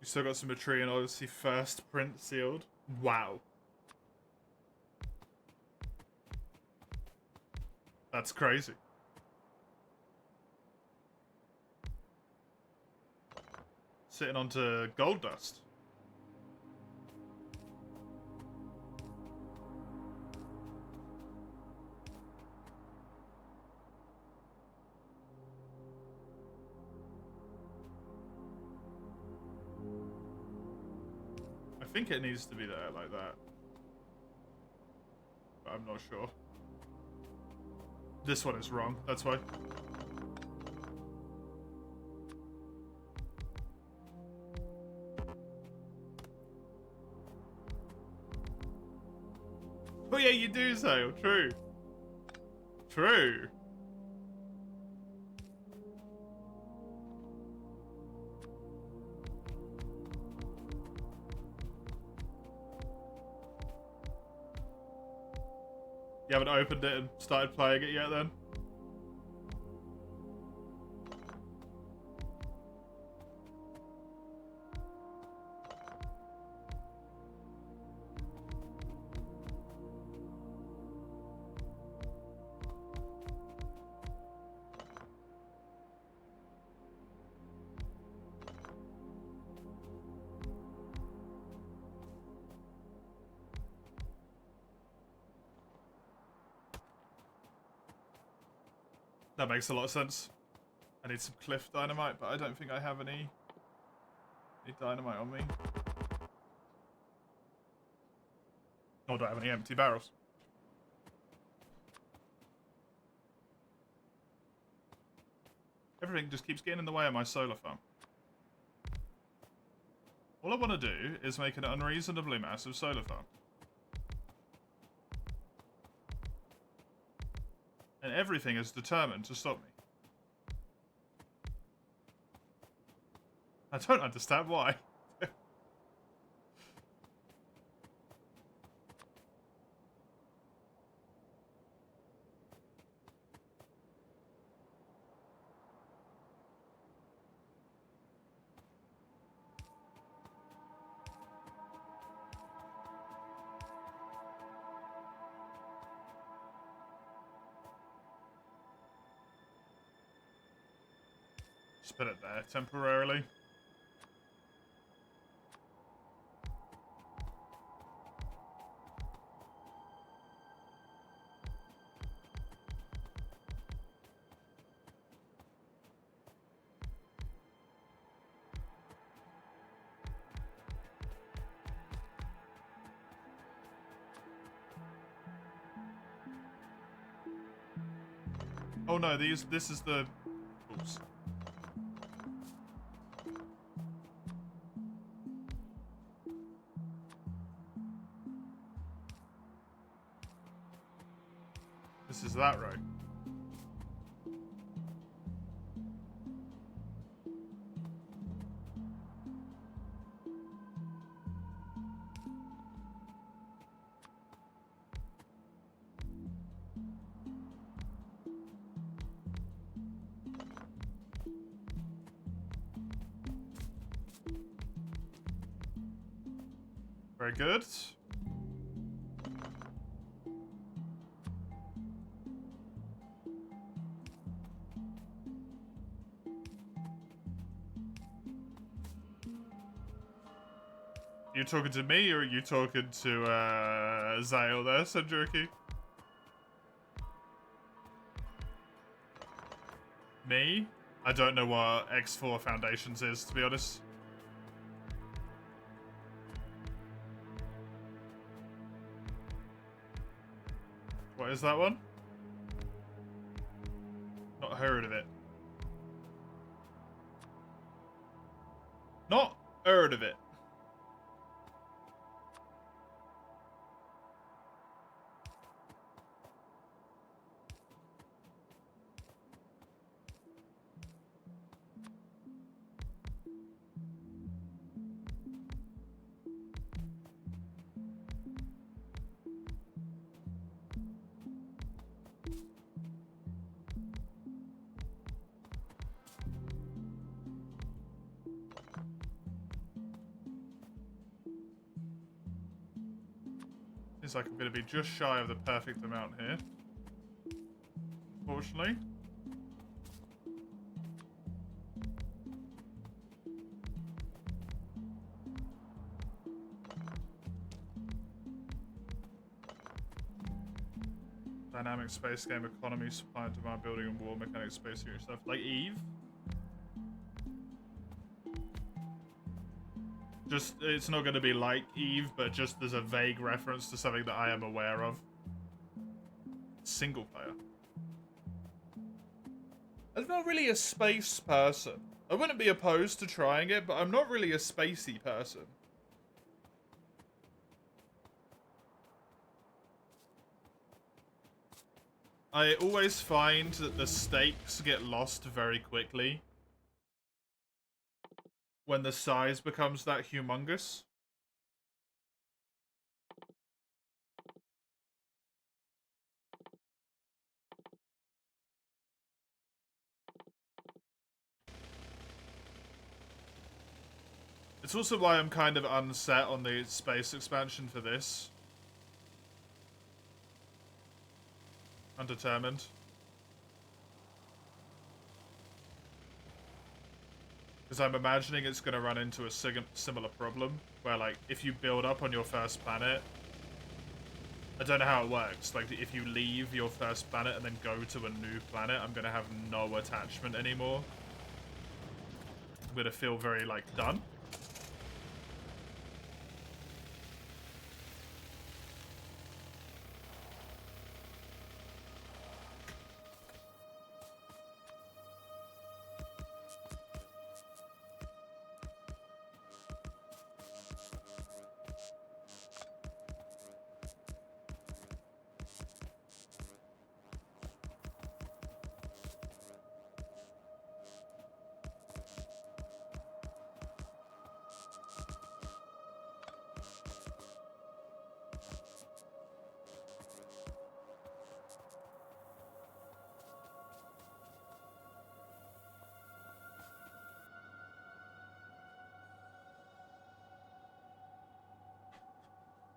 You still got some tree and obviously first print sealed. Wow. That's crazy. Sitting onto gold dust. I think it needs to be there like that. But I'm not sure. This one is wrong, that's why. Oh yeah, you do sail. True. True. You haven't opened it and started playing it yet then? That makes a lot of sense. I need some cliff dynamite, but I don't think I have any dynamite on me. Nor do I have any empty barrels. Everything just keeps getting in the way of my solar farm. All I want to do is make an unreasonably massive solar farm. And everything is determined to stop me. I don't understand why. Just put it there temporarily. Oh no, this is the... Oops. This is that row. Very good. You talking to me or are you talking to Zale there, Sanjurki? Me? I don't know what X4 Foundations is, to be honest. What is that one? Not heard of it. Not heard of it. Seems like I'm going to be just shy of the perfect amount here. Fortunately. Dynamic space game economy, supply and demand, building and war mechanics, space and stuff. Like Eve? Just, it's not going to be like Eve, but just there's a vague reference to something that I am aware of. Single player. I'm not really a space person. I wouldn't be opposed to trying it, but I'm not really a spacey person. I always find that the stakes get lost very quickly when the size becomes that humongous. It's also why I'm kind of unset on the space expansion for this. Undetermined. Because I'm imagining it's going to run into a similar problem, where, like, if you build up on your first planet, I don't know how it works. Like, if you leave your first planet and then go to a new planet, I'm going to have no attachment anymore. I'm going to feel very, like, done.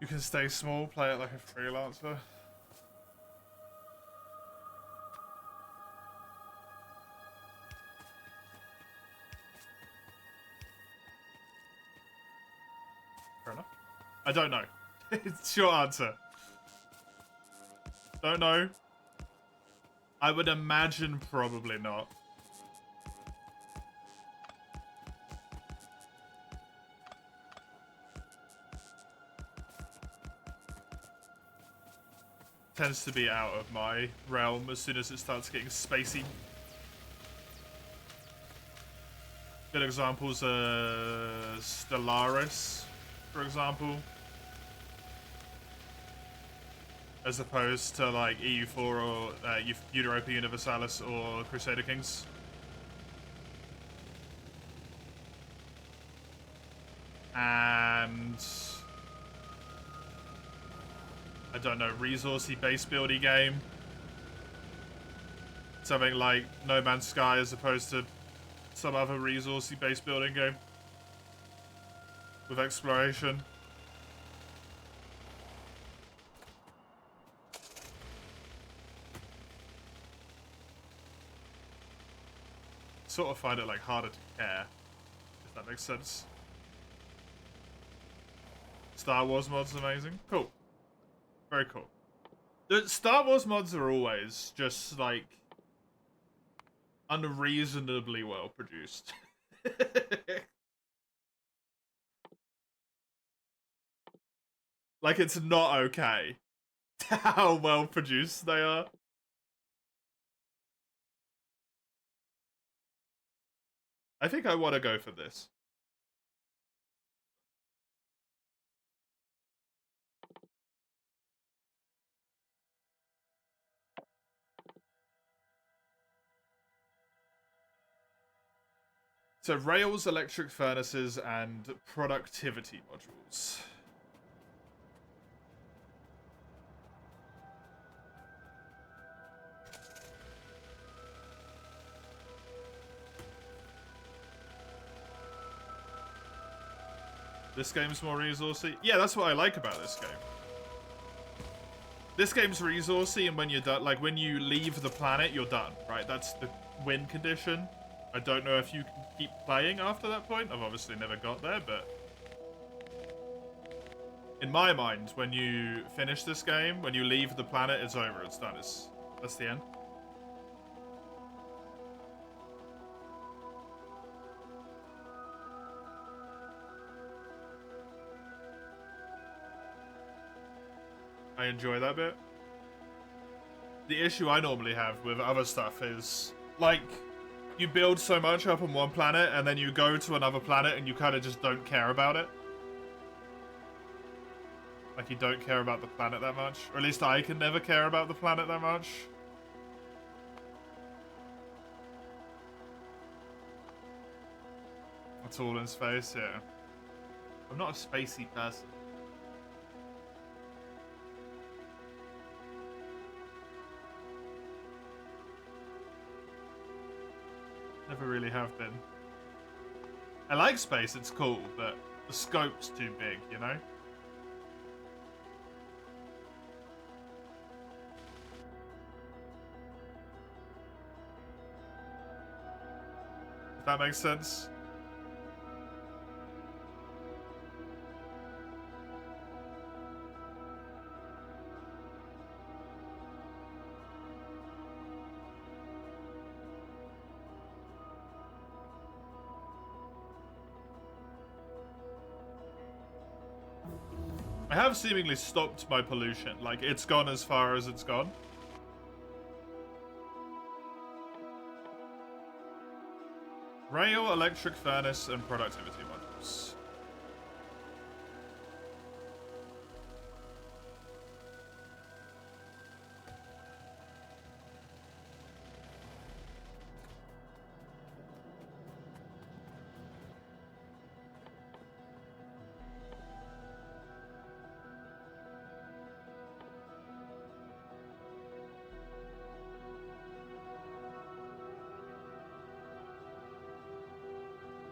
You can stay small, play it like a freelancer. Fair enough. I don't know. It's short answer. Don't know. I would imagine probably not. tends to be out of my realm as soon as it starts getting spacey. Good examples are Stellaris, for example. As opposed to like EU4 or Europa Universalis or Crusader Kings. And I don't know, resourcey base buildy game. Something like No Man's Sky as opposed to some other resourcey base building game with exploration. Sort of find it like harder to care, if that makes sense. Star Wars mods amazing. Cool. Very cool. The Star Wars mods are always just like unreasonably well produced. Like it's not okay how well produced they are. I think I want to go for this. So rails, electric furnaces, and productivity modules. This game's more resourcey. Yeah, that's what I like about this game. This game's resourcey, and when you're done, like when you leave the planet, you're done, right? That's the win condition. I don't know if you can keep playing after that point. I've obviously never got there, but in my mind, when you finish this game, when you leave the planet, it's over. It's done. That's the end. I enjoy that bit. The issue I normally have with other stuff is, like, you build so much up on one planet, and then you go to another planet, and you kind of just don't care about it. Like, you don't care about the planet that much. Or at least I can never care about the planet that much. It's all in space, yeah. I'm not a spacey person. Never really have been. I like space, it's cool, but the scope's too big, you know? If that makes sense. I have seemingly stopped my pollution. Like, it's gone as far as it's gone. Rail, electric furnace, and productivity modules.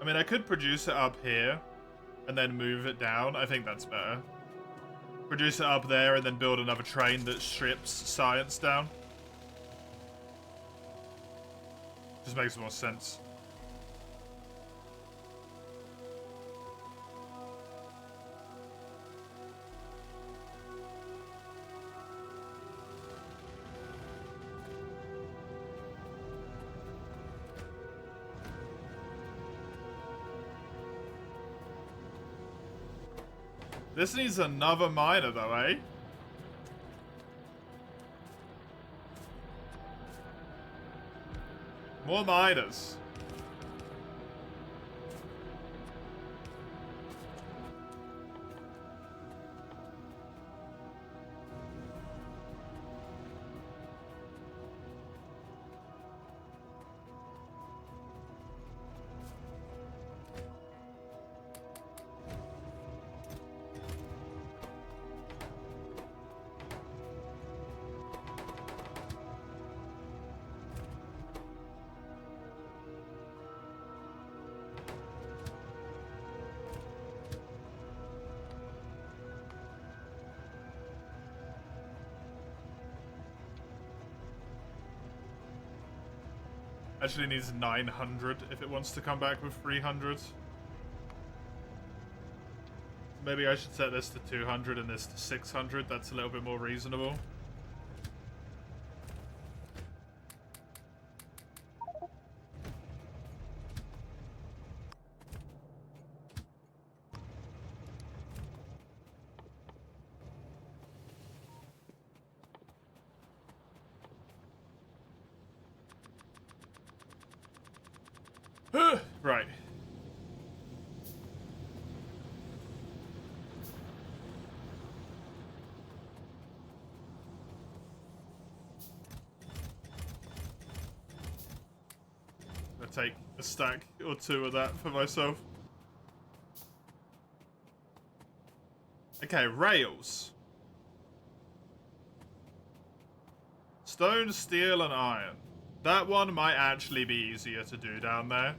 I mean, I could produce it up here and then move it down. I think that's better. Produce it up there and then build another train that strips science down. Just makes more sense. This needs another miner, though, eh? More miners. Actually needs 900 if it wants to come back with 300. Maybe I should set this to 200 and this to 600. That's a little bit more reasonable. Right. I'll take a stack or two of that for myself. Okay, rails. Stone, steel, and iron. That one might actually be easier to do down there.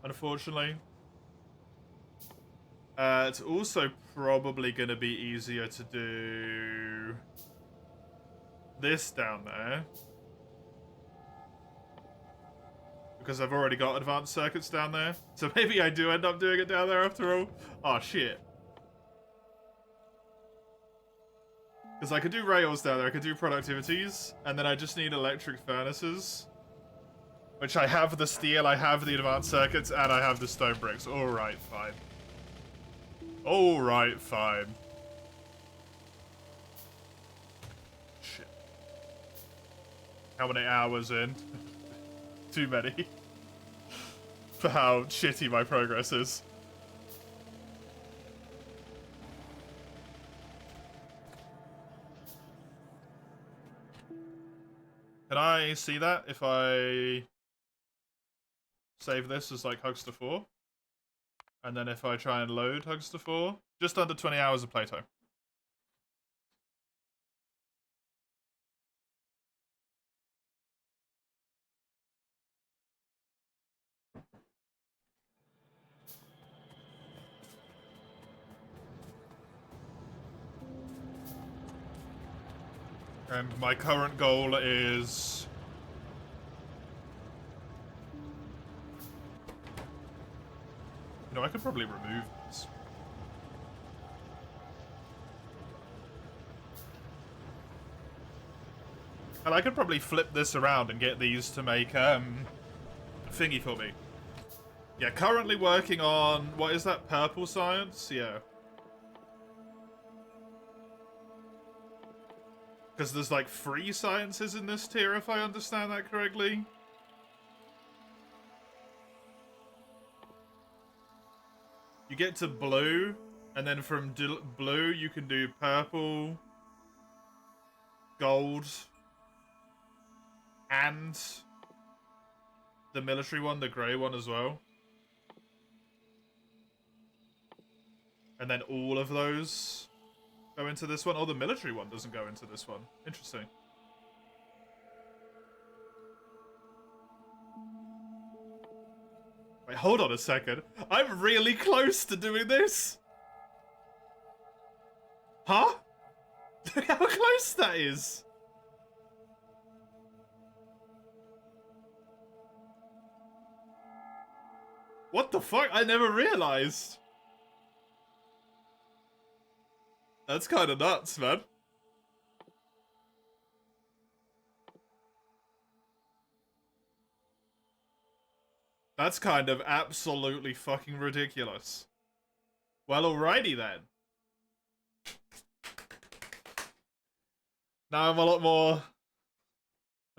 Unfortunately. It's also probably going to be easier to do this down there. Because I've already got advanced circuits down there. So maybe I do end up doing it down there after all. Oh, shit. Because I could do rails down there, I could do productivities, and then I just need electric furnaces. Which I have the steel, I have the advanced circuits, and I have the stone bricks. Alright, fine. Alright, fine. Shit. How many hours in? Too many. For how shitty my progress is. Can I see that if I save this as like Hugster 4? And then if I try and load Hugster 4, just under 20 hours of playtime. And my current goal is... You know, I could probably remove this. And I could probably flip this around and get these to make, thingy for me. Yeah, currently working on... What is that? Purple science? Yeah. Because there's like 3 sciences in this tier, if I understand that correctly. You get to blue, and then from blue you can do purple, gold, and the military one, the grey one as well. And then all of those go into this one. Oh, the military one doesn't go into this one. Interesting. Wait, hold on a second. I'm really close to doing this. Huh? Look how close that is. What the fuck? I never realized. That's kind of nuts, man. That's kind of absolutely fucking ridiculous. Well, alrighty then. Now I'm a lot more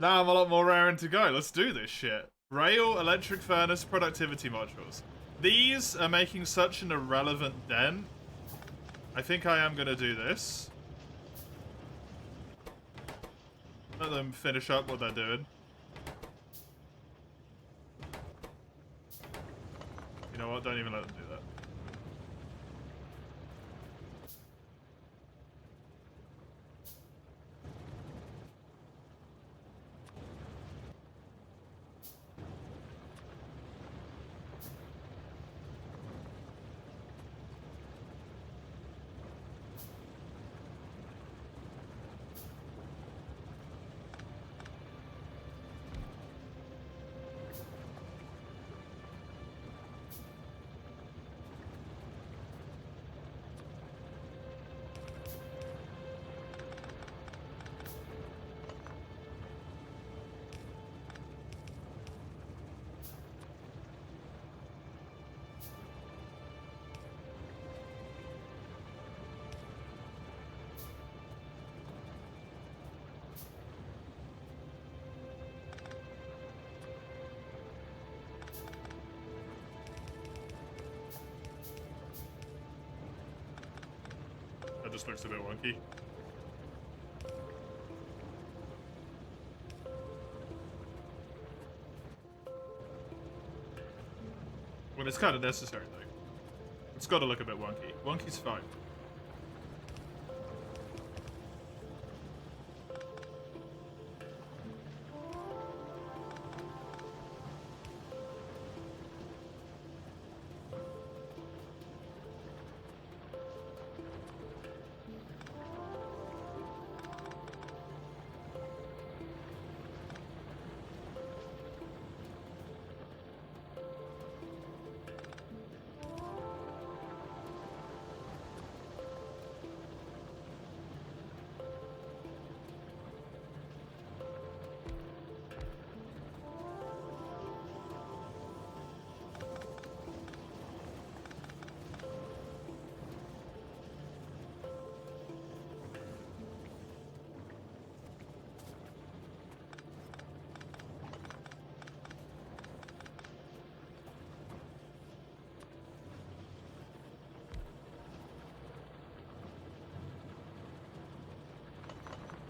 Now I'm a lot more raring to go. Let's do this shit. Rail, electric furnace, productivity modules. These are making such an irrelevant dent. I think I am going to do this. Let them finish up what they're doing. You know what? Don't even let them do that. That just looks a bit wonky. Well, it's kind of necessary, though. It's got to look a bit wonky. Wonky's fine.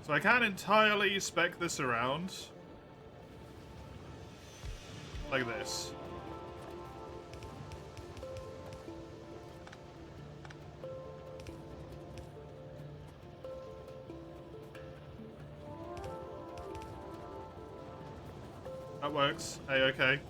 So I can't entirely spec this around. Like this. That works. Hey, okay.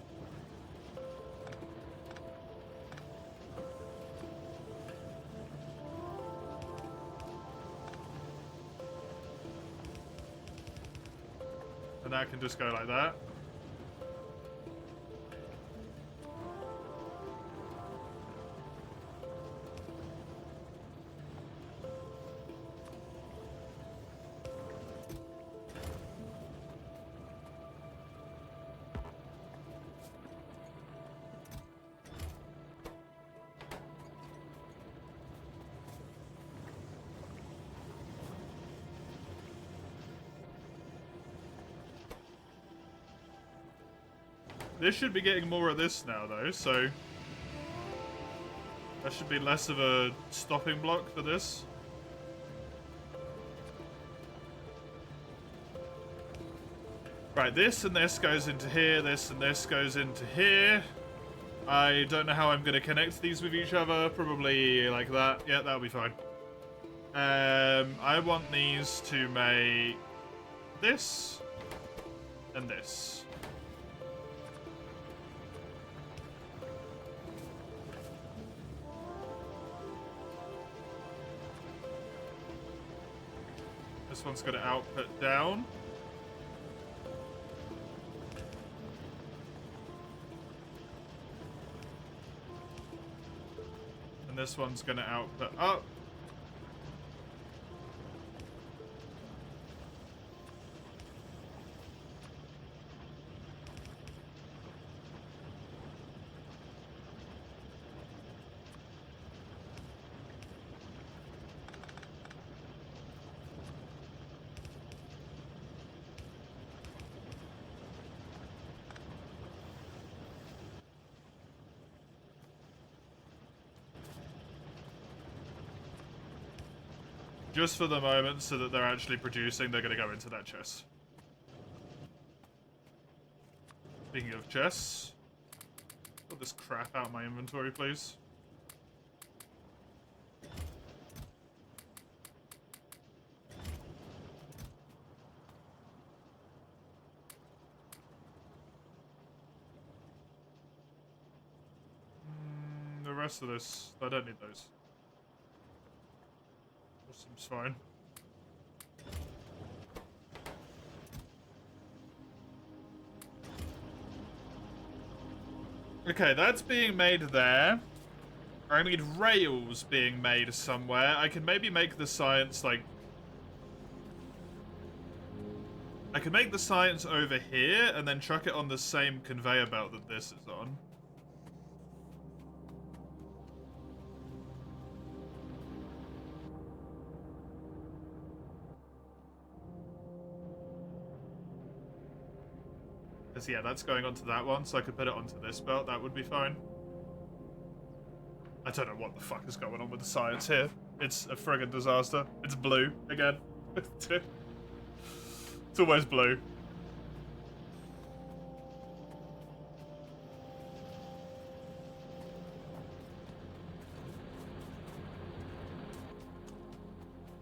And that can just go like that. This should be getting more of this now, though, so that should be less of a stopping block for this. Right, this and this goes into here, this and this goes into here. I don't know how I'm going to connect these with each other, probably like that. Yeah, that'll be fine. I want these to make this and this. This one's got to output down. And this one's going to output up. Just for the moment, so that they're actually producing, they're going to go into that chest. Speaking of chests, put this crap out of my inventory, please. The rest of this, I don't need those. This seems fine. Okay, that's being made there. I need rails being made somewhere. I can maybe make the science, like... I can make the science over here, and then chuck it on the same conveyor belt that this is on. Because, yeah, that's going onto that one, so I could put it onto this belt. That would be fine. I don't know what the fuck is going on with the science here. It's a friggin' disaster. It's blue, again. It's always blue.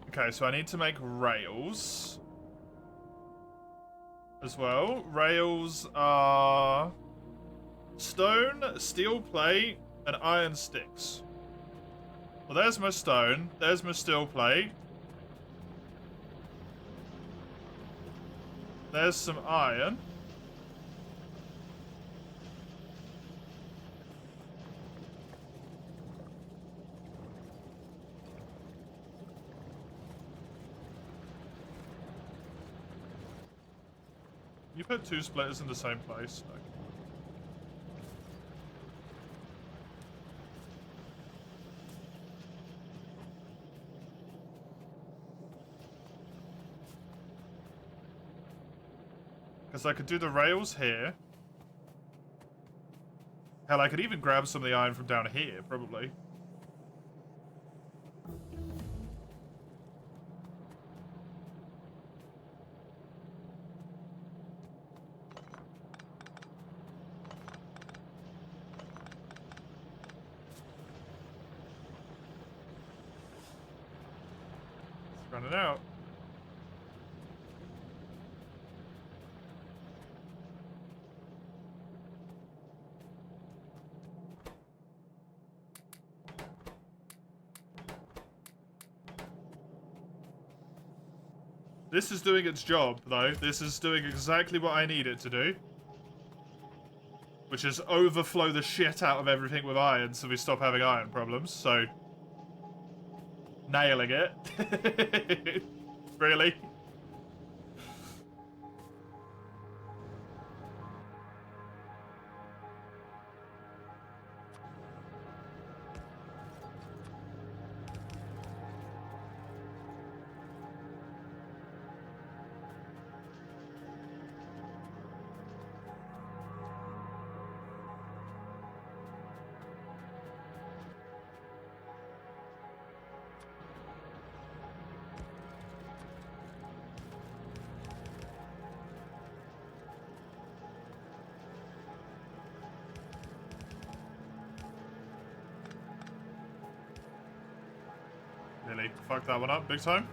Okay, so I need to make rails as well. Rails are stone, steel plate, and iron sticks. Well, there's my stone. There's my steel plate. There's some iron. You put two splitters in the same place. Okay. Because I could do the rails here. Hell, I could even grab some of the iron from down here, probably. It's running out. This is doing its job, though. This is doing exactly what I need it to do. Which is overflow the shit out of everything with iron so we stop having iron problems, so... Nailing it. Really? Really fucked that one up big time.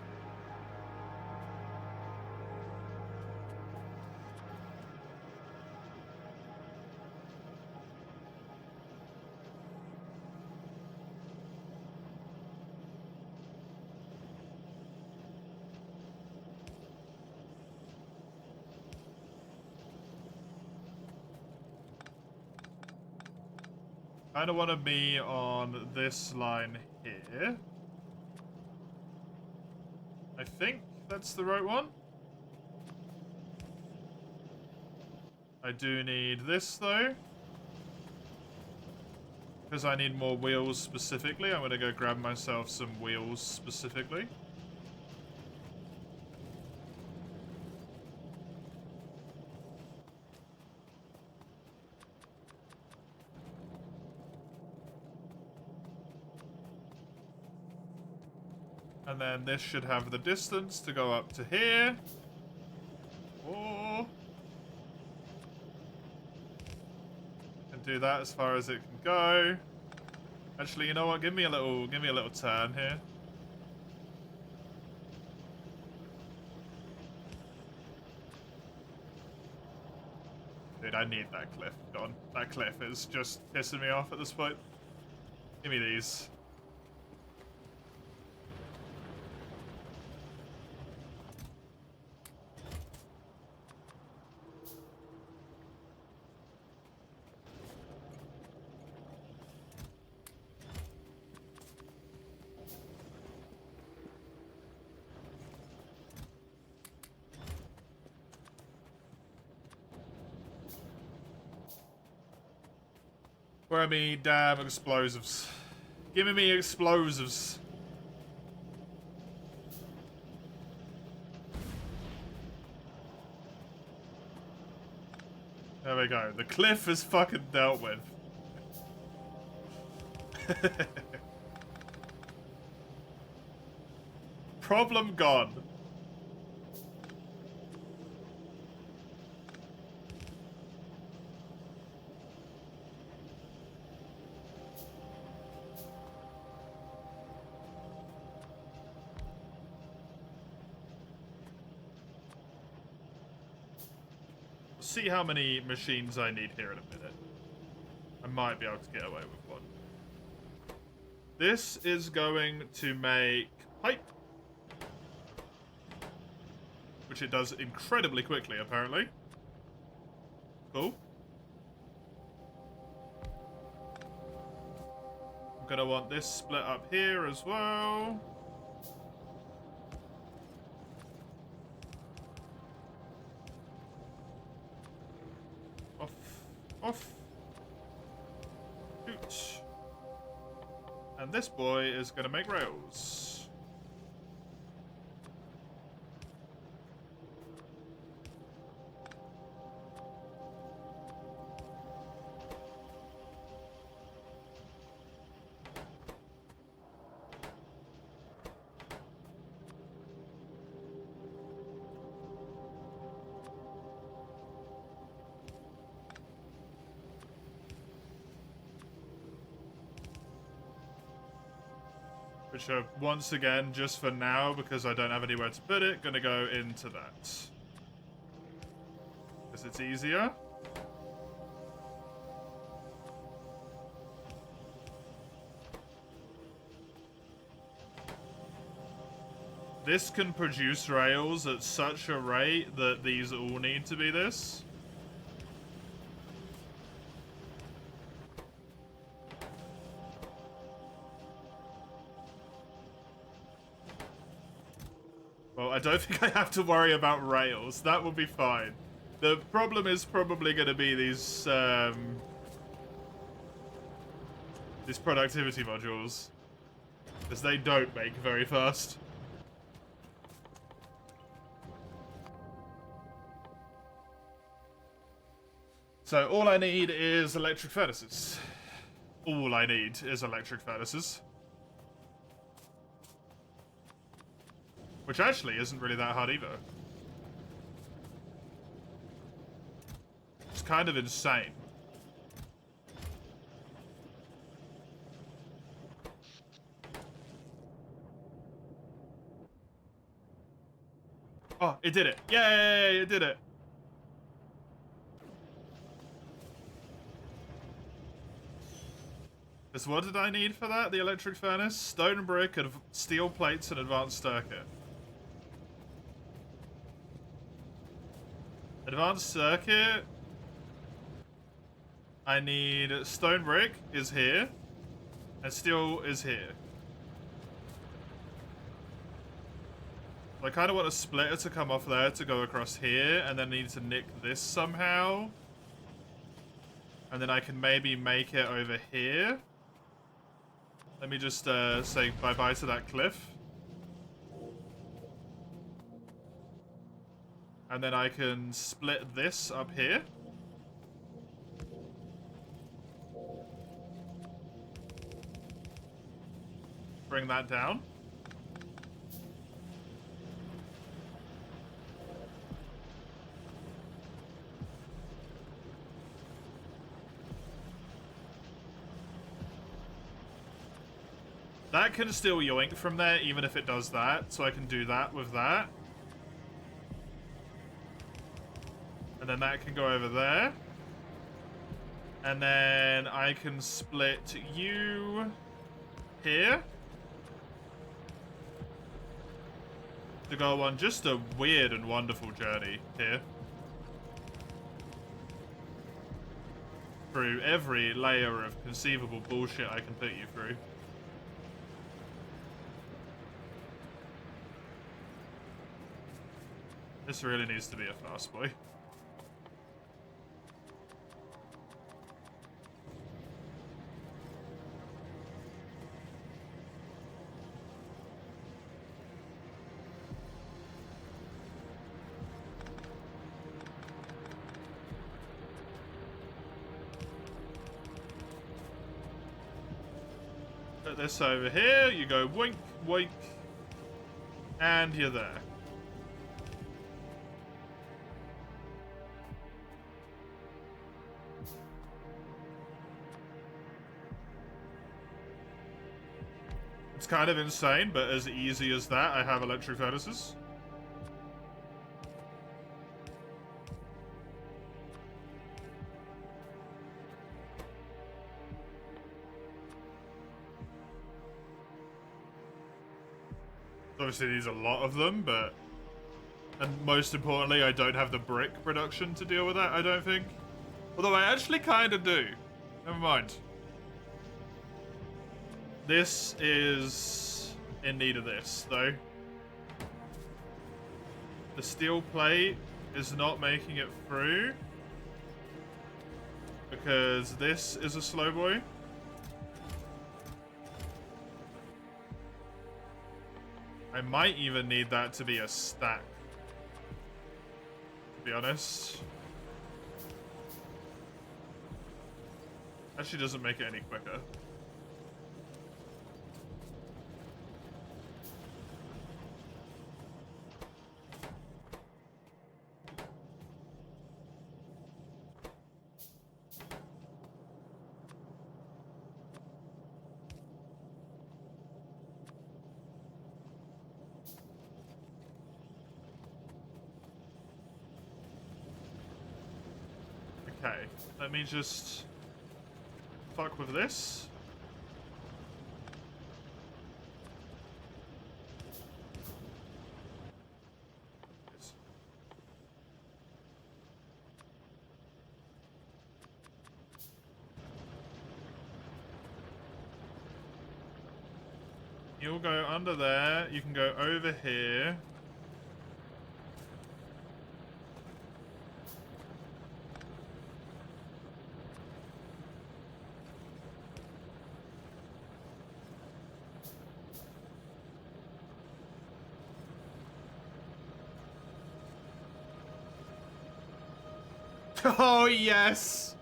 Kind of want to be on this line here. I think that's the right one. I do need this, though. Because I need more wheels specifically. I'm going to go grab myself some wheels specifically. And then this should have the distance to go up to here. Or... and do that as far as it can go. Actually, you know what? Give me a little turn here. Dude, I need that cliff gone. That cliff is just pissing me off at this point. Give me these. Where me damn explosives. Give me explosives. There we go. The cliff is fucking dealt with. Problem gone. See how many machines I need here in a minute. I might be able to get away with one. This is going to make pipe. Which it does incredibly quickly, apparently. Cool. I'm gonna want this split up here as well. Off. Shoot. And this boy is going to make rails. Which are, once again, just for now, because I don't have anywhere to put it, gonna go into that. Because it's easier. This can produce rails at such a rate that these all need to be this. Well, I don't think I have to worry about rails. That will be fine. The problem is probably going to be these productivity modules. Because they don't make very fast. So all I need is electric furnaces. All I need is electric furnaces. Which actually isn't really that hard either. It's kind of insane. Oh, it did it. Yay, it did it. So what did I need for that? The electric furnace? Stone brick, steel plates, and advanced circuit. Advanced circuit. I need stone brick is here. And steel is here. I kind of want a splitter to come off there to go across here. And then I need to nick this somehow. And then I can maybe make it over here. Let me just say bye-bye to that cliff. And then I can split this up here. Bring that down. That can still yoink from there, even if it does that. So I can do that with that. And then that can go over there. And then I can split you here. To go on just a weird and wonderful journey here. Through every layer of conceivable bullshit I can put you through. This really needs to be a fast boy. Put this over here, you go wink, wink, and you're there. It's kind of insane, but as easy as that, I have electric furnaces. Obviously, there's a lot of them, but... And most importantly, I don't have the brick production to deal with that, I don't think. Although I actually kind of do. Never mind. This is in need of this, though. The steel plate is not making it through. Because this is a slow boy. I might even need that to be a stack. To be honest. Actually doesn't make it any quicker. Okay, let me just fuck with this. You'll go under there, you can go over here. Oh, yes!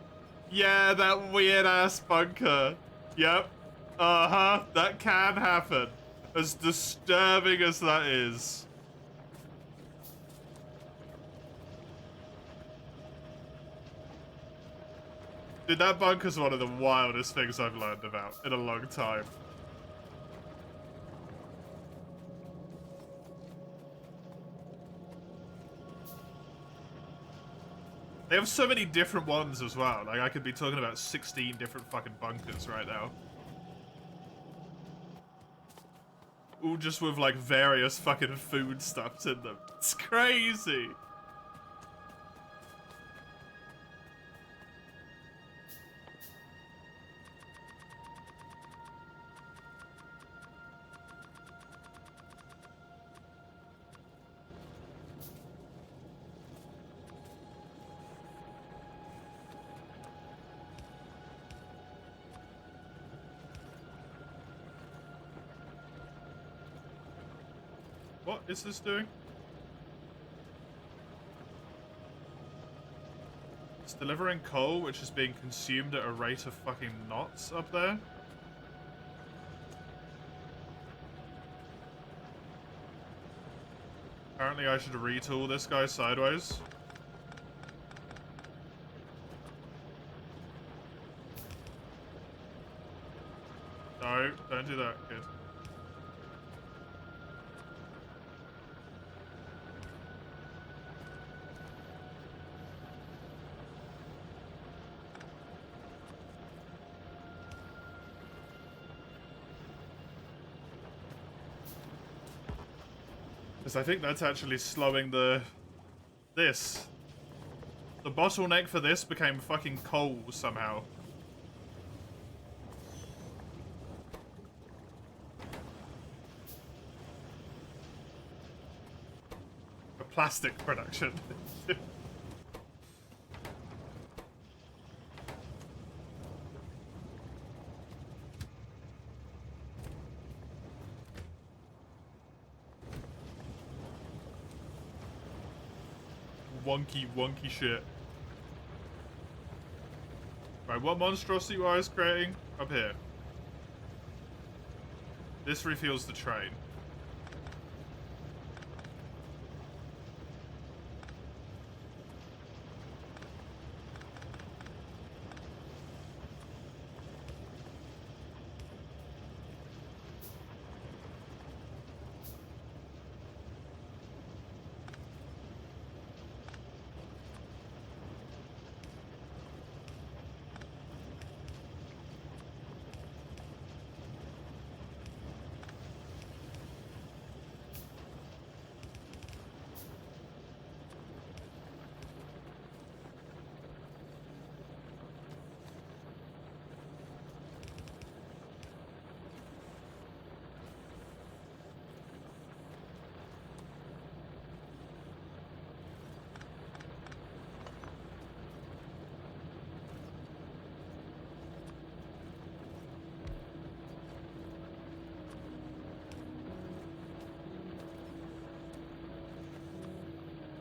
Yeah, that weird-ass bunker. Yep. Uh-huh. That can happen. As disturbing as that is. Dude, that bunker's one of the wildest things I've learned about in a long time. They have so many different ones as well. Like, I could be talking about 16 different fucking bunkers right now. All just with, like, various fucking food stuffs in them. It's crazy! What is this doing? It's delivering coal, which is being consumed at a rate of fucking knots up there. Apparently I should retool this guy sideways. No, don't do that, kid. Because I think that's actually slowing this. The bottleneck for this became fucking coal somehow. For plastic production. Wonky shit. Right, what monstrosity were I creating? Up here. This refuels the train.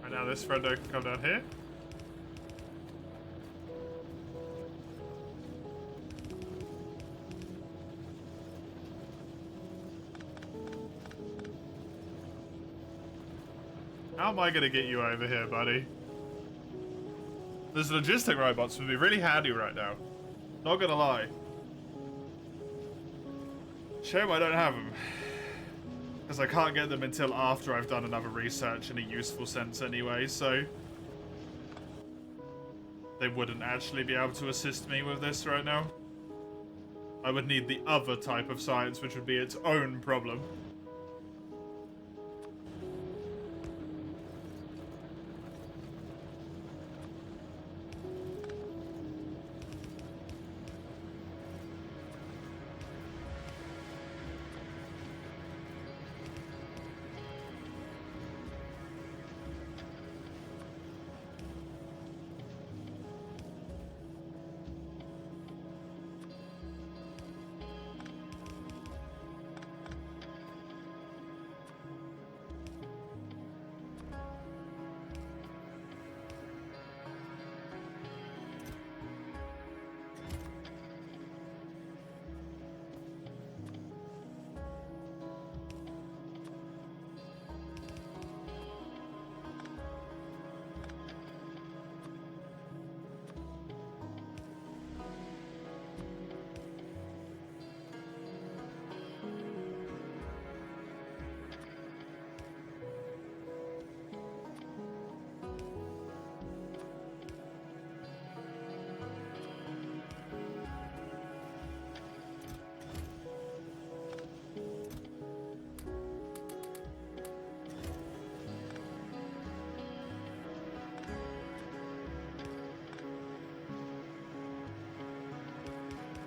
Right now this friendo can come down here. How am I gonna get you over here, buddy? Those logistic robots would be really handy right now. Not gonna lie. Shame I don't have them. Because I can't get them until after I've done another research in a useful sense anyway, so... They wouldn't actually be able to assist me with this right now. I would need the other type of science, which would be its own problem.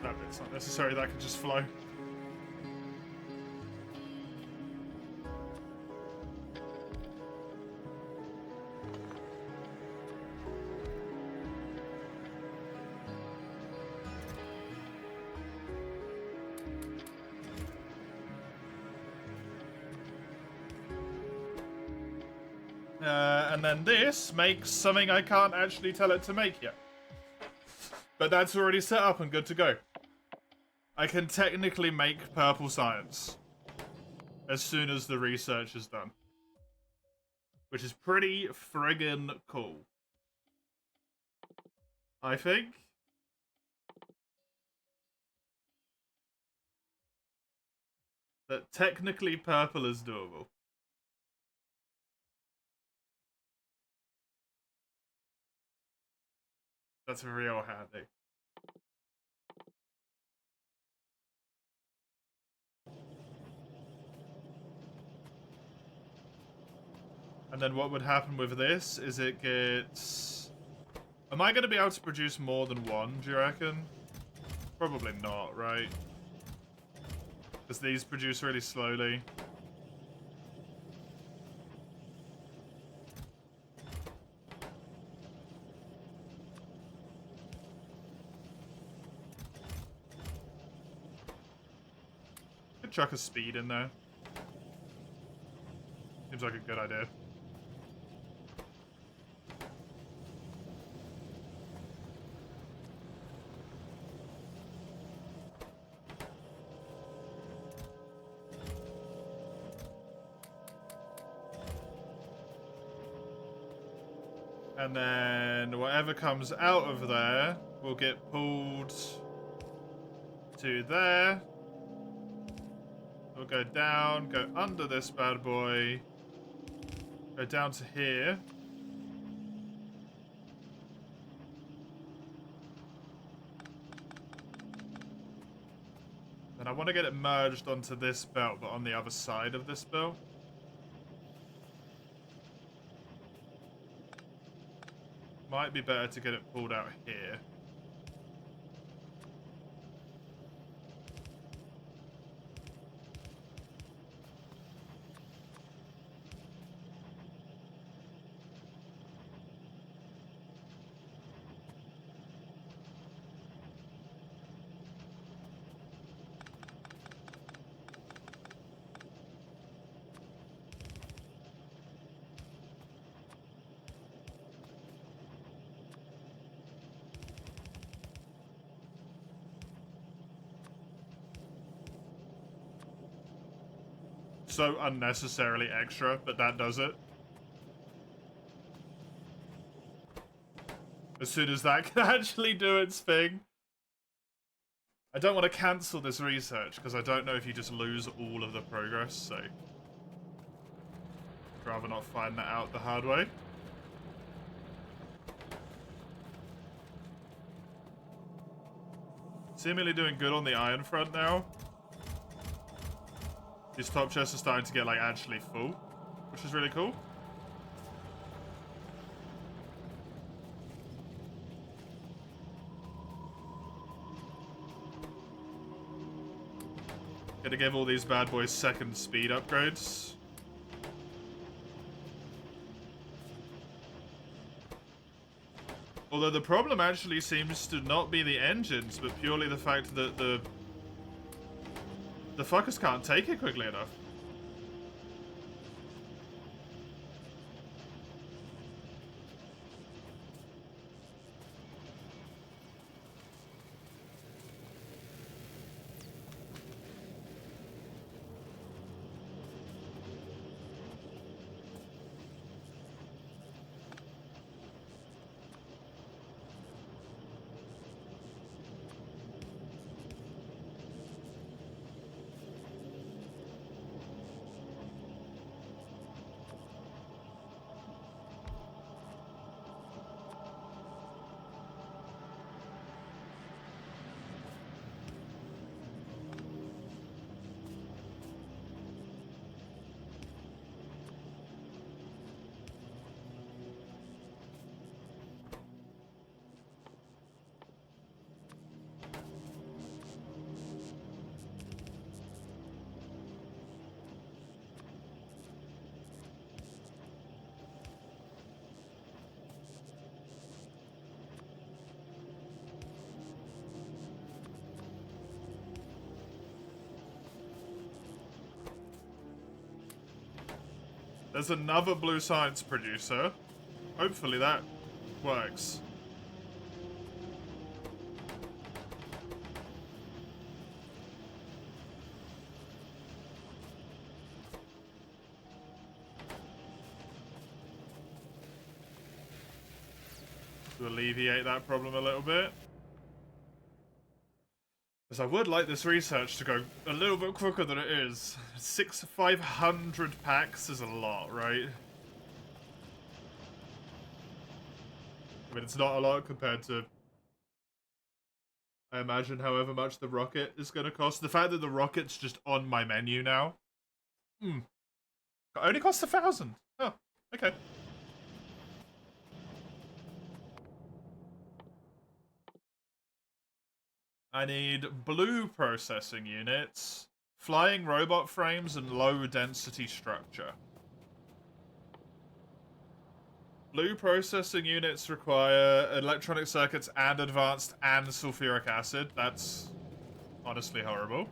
That bit's not necessary, that can just flow. And then this makes something I can't actually tell it to make yet. But that's already set up and good to go. I can technically make purple science as soon as the research is done. Which is pretty friggin' cool. I think. That technically purple is doable. That's real handy. And then what would happen with this is it gets... Am I going to be able to produce more than one, do you reckon? Probably not, right? Because these produce really slowly. Could chuck a speed in there. Seems like a good idea. And then whatever comes out of there will get pulled to there. We'll go down, go under this bad boy, go down to here. And I want to get it merged onto this belt, but on the other side of this belt. Might be better to get it pulled out here. So unnecessarily extra, but that does it. As soon as that can actually do its thing. I don't want to cancel this research, because I don't know if you just lose all of the progress, so... I'd rather not find that out the hard way. Seemingly doing good on the iron front now. These top chests are starting to get, like, actually full, which is really cool. Gonna give all these bad boys second speed upgrades. Although the problem actually seems to not be the engines, but purely the fact that the fuckers can't take it quickly enough. There's another blue science producer. Hopefully that works. To alleviate that problem a little bit. Because I would like this research to go a little bit quicker than it is. 500 packs is a lot, right? I mean, it's not a lot compared to, I imagine, however much the rocket is going to cost. The fact that the rocket's just on my menu now. It only costs 1,000. Oh, Okay. I need blue processing units, flying robot frames, and low density structure. Blue processing units require electronic circuits and advanced and sulfuric acid. That's honestly horrible.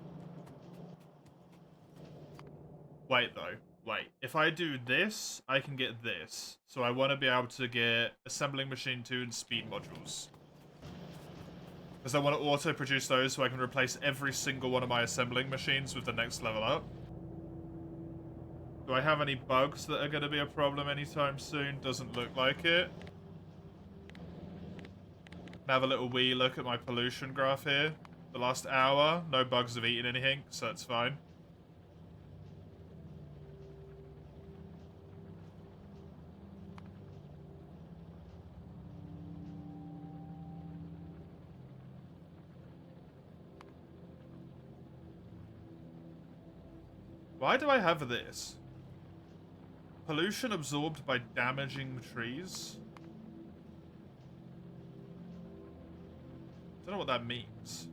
Wait, though. Wait. If I do this, I can get this. So I want to be able to get assembling machine 2 and speed modules. Because I want to auto-produce those so I can replace every single one of my assembling machines with the next level up. Do I have any bugs that are going to be a problem anytime soon? Doesn't look like it. Have a little wee look at my pollution graph here. The last hour, no bugs have eaten anything, so it's fine. Why do I have this? Pollution absorbed by damaging trees? I don't know what that means.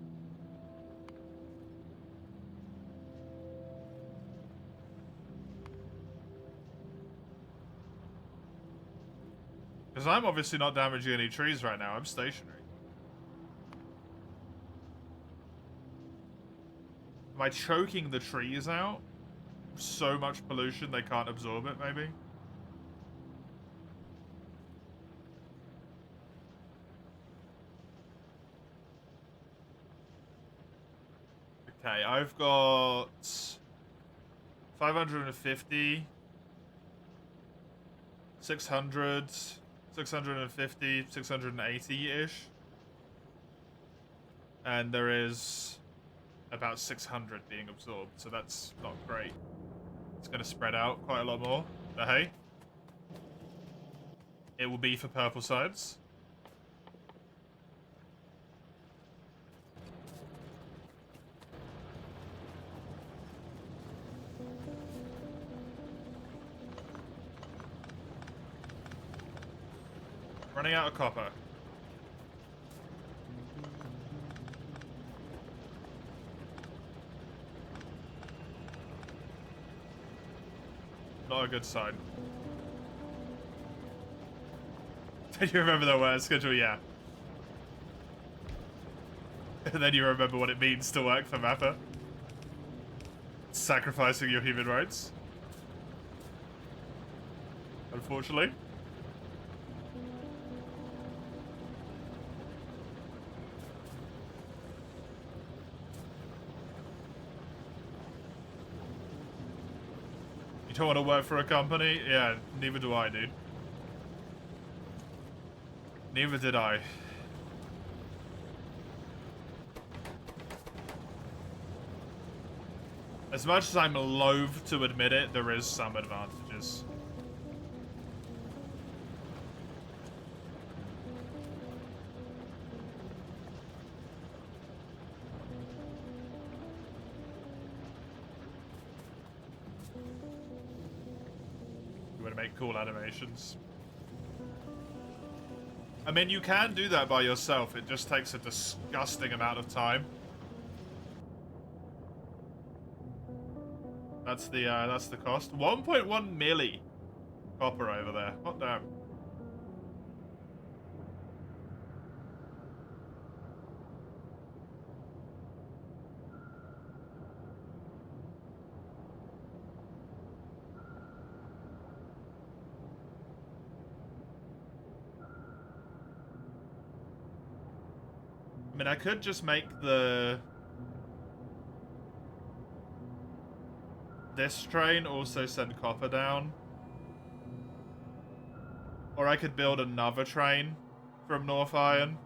Because I'm obviously not damaging any trees right now. I'm stationary. Am I choking the trees out? So much pollution they can't absorb it, maybe? Okay, I've got 550, 600, 650, 680-ish. And there is about 600 being absorbed, so that's not great. It's going to spread out quite a lot more, but hey. It will be for purple sides. Running out of copper. Not a good sign. Do you remember the word schedule? Yeah. And then you remember what it means to work for Mappa. Sacrificing your human rights. Unfortunately. You don't want to work for a company? Yeah, neither do I, dude. Neither did I. As much as I'm loath to admit it, there is some advantages. You want to make cool animations. I mean, you can do that by yourself. It just takes a disgusting amount of time. That's the cost. 1.1 milli copper over there. Hot damn. I mean, I could just make this train also send copper down. Or I could build another train from North Iron.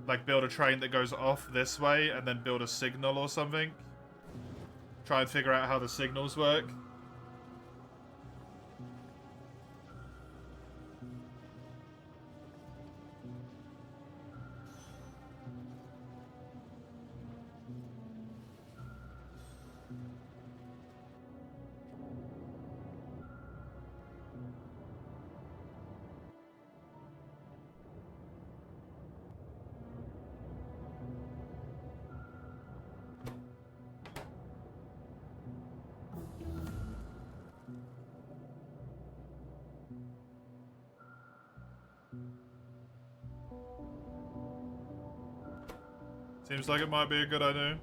Like, build a train that goes off this way and then build a signal or something. Try and figure out how the signals work. Seems like it might be a good idea.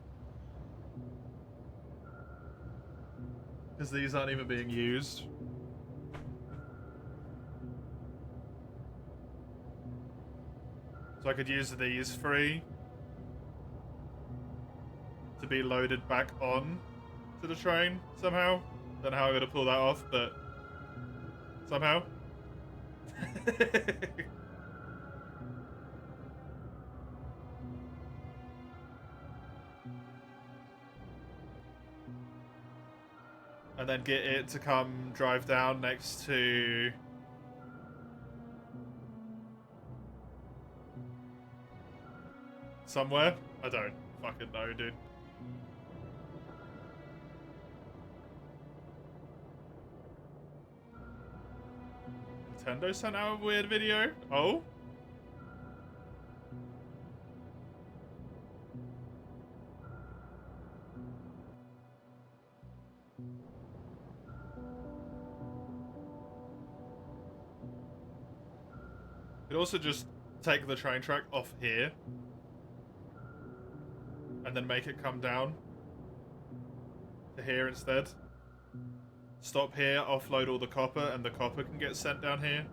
Because these aren't even being used. So I could use these three to be loaded back on to the train somehow. Don't know how I'm gonna pull that off, but somehow. And then get it to come drive down next to somewhere. I don't fucking know, dude. Nintendo sent out a weird video. Oh? Could also just take the train track off here and then make it come down to here instead. Stop here, offload all the copper, and the copper can get sent down here.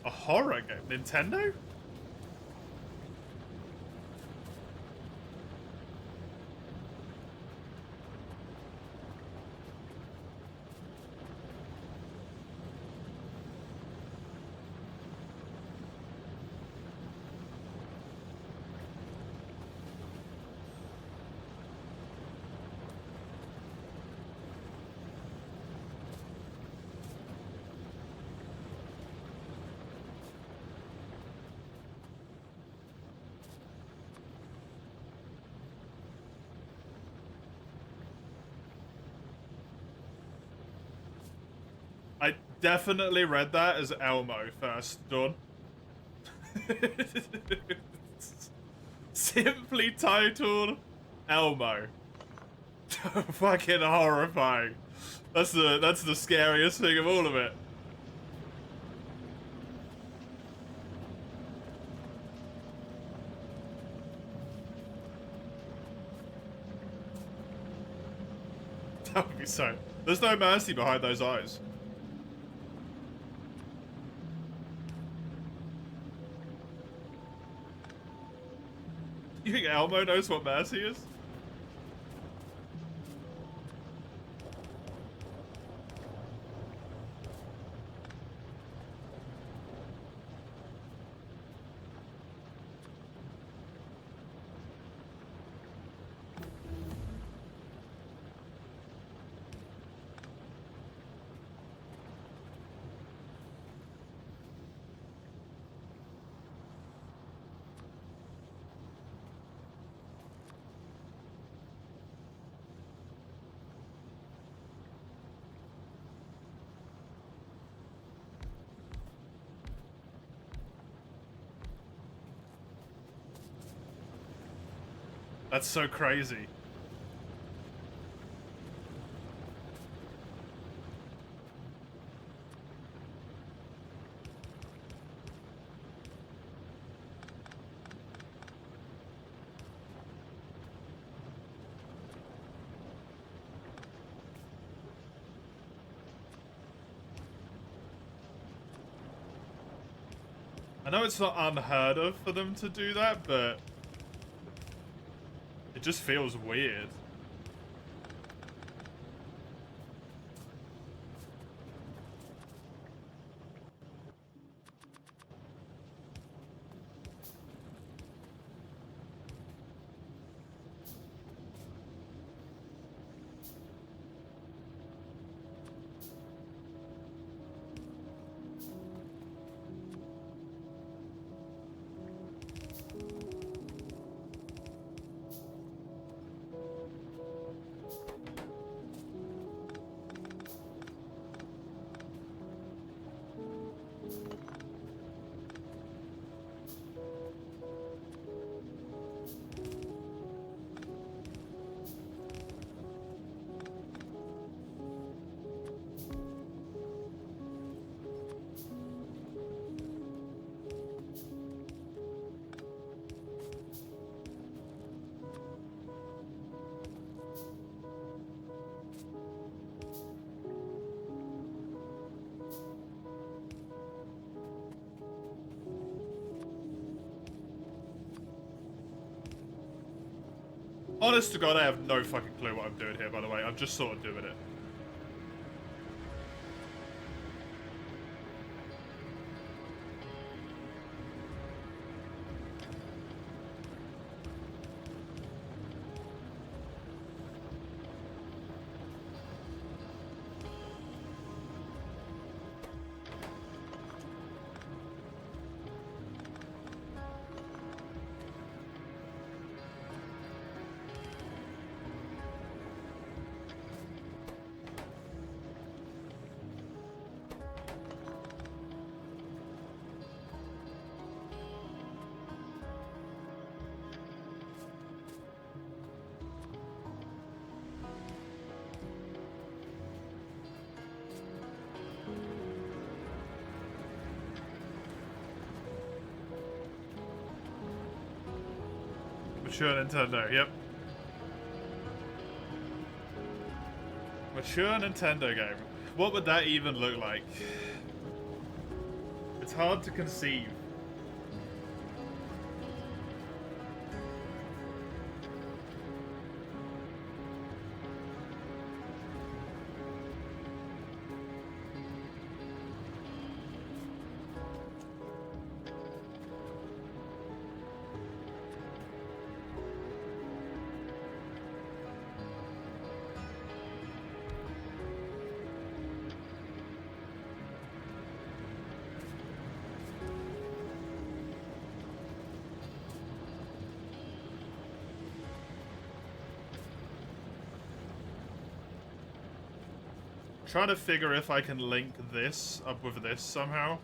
A horror game? Nintendo? I definitely read that as Elmo first, Dawn. Simply titled Elmo. Fucking horrifying. That's the scariest thing of all of it. That would be so. There's no mercy behind those eyes. You think Elmo knows what mercy is? That's so crazy. I know it's not unheard of for them to do that, but it just feels weird. Honest to God, I have no fucking clue what I'm doing here, by the way. I'm just sort of doing it. Mature Nintendo, yep. Mature Nintendo game. What would that even look like? It's hard to conceive. Trying to figure if I can link this up with this somehow.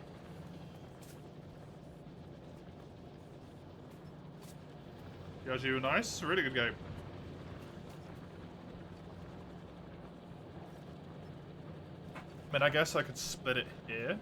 Yaju, nice. Really good game. I mean, I guess I could split it here.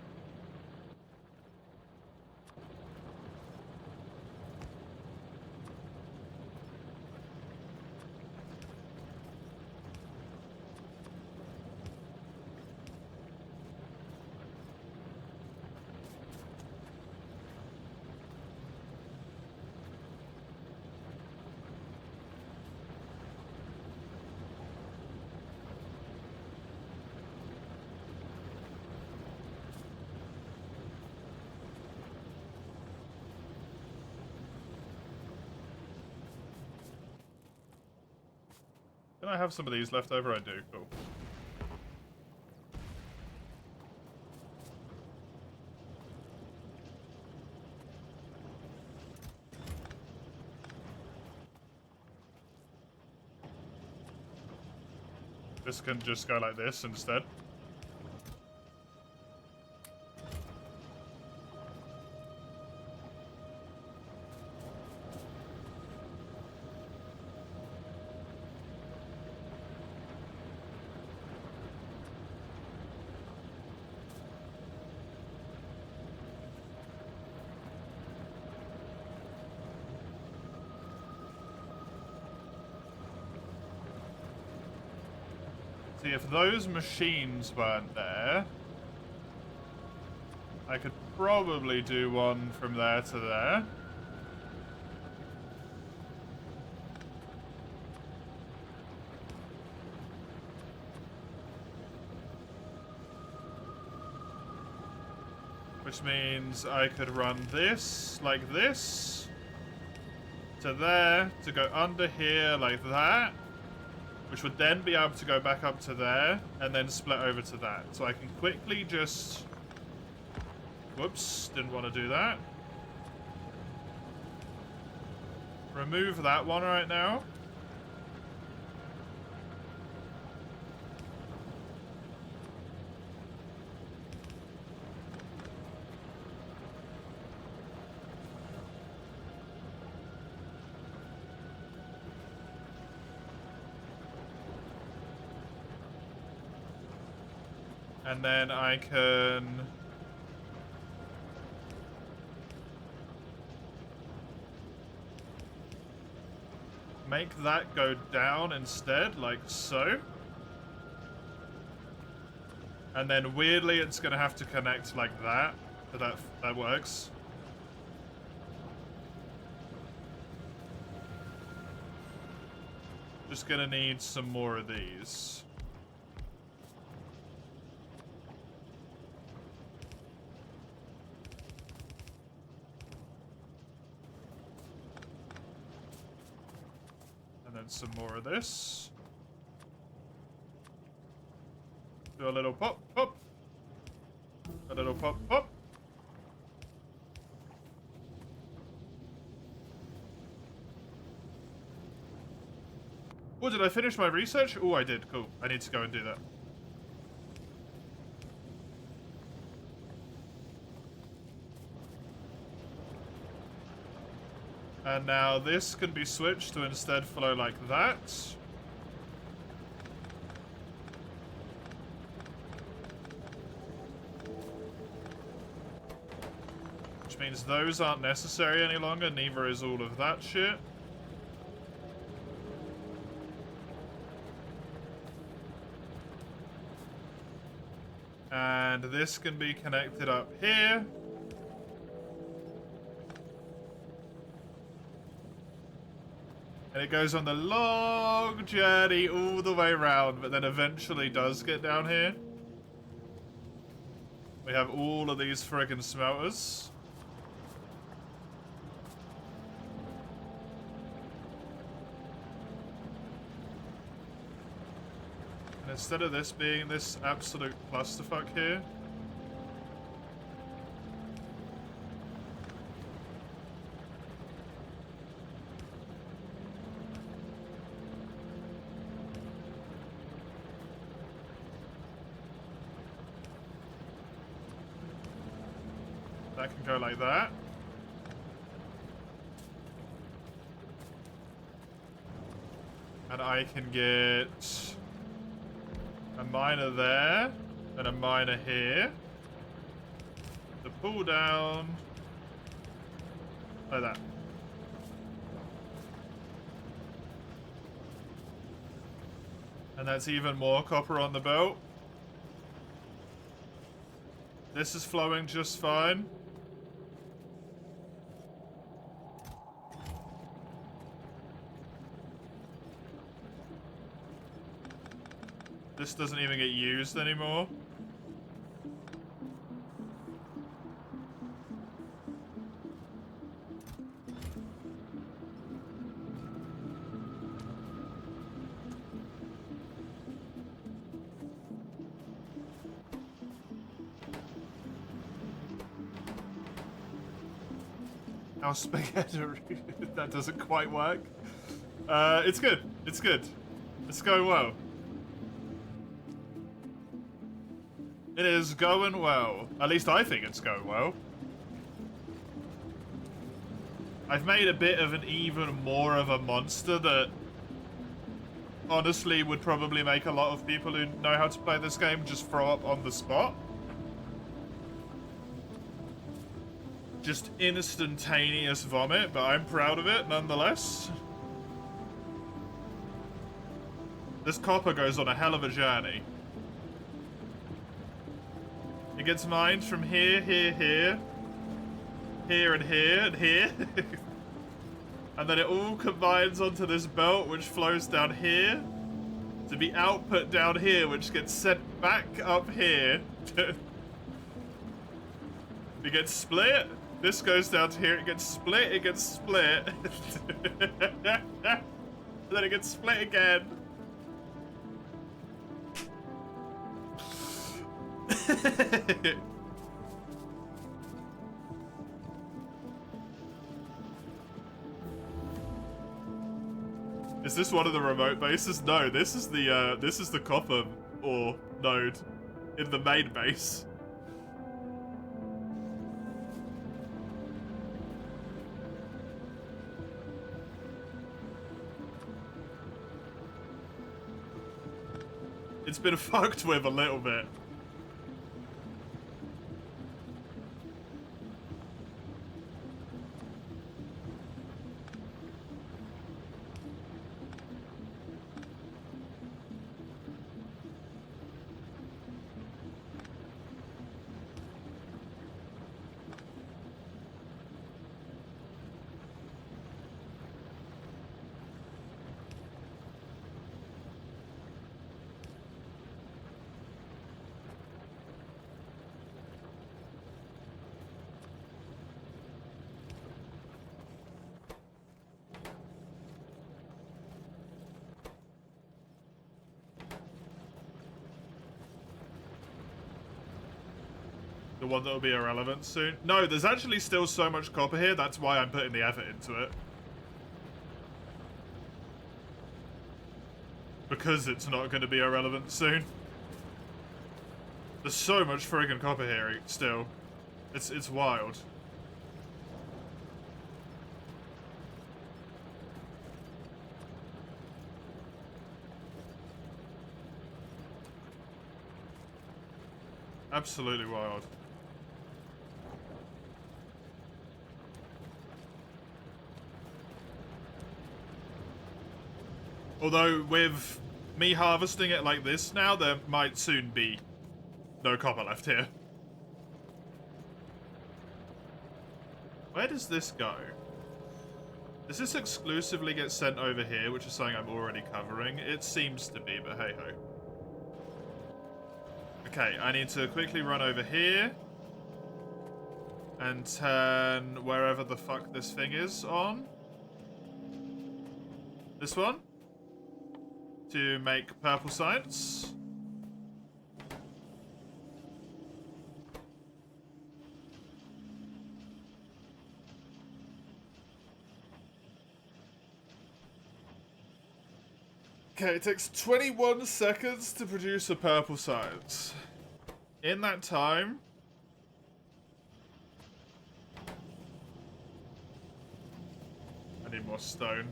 Can I have some of these left over? I do. Cool. This can just go like this instead. See, if those machines weren't there, I could probably do one from there to there. Which means I could run this, like this, to there, to go under here like that, which would then be able to go back up to there, and then split over to that. So I can quickly just... Whoops, didn't want to do that. Remove that one right now. And then I can... make that go down instead, like so. And then weirdly it's gonna have to connect like that, so that works. Just gonna need some more of these. And then some more of this. Do a little pop, pop. A little pop, pop. Oh, did I finish my research? Oh, I did. Cool. I need to go and do that. And now this can be switched to instead flow like that. Which means those aren't necessary any longer, neither is all of that shit. And this can be connected up here. And it goes on the long journey all the way around, but then eventually does get down here. We have all of these friggin' smelters. And instead of this being this absolute clusterfuck here, that can go like that. And I can get a miner there and a miner here to pull down like that. And that's even more copper on the belt. This is flowing just fine. This doesn't even get used anymore. Our spaghetti, that doesn't quite work. It's good. It's good. It's going well. It is going well. At least I think it's going well. I've made a bit of an even more of a monster that honestly would probably make a lot of people who know how to play this game just throw up on the spot. Just instantaneous vomit, but I'm proud of it nonetheless. This copper goes on a hell of a journey. It gets mined from here, here, here, here and here, and here. And then it all combines onto this belt, which flows down here, to be output down here, which gets sent back up here. It gets split. This goes down to here, it gets split, it gets split. And then it gets split again. Is this one of the remote bases? No, this is the copper ore node in the main base. It's been fucked with a little bit. The one that will be irrelevant soon. No, there's actually still so much copper here. That's why I'm putting the effort into it. Because it's not going to be irrelevant soon. There's so much friggin' copper here still. It's wild. Absolutely wild. Although, with me harvesting it like this now, there might soon be no copper left here. Where does this go? Does this exclusively get sent over here, which is something I'm already covering? It seems to be, but hey-ho. Okay, I need to quickly run over here and turn wherever the fuck this thing is on. This one? To make purple science. Okay, it takes 21 seconds to produce a purple science. In that time... I need more stone.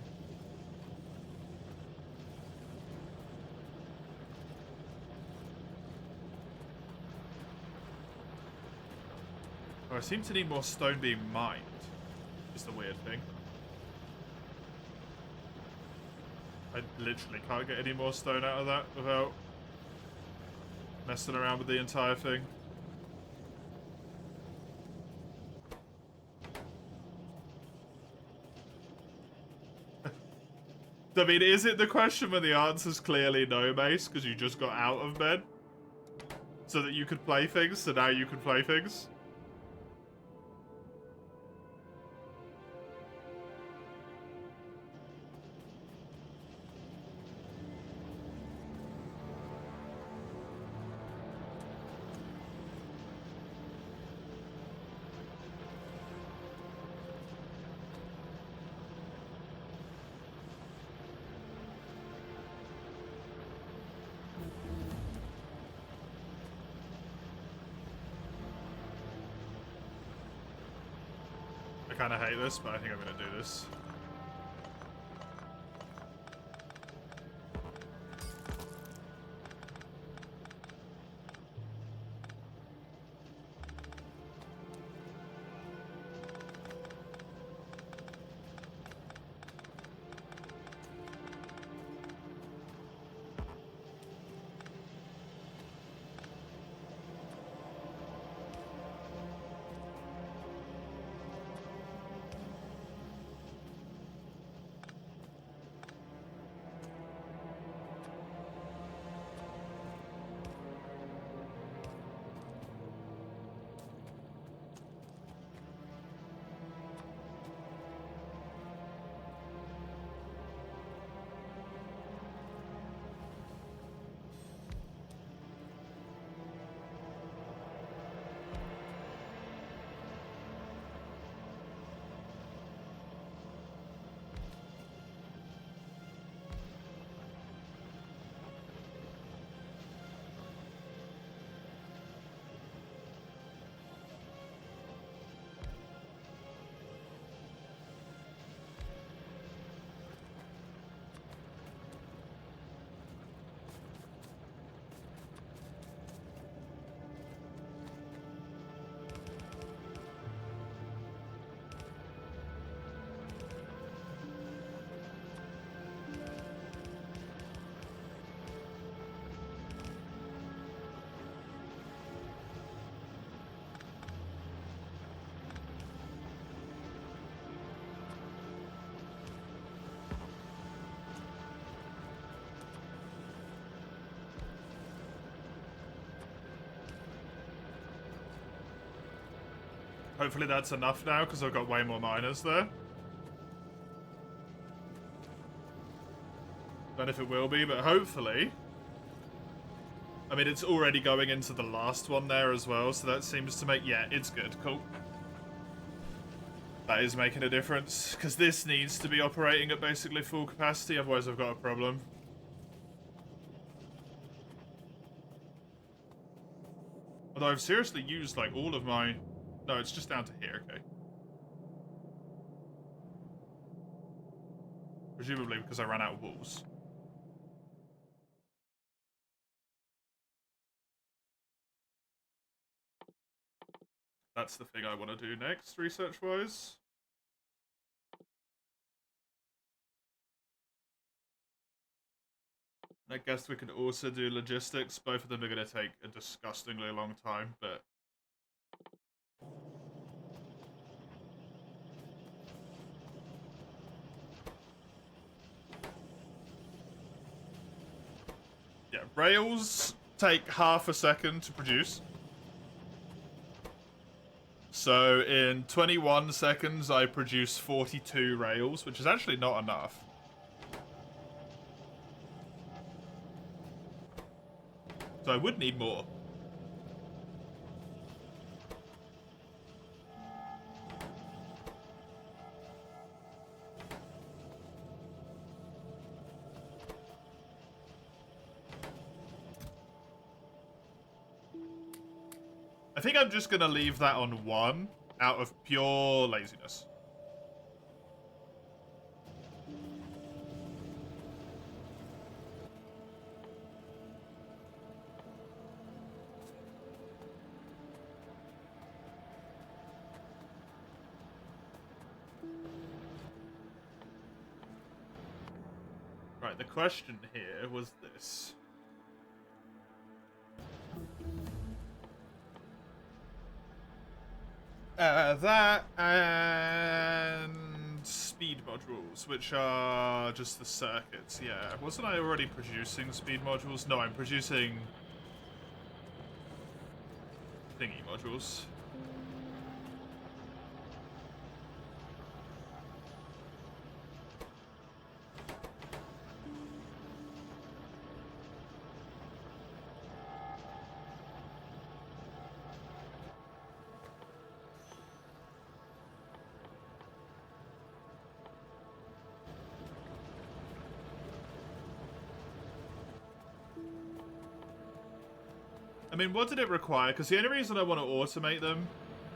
Oh, I seem to need more stone being mined. Just a weird thing. I literally can't get any more stone out of that without messing around with the entire thing. I mean, is it the question when the answer's clearly no, Mace, because you just got out of bed? So that you could play things, so now you can play things? I kind of hate this, but I think I'm going to do this. Hopefully that's enough now, because I've got way more miners there. Don't know if it will be, but hopefully. I mean, it's already going into the last one there as well, so that seems to make... Yeah, it's good. Cool. That is making a difference, because this needs to be operating at basically full capacity, otherwise I've got a problem. Although I've seriously used, like, all of my... No, it's just down to here, okay. Presumably because I ran out of walls. That's the thing I want to do next, research-wise. I guess we could also do logistics. Both of them are going to take a disgustingly long time, but... Yeah, rails take half a second to produce. So in 21 seconds, I produce 42 rails, which is actually not enough. So I would need more. I think I'm just going to leave that on 1 out of pure laziness. Right, the question here was this. That and speed modules, which are just the circuits, yeah. Wasn't I already producing speed modules? No, I'm producing thingy modules. I mean, what did it require? Because the only reason I want to automate them,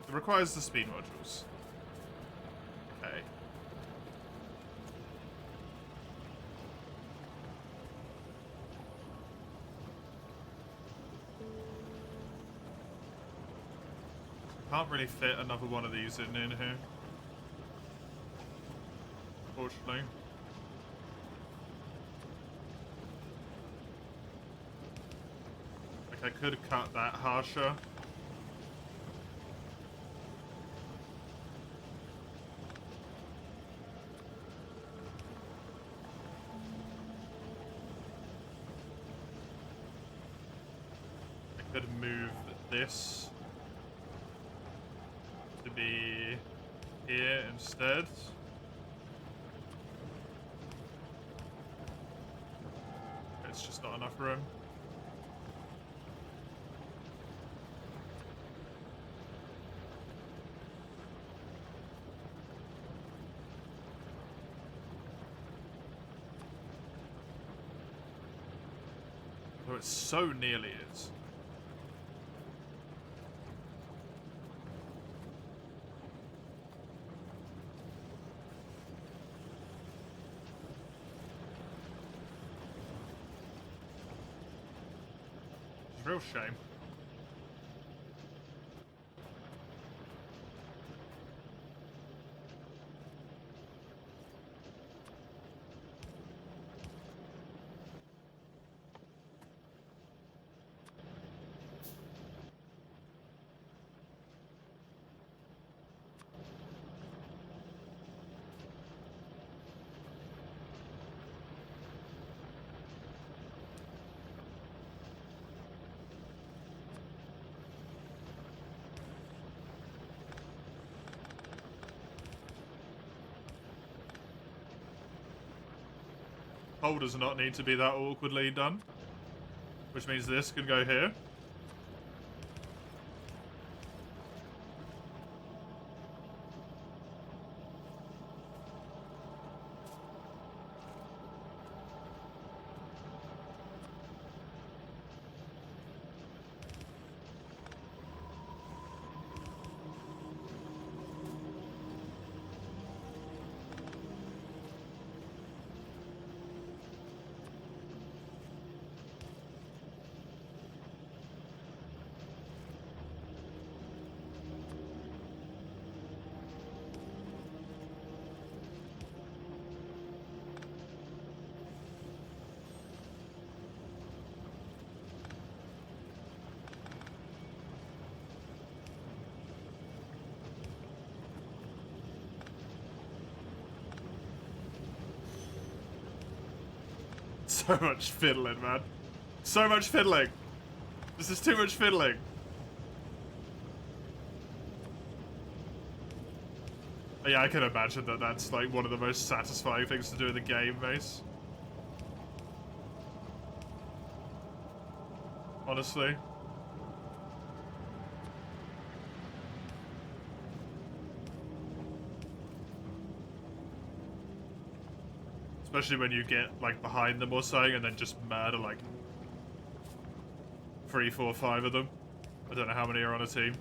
it requires the speed modules. Okay. Can't really fit another one of these in here. Unfortunately. I could cut that harsher. I could move this to be here instead. It's just not enough room. Oh, it so nearly is. It's a real shame. Hole does not need to be that awkwardly done. Which means this can go here. So much fiddling, man. So much fiddling. This is too much fiddling. Yeah, I can imagine that that's like one of the most satisfying things to do in the game, Mace. Honestly. Especially when you get like behind them or something and then just murder like 3, 4, 5 of them. I don't know how many are on a team.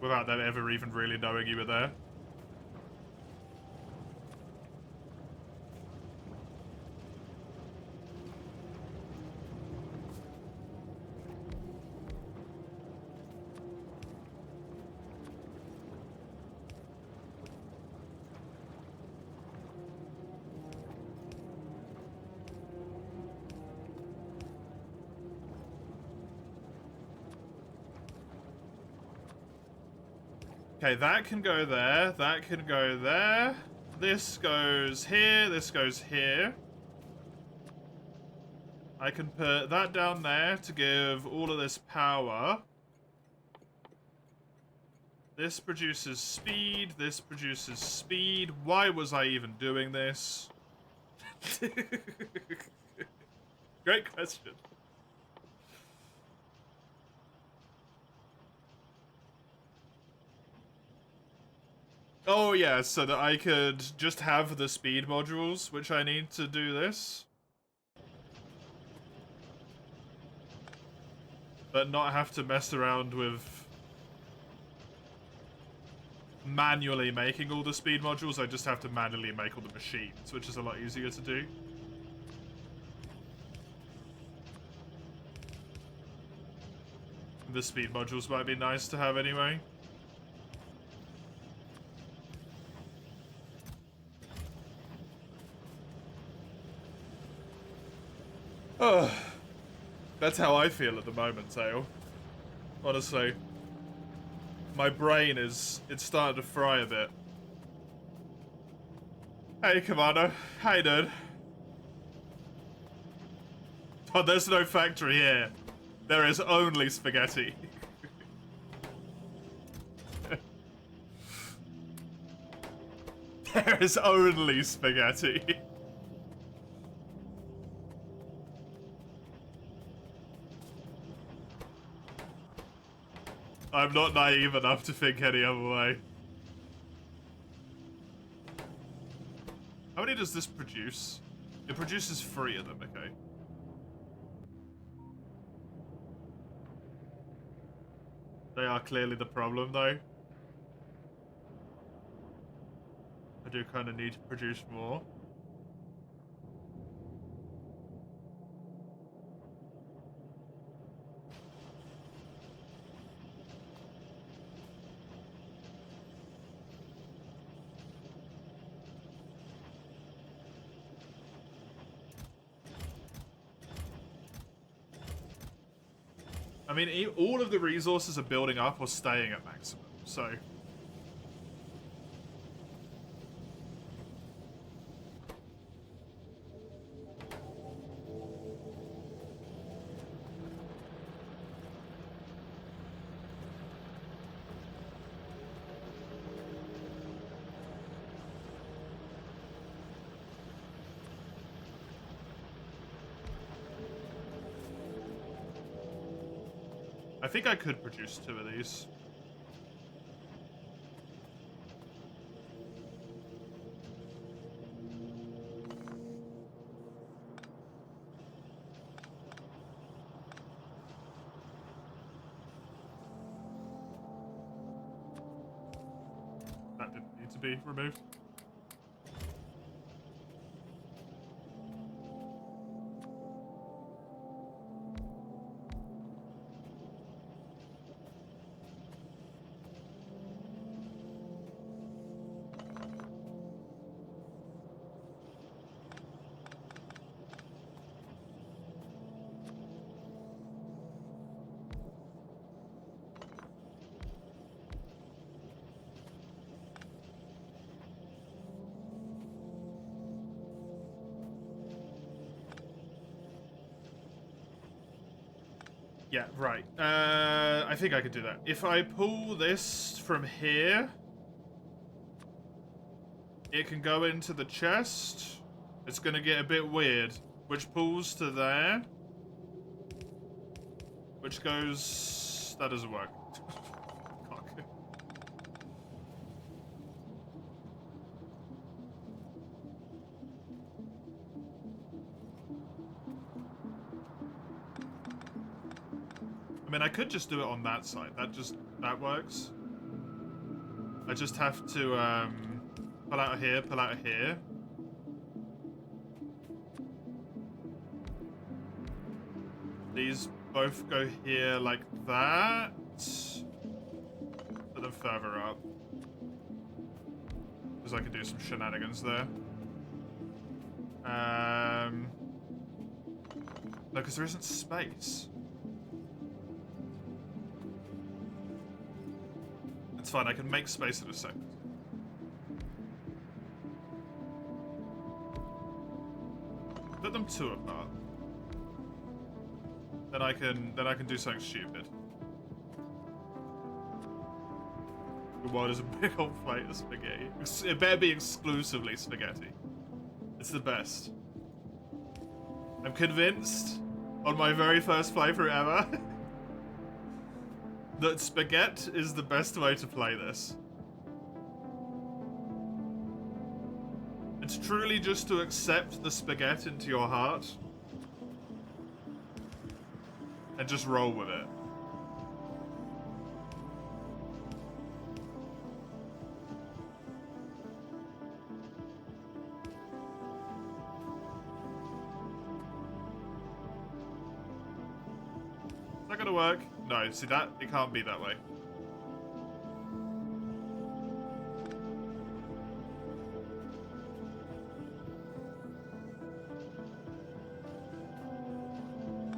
Without them ever even really knowing you were there. Okay, that can go there. That can go there. This goes here. This goes here. I can put that down there to give all of this power. This produces speed. This produces speed. Why was I even doing this? Great question. Oh yeah, so that I could just have the speed modules, which I need to do this. But not have to mess around with manually making all the speed modules. I just have to manually make all the machines, which is a lot easier to do. The speed modules might be nice to have anyway. Oh, that's how I feel at the moment, Tail. Honestly. My brain it's starting to fry a bit. Hey, Commander. How you doing? Oh, there's no factory here. There is only spaghetti. There is only spaghetti. I'm not naive enough to think any other way. How many does this produce? It produces 3 of them, okay. They are clearly the problem, though. I do kind of need to produce more. I mean, all of the resources are building up or staying at maximum, so... I think I could produce 2 of these. That didn't need to be removed. Yeah, right. I think I could do that. If I pull this from here, it can go into the chest. It's going to get a bit weird. Which pulls to there. Which goes... That doesn't work. Fuck. I mean, I could just do it on that side. That works. I just have to, pull out of here, pull out of here. These both go here like that. Put them further up. Because I can do some shenanigans there. No, because there isn't space. It's fine, I can make space in a second. Put them 2 apart. Then I can do something stupid. The world is a big old plate of spaghetti. It better be exclusively spaghetti. It's the best. I'm convinced, on my very first playthrough ever, that spaghetti is the best way to play this. It's truly just to accept the spaghetti into your heart and just roll with it. Is that gonna work? No, see that? It can't be that way.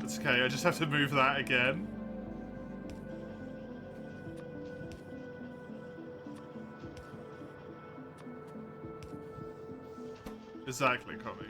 It's okay, I just have to move that again. Exactly, Tommy.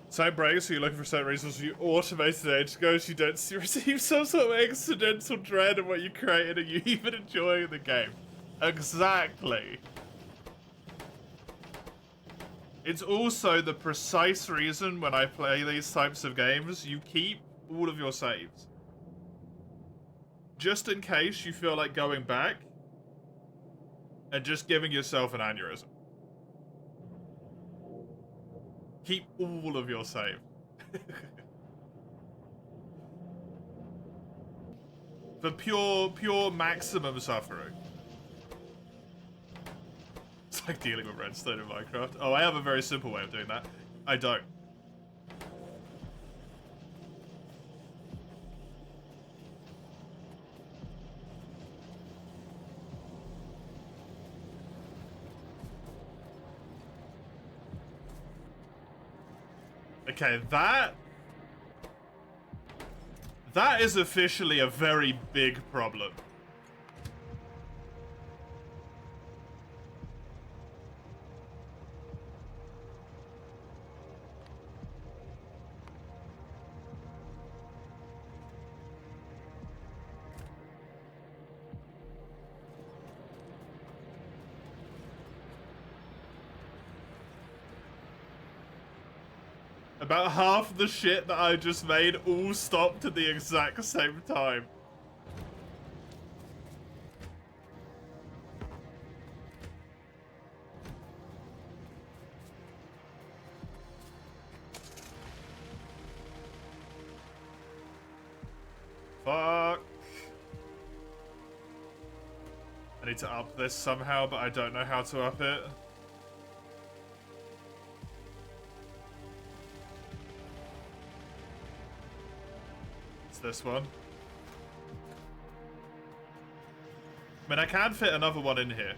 Same breaks, so you're looking for certain resources, you automated age goes, you don't receive some sort of accidental dread of what you created and you even enjoying the game. Exactly. It's also the precise reason when I play these types of games, you keep all of your saves. Just in case you feel like going back and just giving yourself an aneurysm. Keep all of your save. For pure maximum suffering. It's like dealing with redstone in Minecraft. Oh, I have a very simple way of doing that. I don't. Okay, that is officially a very big problem. About half the shit that I just made all stopped at the exact same time. Fuck. I need to up this somehow, but I don't know how to up it. It's this one. I mean, I can fit another one in here.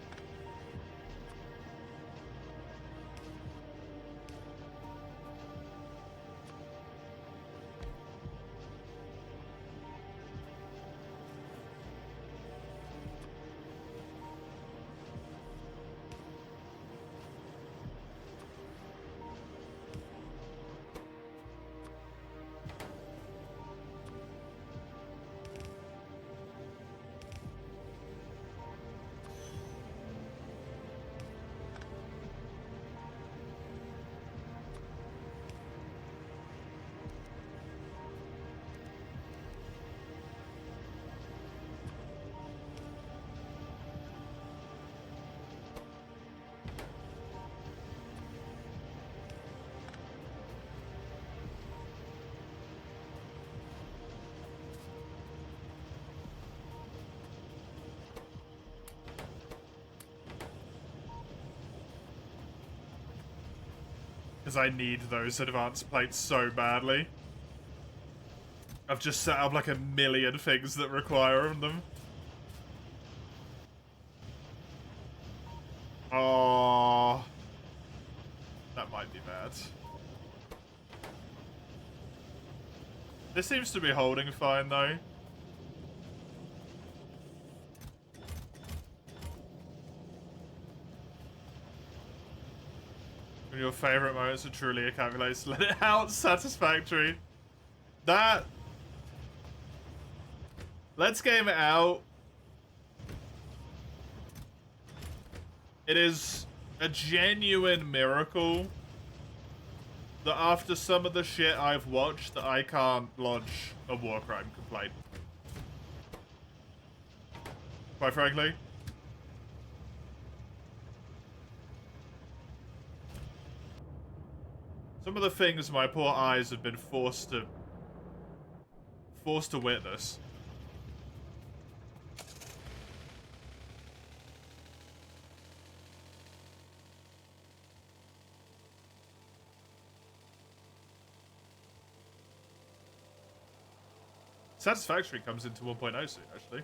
Because I need those advanced plates so badly. I've just set up like a million things that require them. Oh, that might be bad. This seems to be holding fine though. When your favorite moments are truly a calculation, let it out, satisfactory. That. Let's game it out. It is a genuine miracle that after some of the shit I've watched, that I can't lodge a war crime complaint. Quite frankly. Some of the things my poor eyes have been forced to witness. Satisfactory comes into 1.0 soon, actually.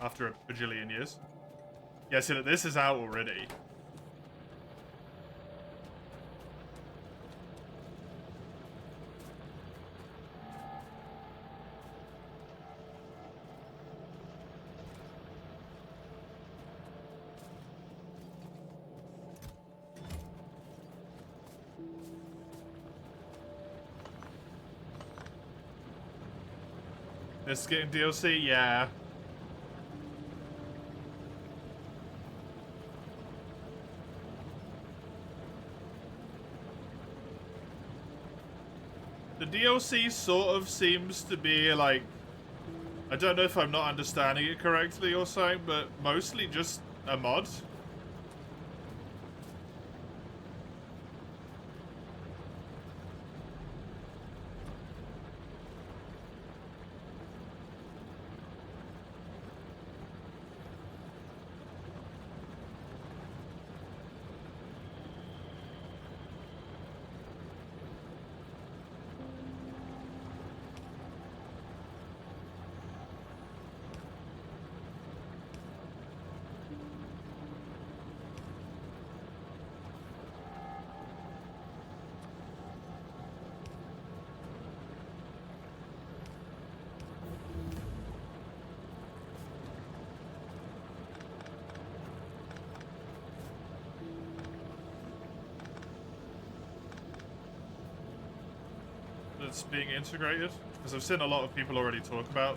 After a bajillion years. Yeah, see, this is out already. This is getting DLC? Yeah. The DLC sort of seems to be like, I don't know if I'm not understanding it correctly or something, but mostly just a mod. That's being integrated, because I've seen a lot of people already talk about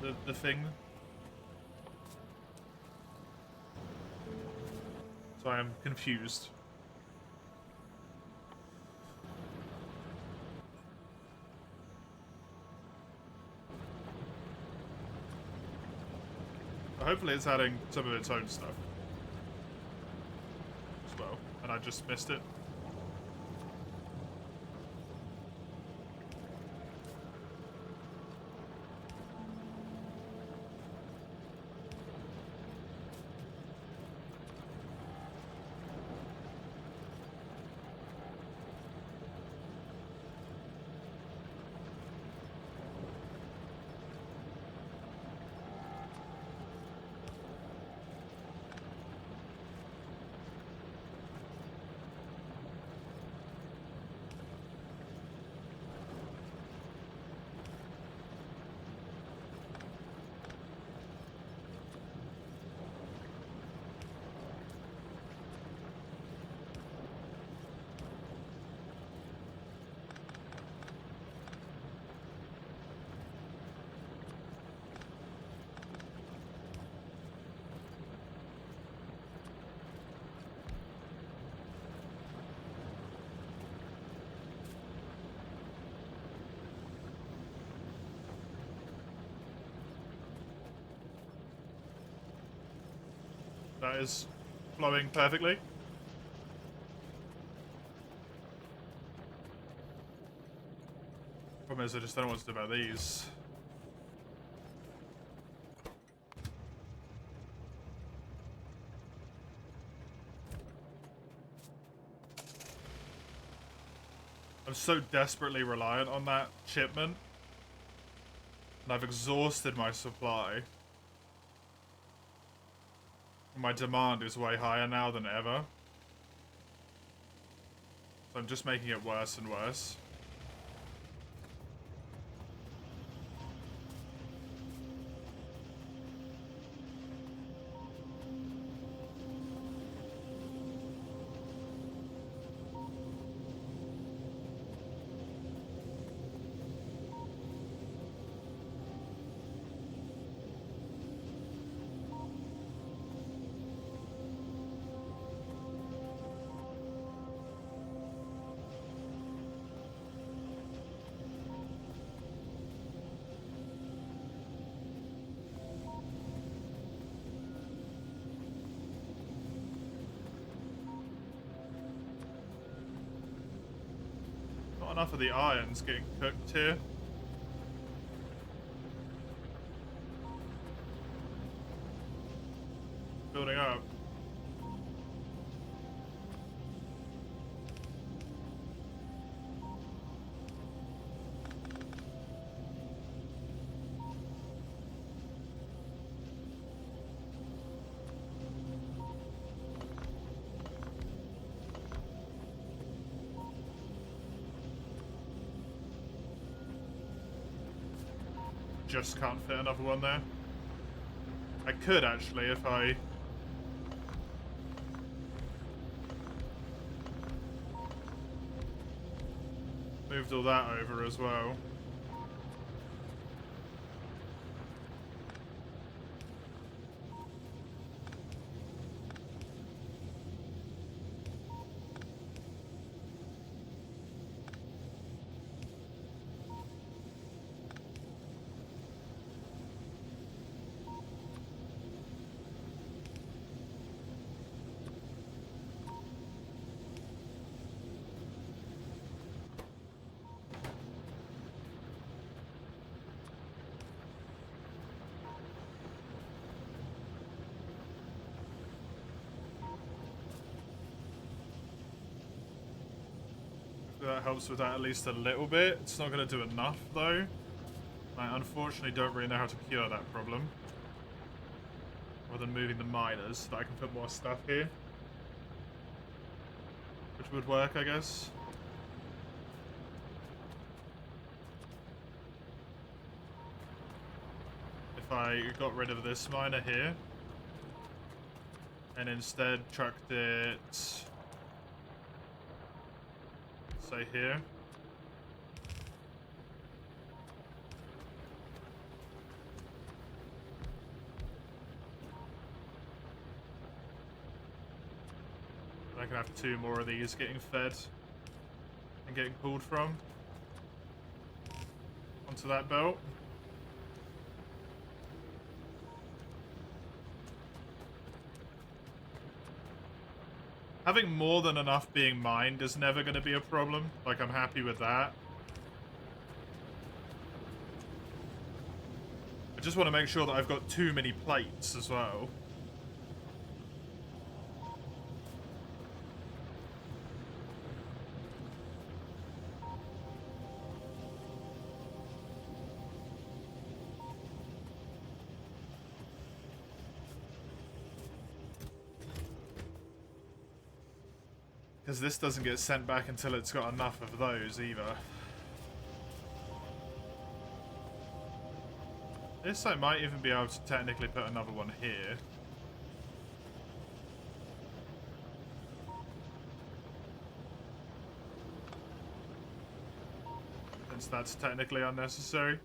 the thing. So I am confused. But hopefully it's adding some of its own stuff as well, and I just missed it. That is flowing perfectly. Problem is, I just don't know what to do about these. I'm so desperately reliant on that shipment, and I've exhausted my supply. My demand is way higher now than ever. So I'm just making it worse and worse. Not enough of the iron's getting cooked here. Building up. just can't fit another one there. I could actually if I moved all that over as well. That helps with that at least a little bit. It's not going to do enough, though. I unfortunately don't really know how to cure that problem. Other than moving the miners so that I can put more stuff here. Which would work, I guess. If I got rid of this miner here. And instead chucked it... say here. I can have 2 more of these getting fed and getting pulled from onto that belt. Having more than enough being mined is never going to be a problem. Like, I'm happy with that. I just want to make sure that I've got too many plates as well. Because this doesn't get sent back until it's got enough of those either. This I might even be able to technically put another one here. Since that's technically unnecessary.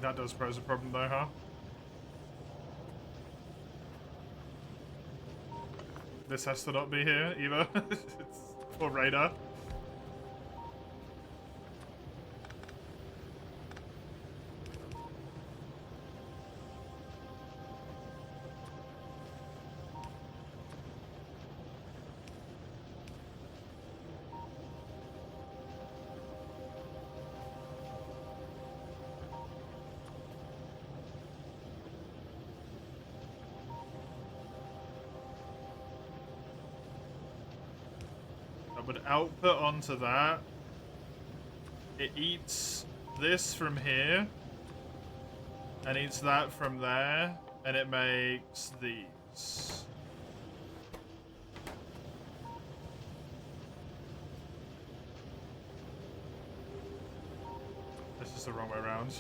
That does pose a problem though, huh? This has to not be here either. It's for radar. Would output onto that. It eats this from here and eats that from there, and it makes these. This is the wrong way around.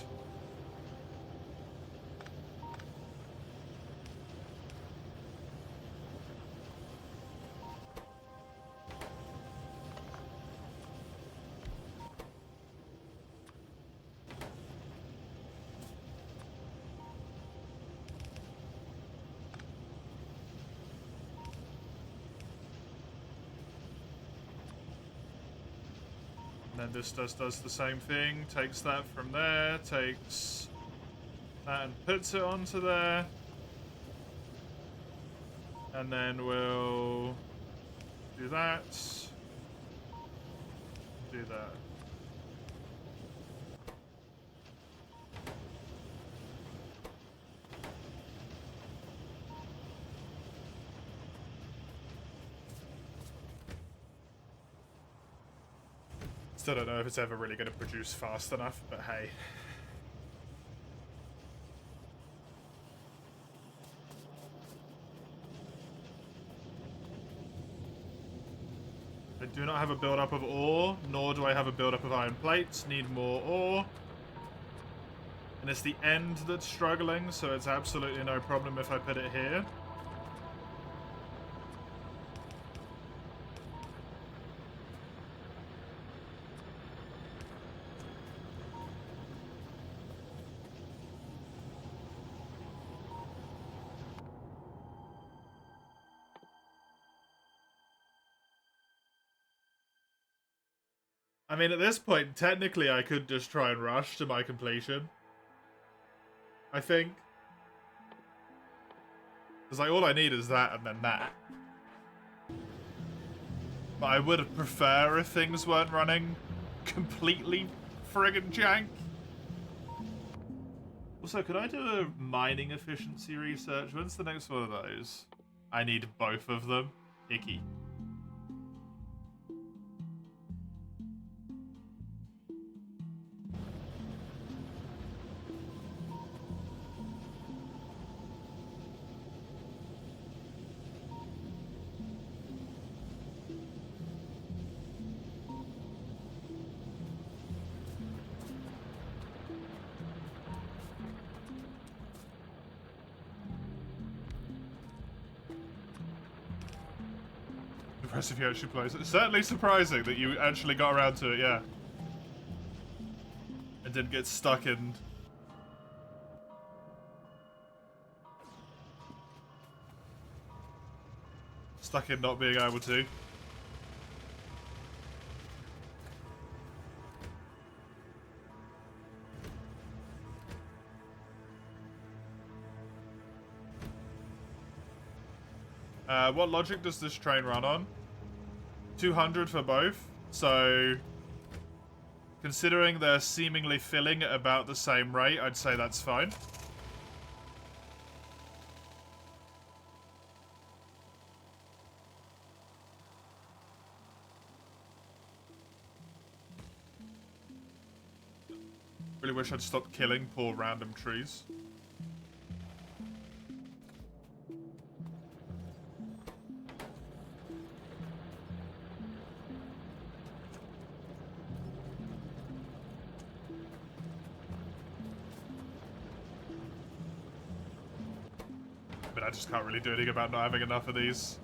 And this does the same thing, takes that from there, takes that and puts it onto there. And then we'll do that. Do that. Still don't know if it's ever really going to produce fast enough, but hey. I do not have a build-up of ore, nor do I have a build-up of iron plates. Need more ore. And it's the end that's struggling, so it's absolutely no problem if I put it here. I mean, at this point, technically I could just try and rush to my completion. I think. Because, like, all I need is that and then that. But I would prefer if things weren't running completely friggin' jank. Also, could I do a mining efficiency research? When's the next one of those? I need both of them. Icky. Impressive you actually plays. It's certainly surprising that you actually got around to it, yeah. And didn't get stuck in... Stuck in not being able to. What logic does this train run on? 200 for both, so considering they're seemingly filling at about the same rate, I'd say that's fine. Really wish I'd stopped killing poor random trees. But I just can't really do anything about not having enough of these.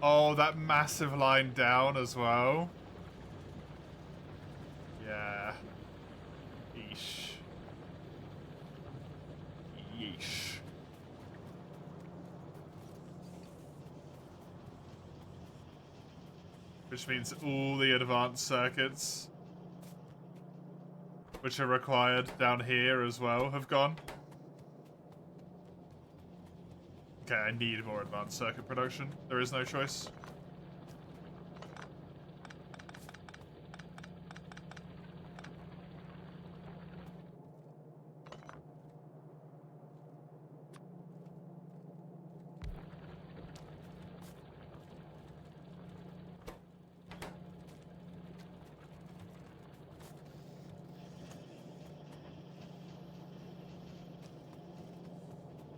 Oh, that massive line down as well. Yeah. Yeesh. Yeesh. Which means all the advanced circuits, which are required down here as well, have gone. Okay, I need more advanced circuit production. There is no choice.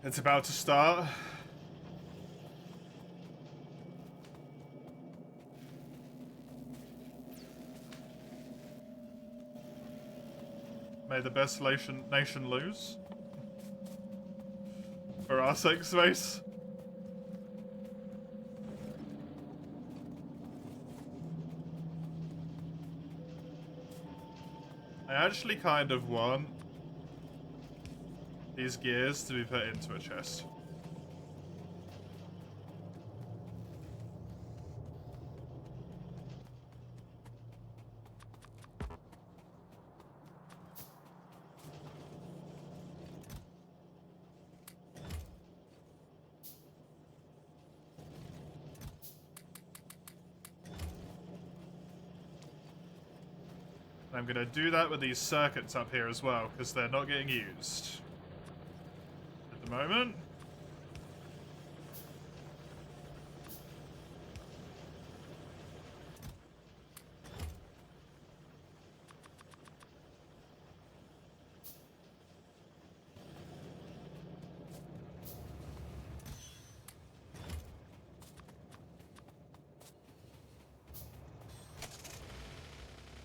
It's about to start. May the best nation lose. For our sake, space. I actually kind of want these gears to be put into a chest. I'm going to do that with these circuits up here as well, because they're not getting used at the moment.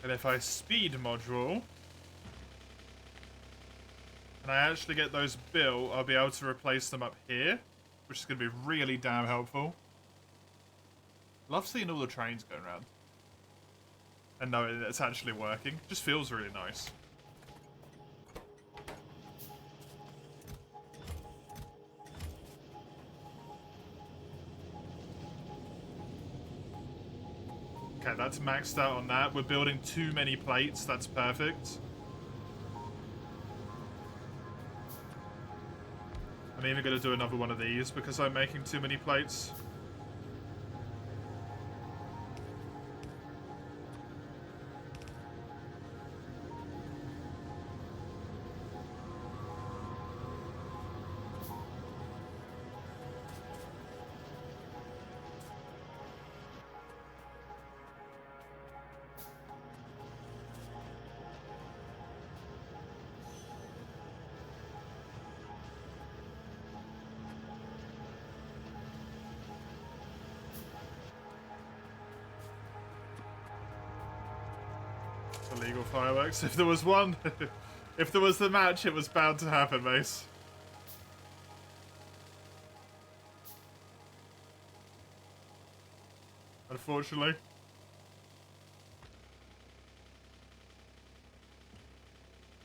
And if I speed module, and I actually get those built, I'll be able to replace them up here, which is going to be really damn helpful. Love seeing all the trains going around. And knowing it's actually working. Just feels really nice. Okay, that's maxed out on that. We're building too many plates. That's perfect. I'm even going to do another one of these because I'm making too many plates. Illegal fireworks. If there was one, if there was the match, it was bound to happen, Mace. Unfortunately.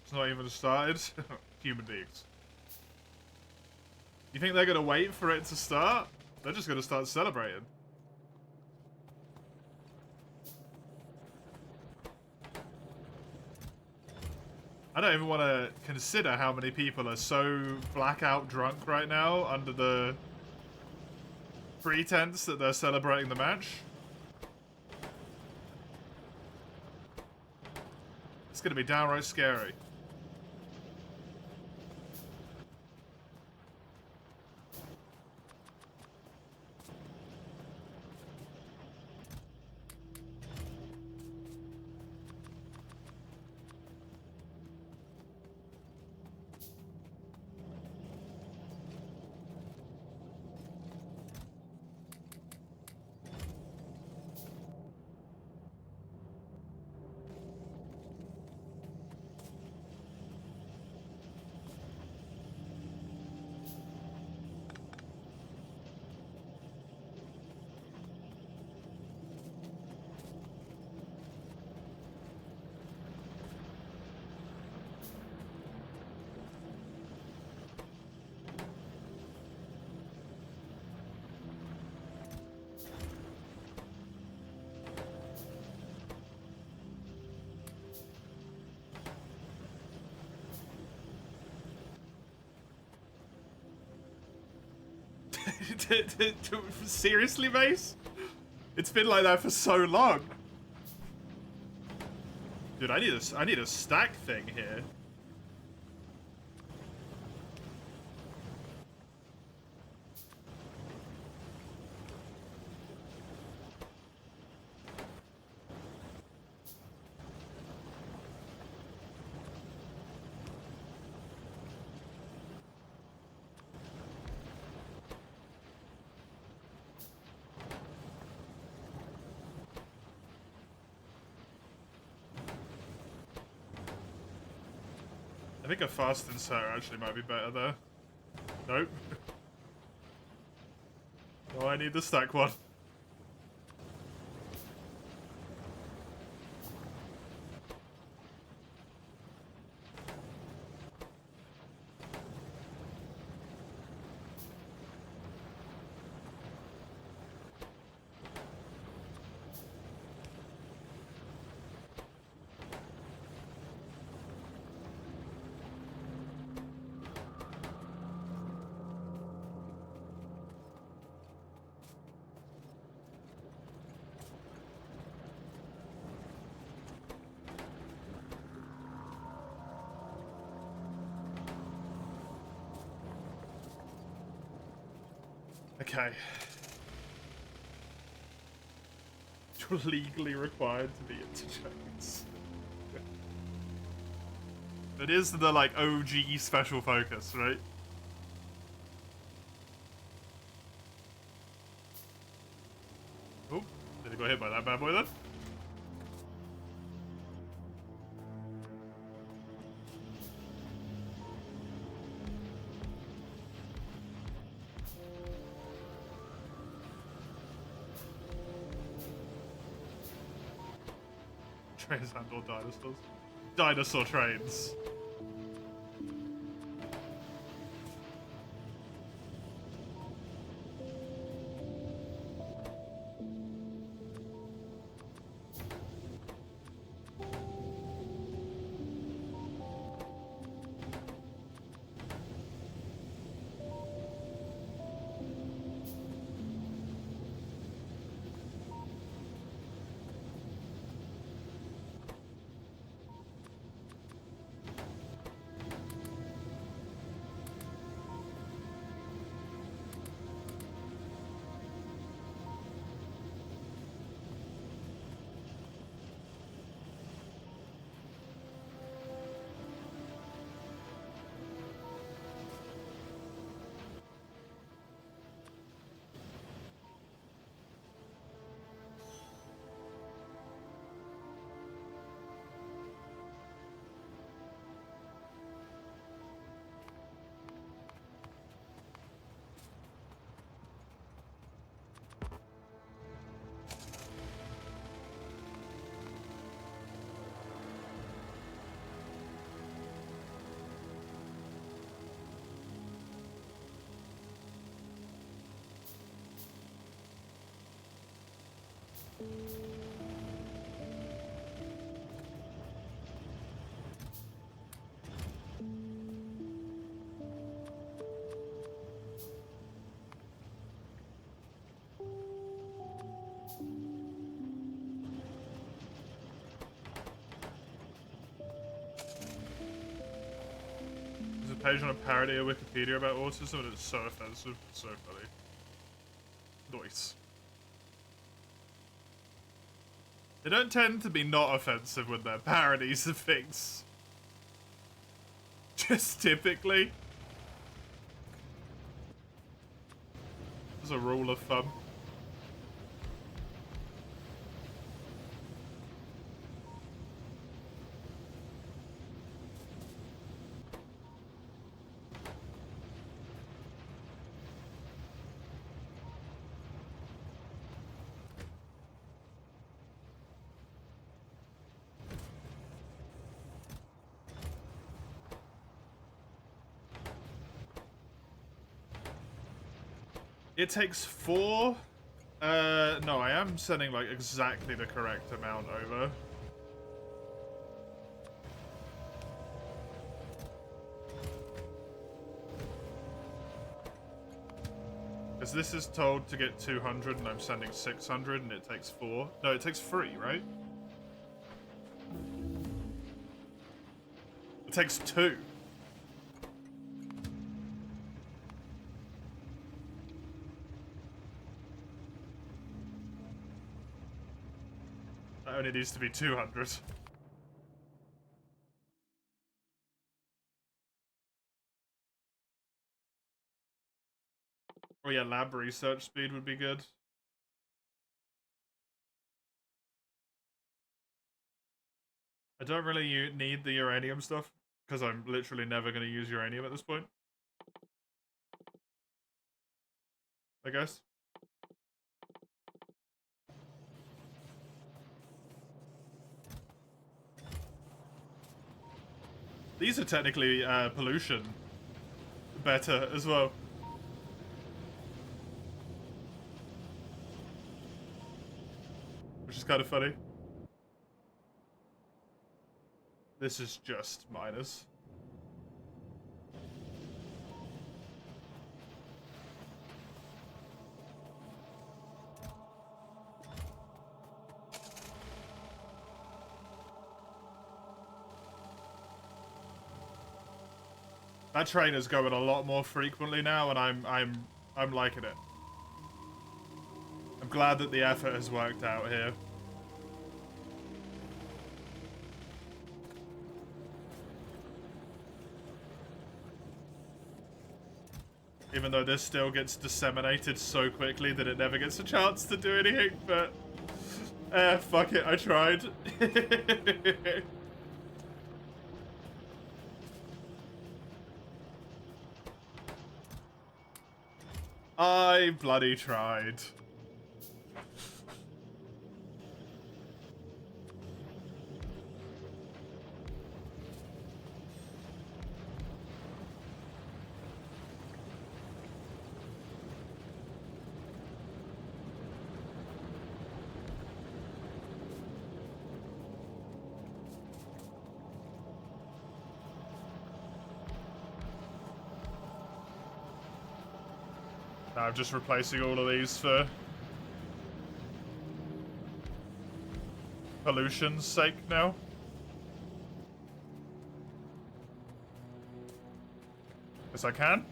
It's not even started. Human beings. You think they're gonna wait for it to start? They're just gonna start celebrating. I don't even want to consider how many people are so blackout drunk right now under the pretense that they're celebrating the match. It's going to be downright scary. Seriously, Mace? It's been like that for so long. Dude, I need a stack thing here. I think a fast insert actually might be better there. Nope. Oh, I need the stack one. Okay. You're legally required to be interjects. It is the, like, OG special focus, right? Oh, did he get hit by that bad boy then? Trains handle dinosaurs. Dinosaur trains. There's a page on a parody of Wikipedia about autism and it's so offensive. It's so funny. Nice. They don't tend to be not offensive when they're parodies of things. Just typically. As a rule of thumb. It takes 4. No, I am sending like exactly the correct amount over. Because this is told to get 200 and I'm sending 600 and it takes 4. No, it takes 3, right? It takes 2. That only needs to be 200. Oh yeah, lab research speed would be good. I don't really need the uranium stuff. Because I'm literally never going to use uranium at this point. I guess. These are technically pollution better as well. Which is kind of funny. This is just minus. That train is going a lot more frequently now, and I'm liking it. I'm glad that the effort has worked out here. Even though this still gets disseminated so quickly that it never gets a chance to do anything, but... fuck it, I tried. I bloody tried. I'm just replacing all of these for pollution's sake now. Yes, I can.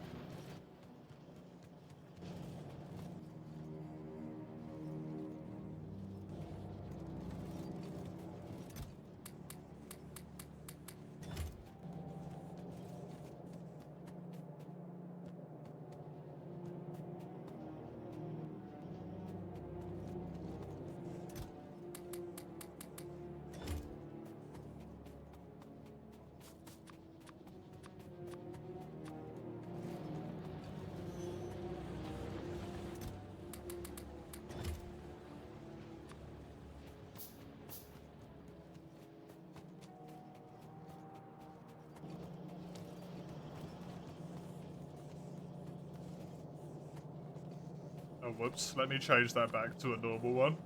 Oh, whoops. Let me change that back to a normal one.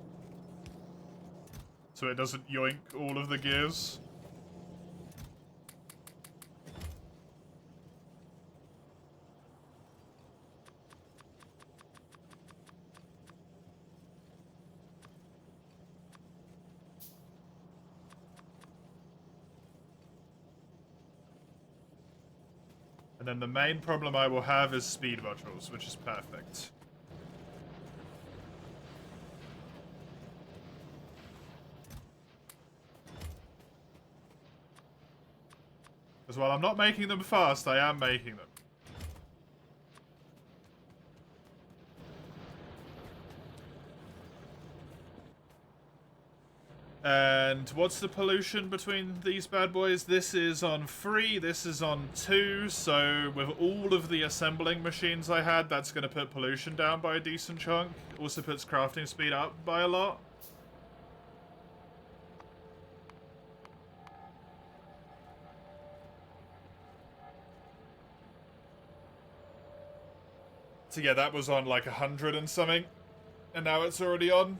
So it doesn't yoink all of the gears. And then the main problem I will have is speed modules, which is perfect. As well, I'm not making them fast, I am making them. And what's the pollution between these bad boys? This is on 3, this is on 2, so with all of the assembling machines I had, that's going to put pollution down by a decent chunk. Also puts crafting speed up by a lot. So yeah, that was on like 100 and something, and now it's already on.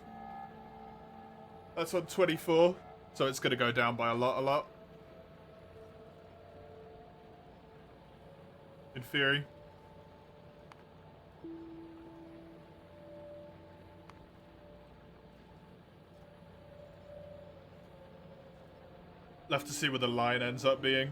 That's on 24, so it's going to go down by a lot. In theory. We'll have to see where the line ends up being.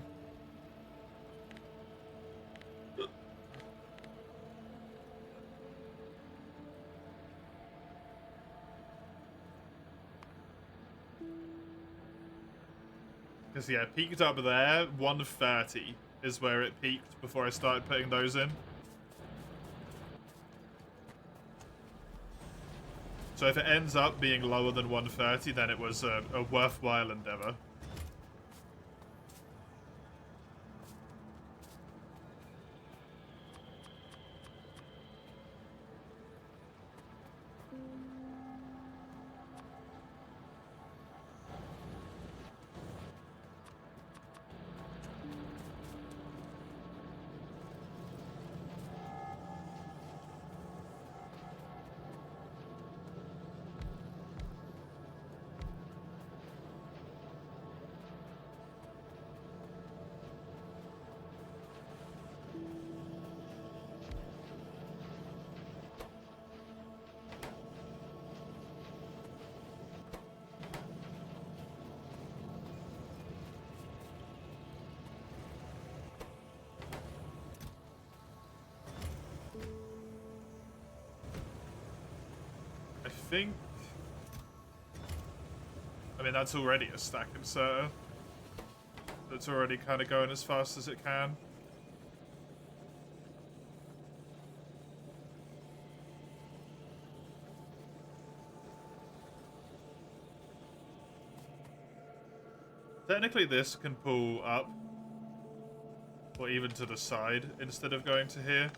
Because, yeah, peaked up there, 130 is where it peaked before I started putting those in. So if it ends up being lower than 130, then it was a worthwhile endeavor. think... I mean, that's already a stack inserter. That's already kind of going as fast as it can. Technically this can pull up, or even to the side, instead of going to here.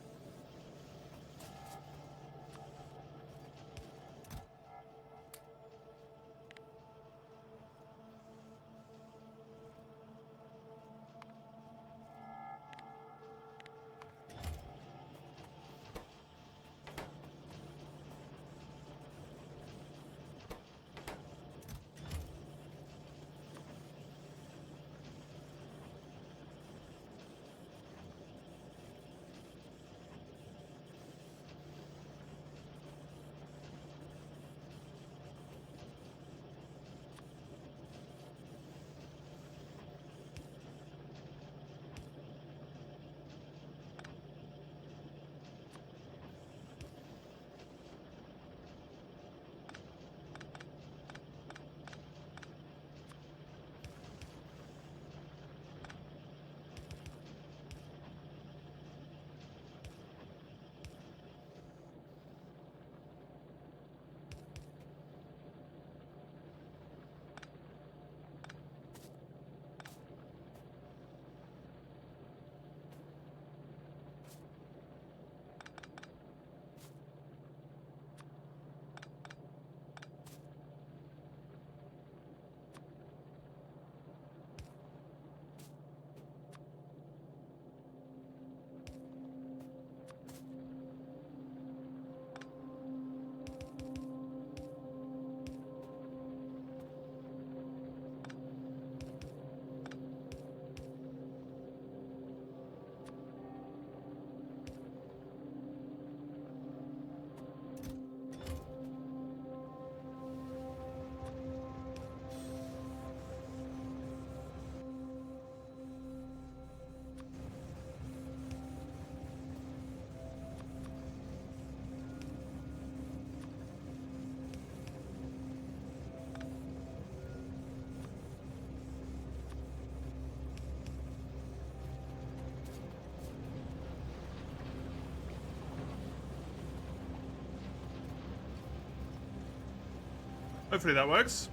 Hopefully that works.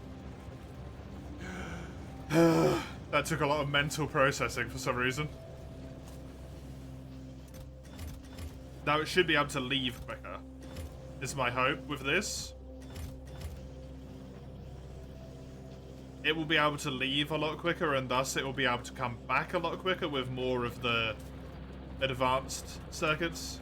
That took a lot of mental processing for some reason. Now it should be able to leave quicker, is my hope with this. It will be able to leave a lot quicker, and thus it will be able to come back a lot quicker with more of the advanced circuits.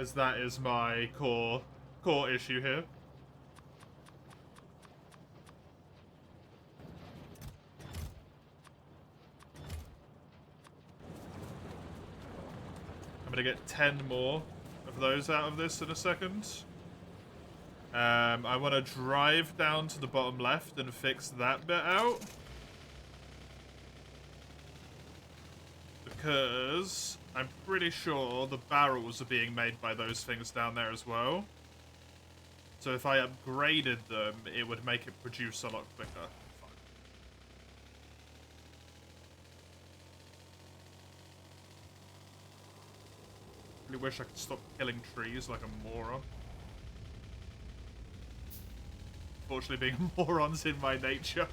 As that is my core issue here. I'm gonna get 10 more of those out of this in a second. I want to drive down to the bottom left and fix that bit out. Because I'm pretty sure the barrels are being made by those things down there as well. So if I upgraded them, it would make it produce a lot quicker. Really wish I could stop killing trees like a moron. Fortunately, being morons in my nature.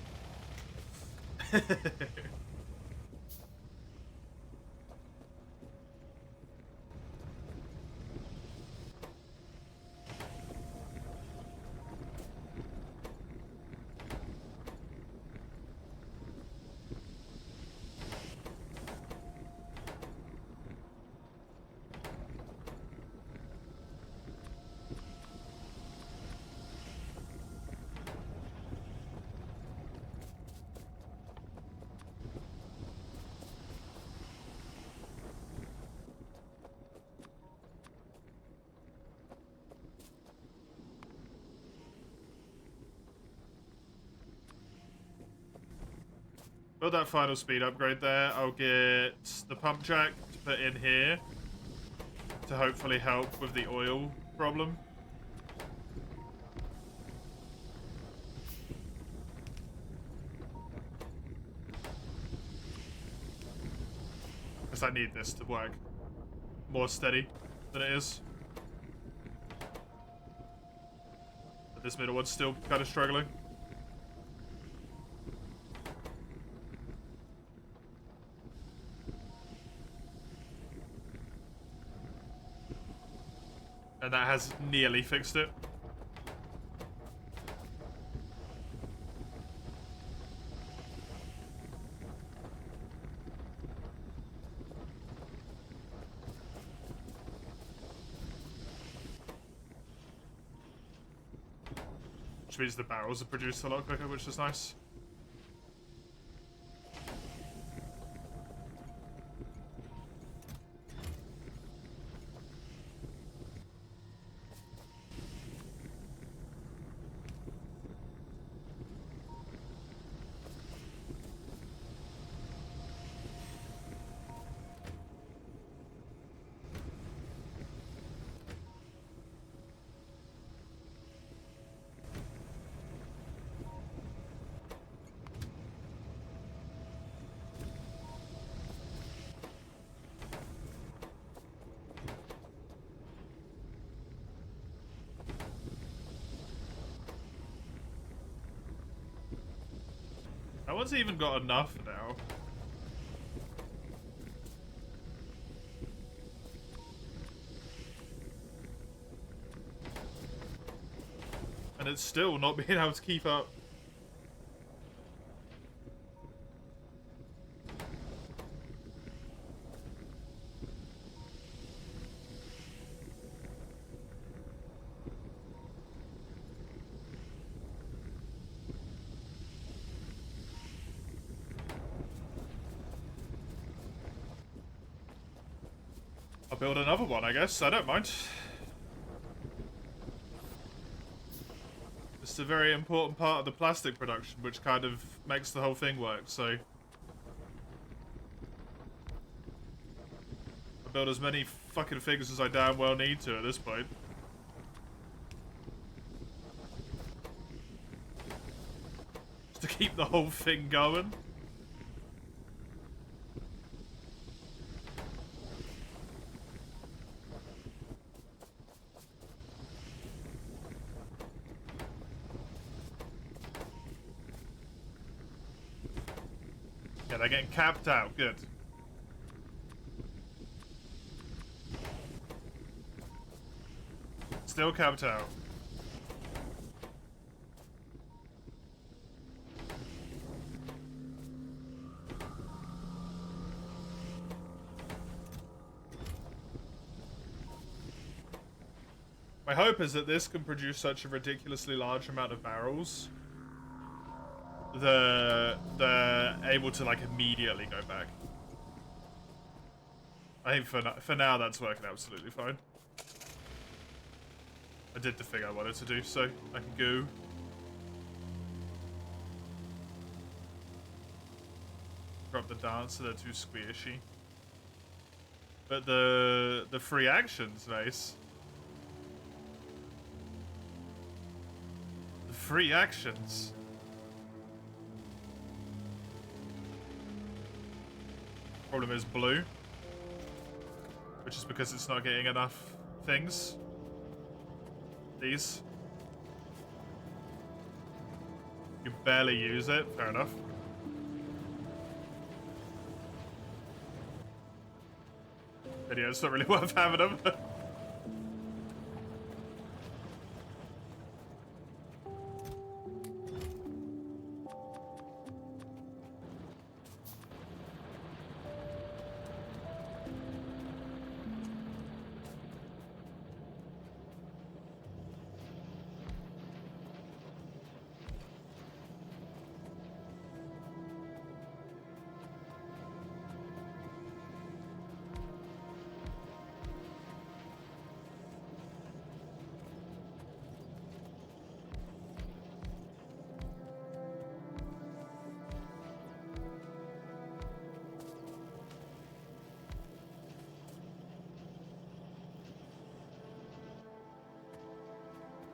Build that final speed upgrade there. I'll get the pump jack to put in here to hopefully help with the oil problem. Because I need this to work more steady than it is. But this middle one's still kind of struggling. And that has nearly fixed it. Which means the barrels are produced a lot quicker, which is nice. That one's even got enough now. And it's still not being able to keep up. I'll build another one, I guess. I don't mind. It's a very important part of the plastic production, which kind of makes the whole thing work, so... I'll build as many fucking things as I damn well need to at this point. Just to keep the whole thing going. Yeah, they're getting capped out. Good. Still capped out. My hope is that this can produce such a ridiculously large amount of barrels they're able to like immediately go back. I think for now that's working absolutely fine. I did the thing I wanted to do, so I can go. Drop the dance so they're too squishy. But the free action's nice. The free actions. Problem is blue, which is because it's not getting enough things. These. You barely use it, fair enough. But yeah, it's not really worth having them.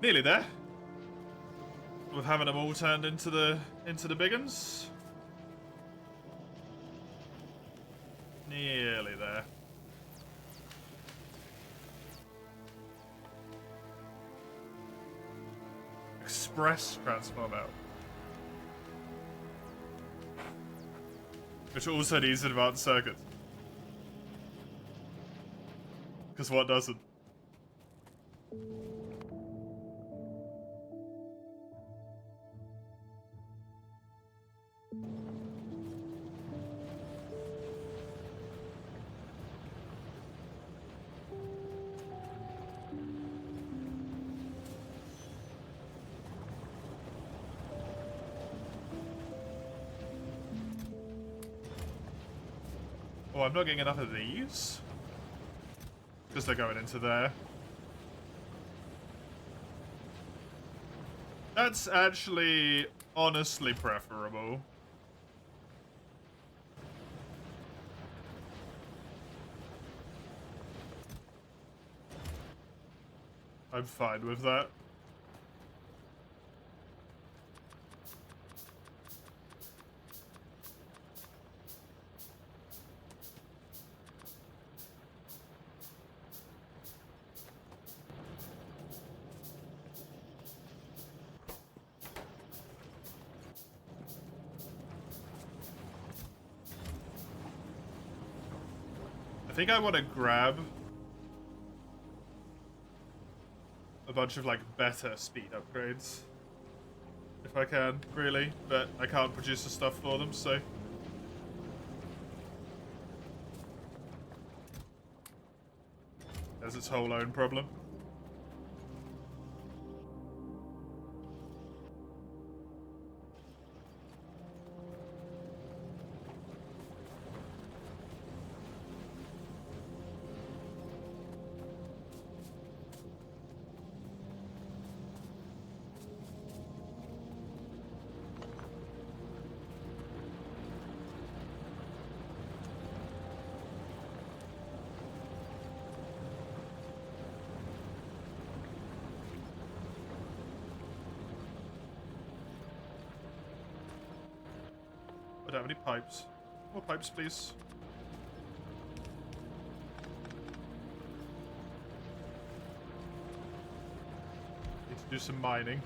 Nearly there. With having them all turned into the big uns. Nearly there. Express transform out. Which also needs advanced circuits. Because what doesn't? Oh, I'm not getting enough of these. Because they're going into there. That's actually honestly preferable. I'm fine with that. I think I want to grab a bunch of, like, better speed upgrades. If I can, really. But I can't produce the stuff for them, so... There's its whole own problem. I don't have any pipes. More pipes, please. Need to do some mining.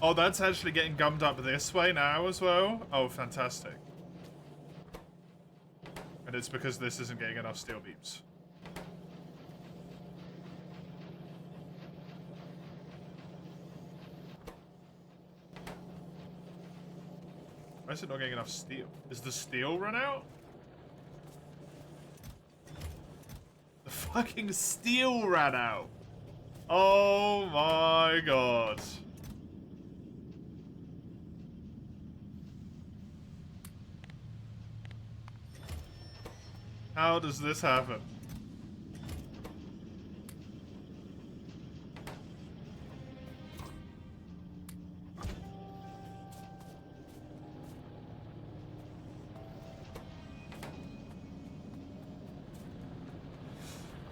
Oh, that's actually getting gummed up this way now as well? Oh, fantastic. And it's because this isn't getting enough steel beams. Why is it not getting enough steel? Is the steel run out? The fucking steel ran out! Oh my god. How does this happen?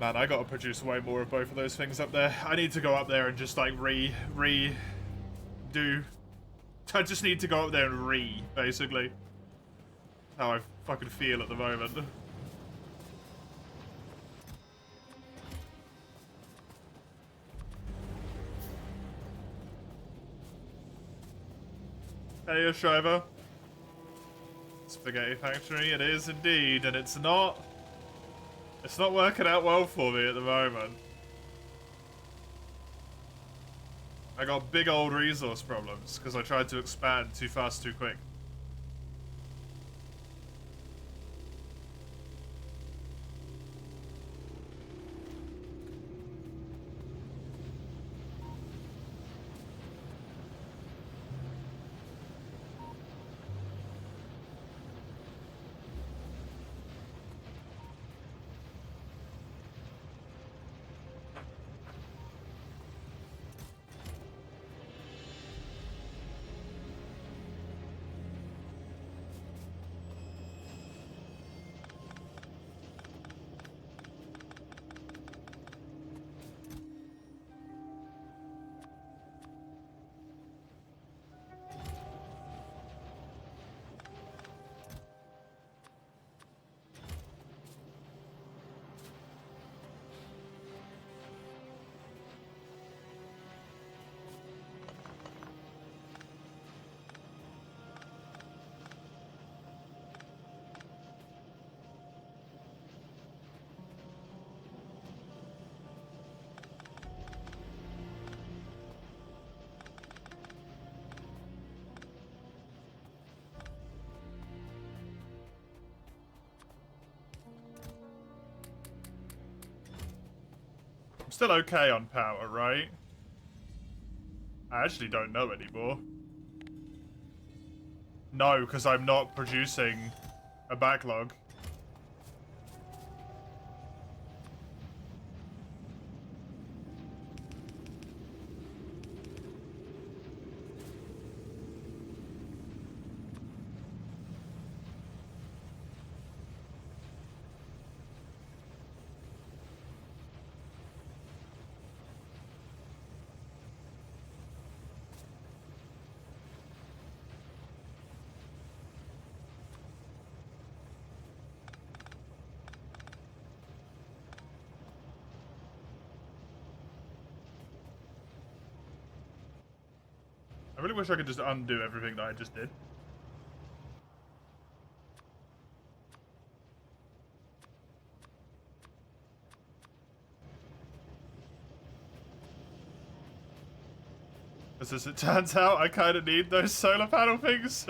Man, I gotta produce way more of both of those things up there. I need to go up there and just like do. I just need to go up there and basically. How I fucking feel at the moment. Hey, Shiva. Spaghetti Factory, it is indeed, and it's not It's not working out well for me at the moment. I got big old resource problems because I tried to expand too fast, too quick. I'm still okay on power, right? I actually don't know anymore. No, because I'm not producing a backlog. I really wish I could just undo everything that I just did. Because as it turns out, I kind of need those solar panel things.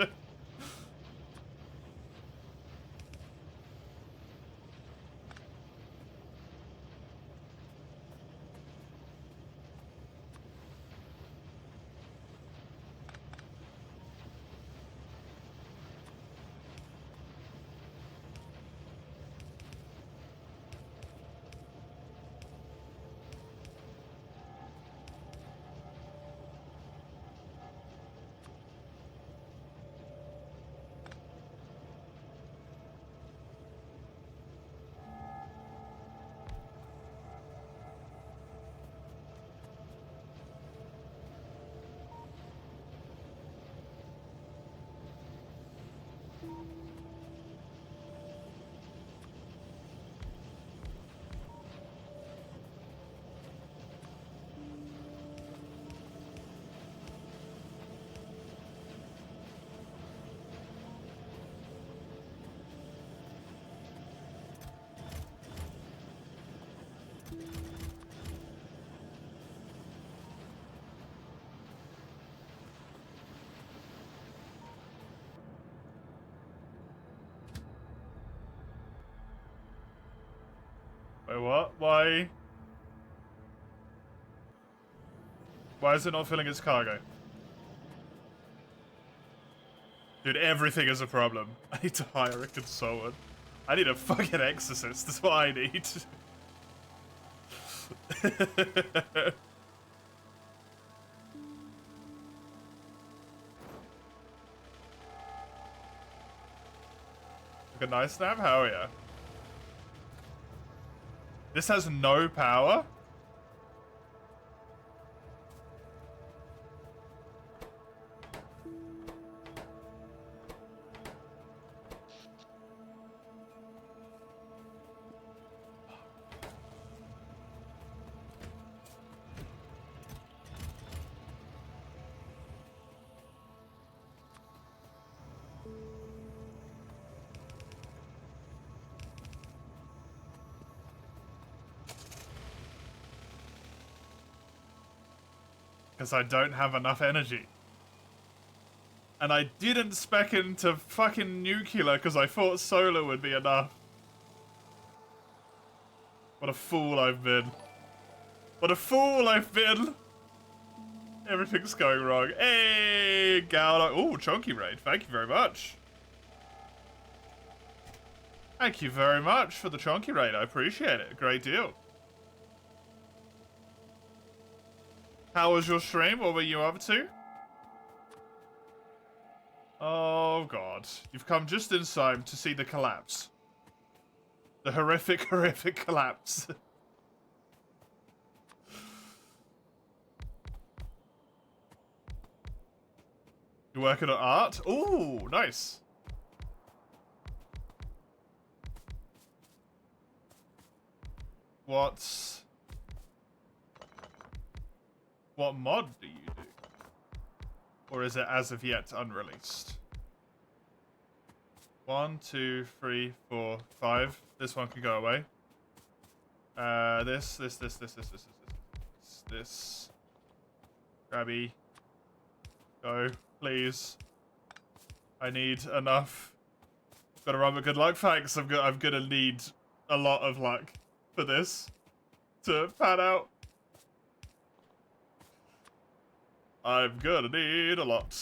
Wait, what? Why? Why is it not filling its cargo? Dude, everything is a problem. I need to hire a consultant. I need a fucking exorcist, that's what I need. Like a nice snap? Hell yeah. This has no power? Because I don't have enough energy. And I didn't spec into fucking nuclear because I thought solar would be enough. What a fool I've been. What a fool I've been! Everything's going wrong. Hey, Gal. Oh, chunky raid. Thank you very much. Thank you very much for the chunky raid. I appreciate it. Great deal. How was your stream? What were you up to? Oh, God. You've come just in time to see the collapse. The horrific, horrific collapse. You're working on art? Ooh, nice. What mod do you do? Or is it as of yet unreleased? 1, 2, 3, 4, 5. This one can go away. This. Grabby. Go, please. I need enough. Gotta run with good luck. Thanks. I'm gonna need a lot of luck for this to pan out. I'm gonna need a lot.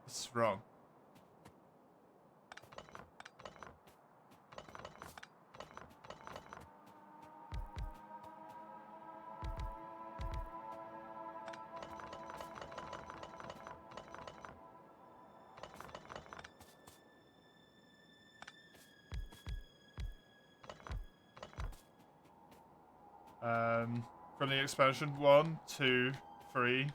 It's wrong. From the expansion, 1, 2, 3.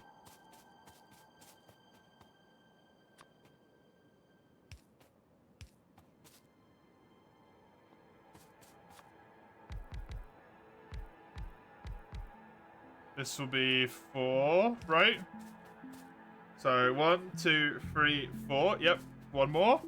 This will be 4, right? So 1, 2, 3, 4. Yep, one more.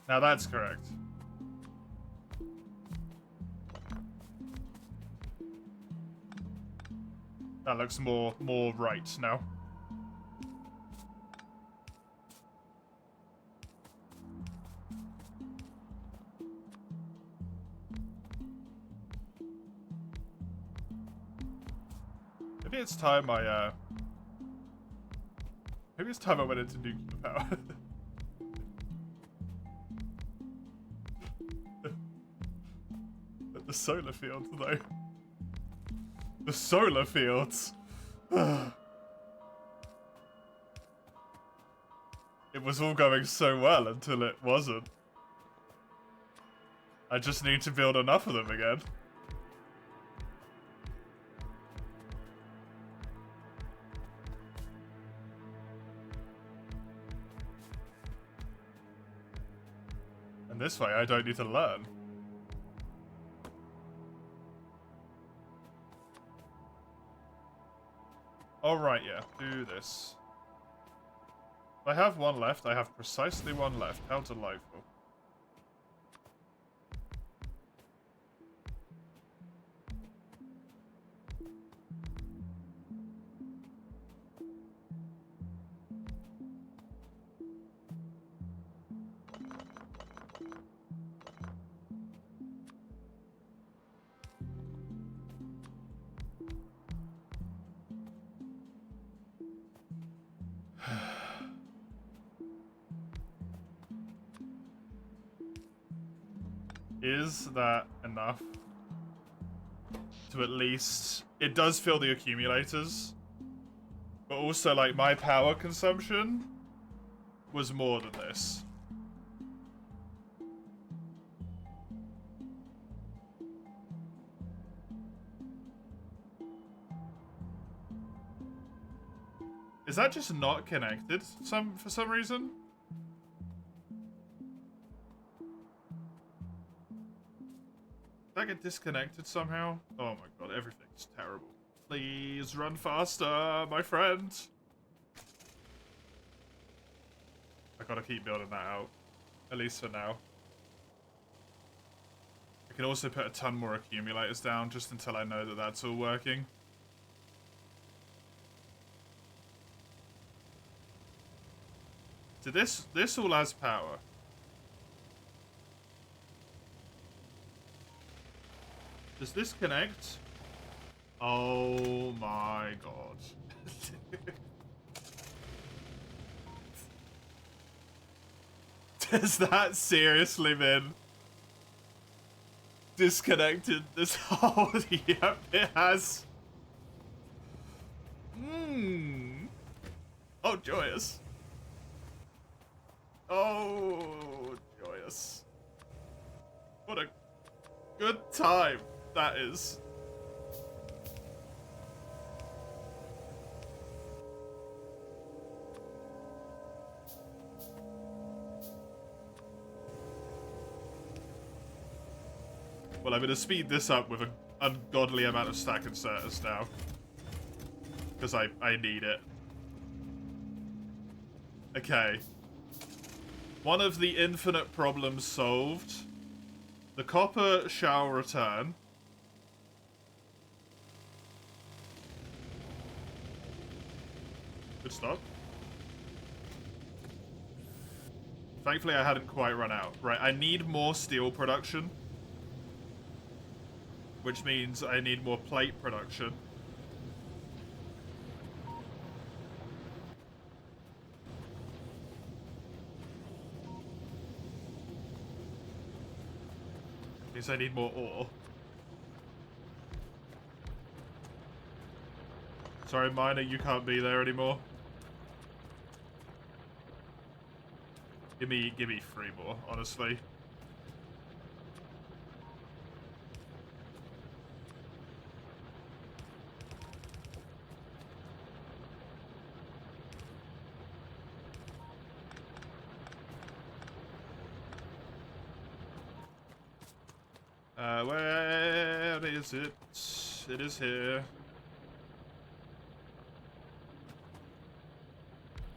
Now that's correct. That looks more right now. Maybe it's time I maybe it's time I went into nuclear power. But the solar fields, though. The solar fields. It was all going so well until it wasn't. I just need to build enough of them again. And this way I don't need to learn. Alright, yeah, do this. I have one left. I have precisely one left. How delightful. Is that enough to at least... It does fill the accumulators, but also, like, my power consumption was more than this. Is that just not connected for some reason? Did that get disconnected somehow? Oh my god, everything's terrible. Please run faster, my friend. I gotta keep building that out. At least for now. I can also put a ton more accumulators down just until I know that that's all working. So this all has power. Does this connect? Oh my god. Has that seriously been disconnected this whole... Yep, it has. Oh, joyous. Oh, joyous. What a good time that is. Well, I'm going to speed this up with an ungodly amount of stack inserters now. Because I need it. Okay. One of the infinite problems solved. The copper shall return. Good stop. Thankfully, I hadn't quite run out. Right, I need more steel production. Which means I need more plate production. Means I need more ore. Sorry, miner, you can't be there anymore. Give me 3 more, honestly. Where is it? It is here.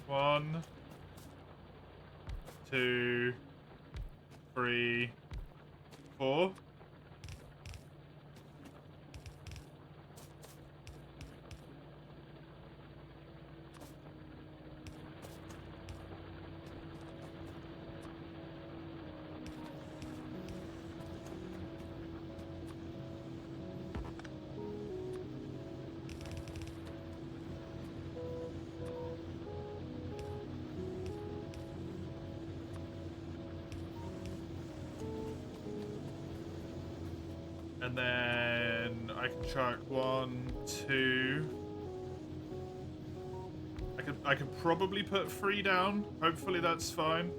1, 2, 3, 4. And then I can chuck 1, 2. I could probably put 3 down. Hopefully that's fine.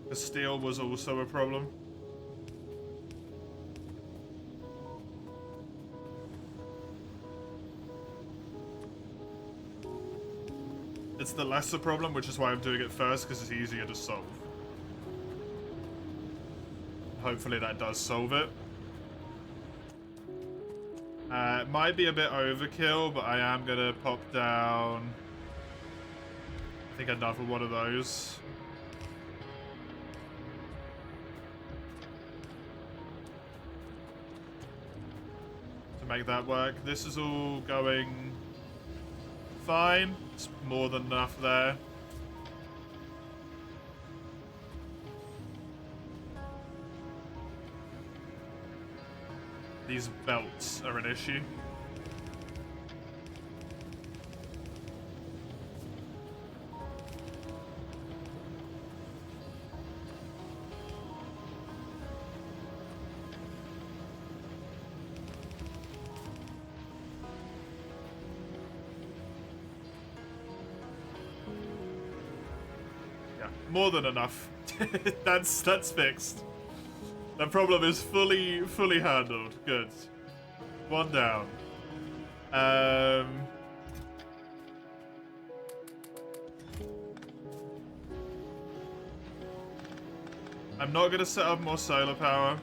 The steel was also a problem. It's the lesser problem, which is why I'm doing it first, because it's easier to solve. Hopefully that does solve it. It might be a bit overkill, but I am going to pop down, I think, another one of those. To make that work. This is all going fine. It's more than enough there. These belts are an issue. Yeah, more than enough. That's fixed. The problem is fully handled. Good. 1 down. I'm not gonna set up more solar power.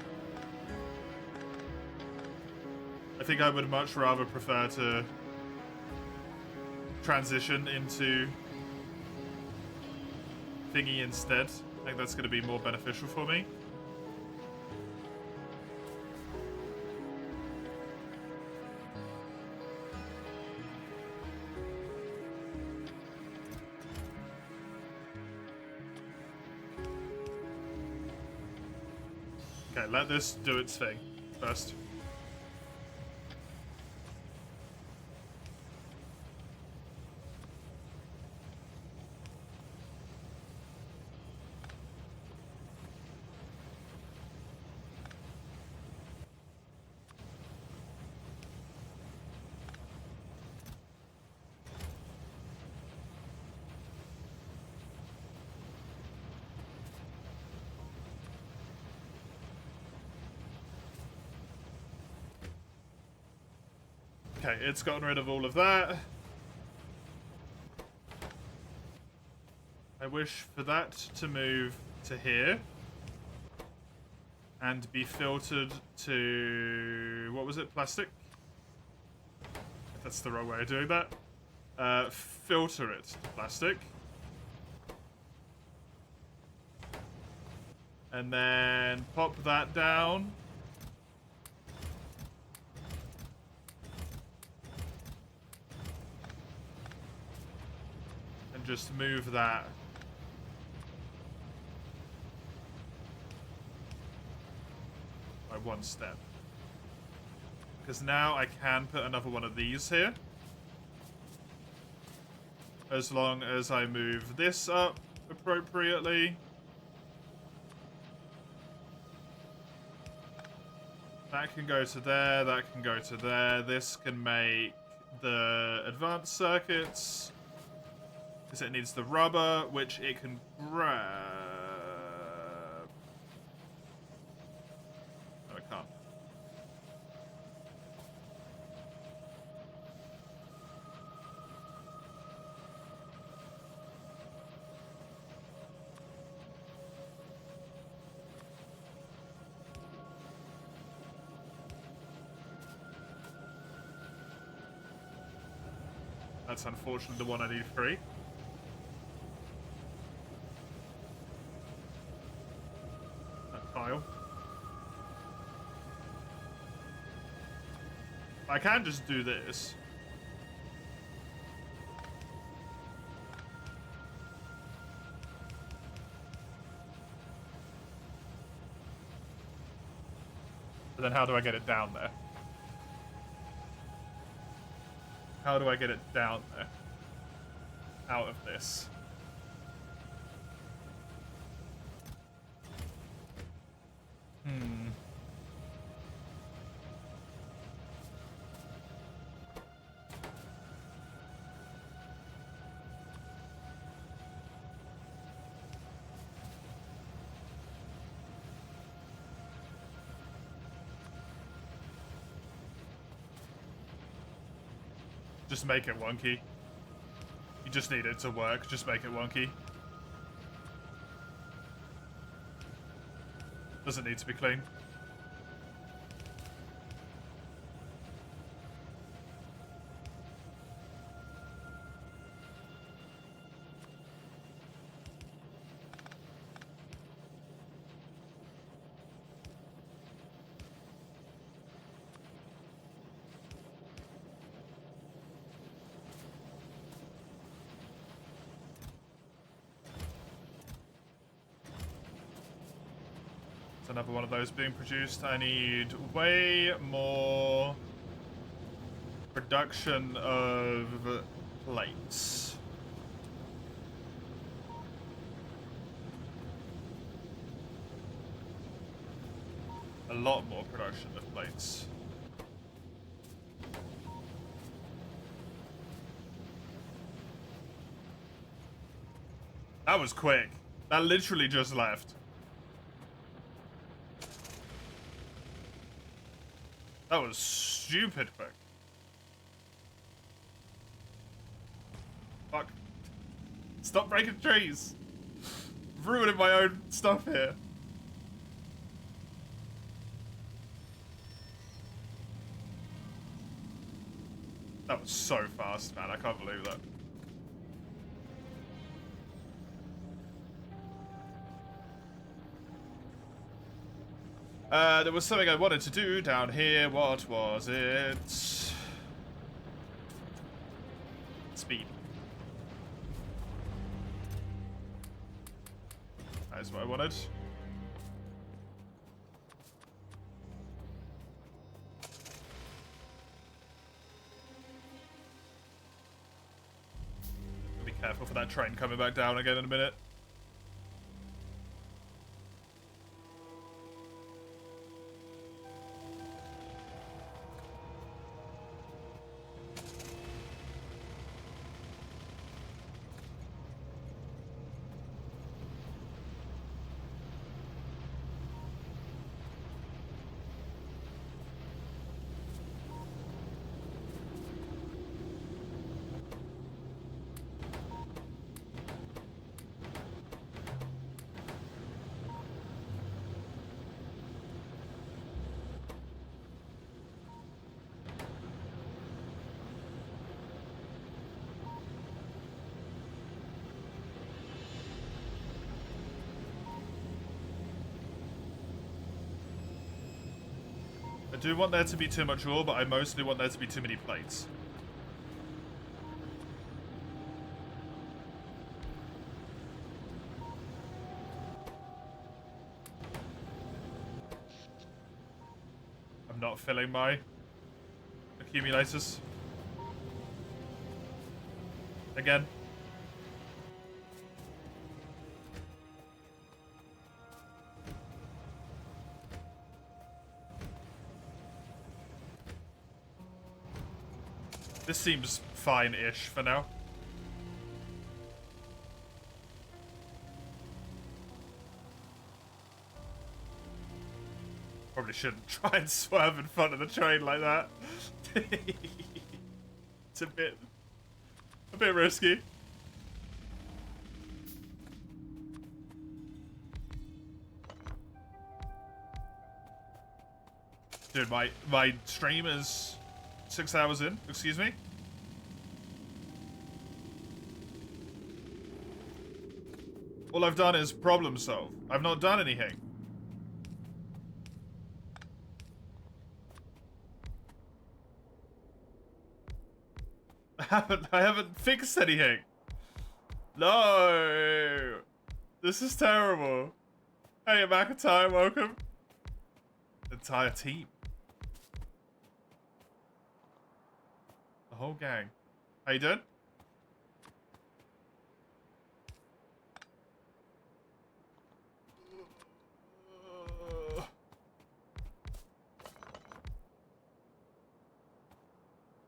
I think I would much rather prefer to transition into thingy instead. I think that's going to be more beneficial for me. Okay, let this do its thing first. Okay, it's gotten rid of all of that. I wish for that to move to here. And be filtered to... what was it? Plastic? That's the wrong way of doing that. Filter it to plastic. And then pop that down. And just move that by one step. Because now I can put another one of these here. As long as I move this up appropriately. That can go to there, that can go to there. This can make the advanced circuits. Because it needs the rubber, which it can grab. No, it can't. That's unfortunately the one I need free. That tile. I can just do this. But then how do I get it down there? How do I get it down there? Out of this. Just make it wonky. You just need it to work. Just make it wonky. Doesn't need to be clean. Another one of those being produced. I need way more production of plates. A lot more production of plates. That was quick. That literally just left. That was stupid quick. Fuck. Stop breaking trees. Ruining my own stuff here. That was so fast, man. I can't believe that. There was something I wanted to do down here. What was it? Speed. That is what I wanted. Be careful for that train coming back down again in a minute. I do want there to be too much ore, but I mostly want there to be too many plates. I'm not filling my accumulators. Again. This seems fine-ish for now. Probably shouldn't try and swerve in front of the train like that. It's a bit risky. Dude, my stream is 6 hours in, excuse me. All I've done is problem solve. I've not done anything. I haven't fixed anything. No. This is terrible. Hey, McIntyre, welcome. Entire team. The whole gang. How you doing?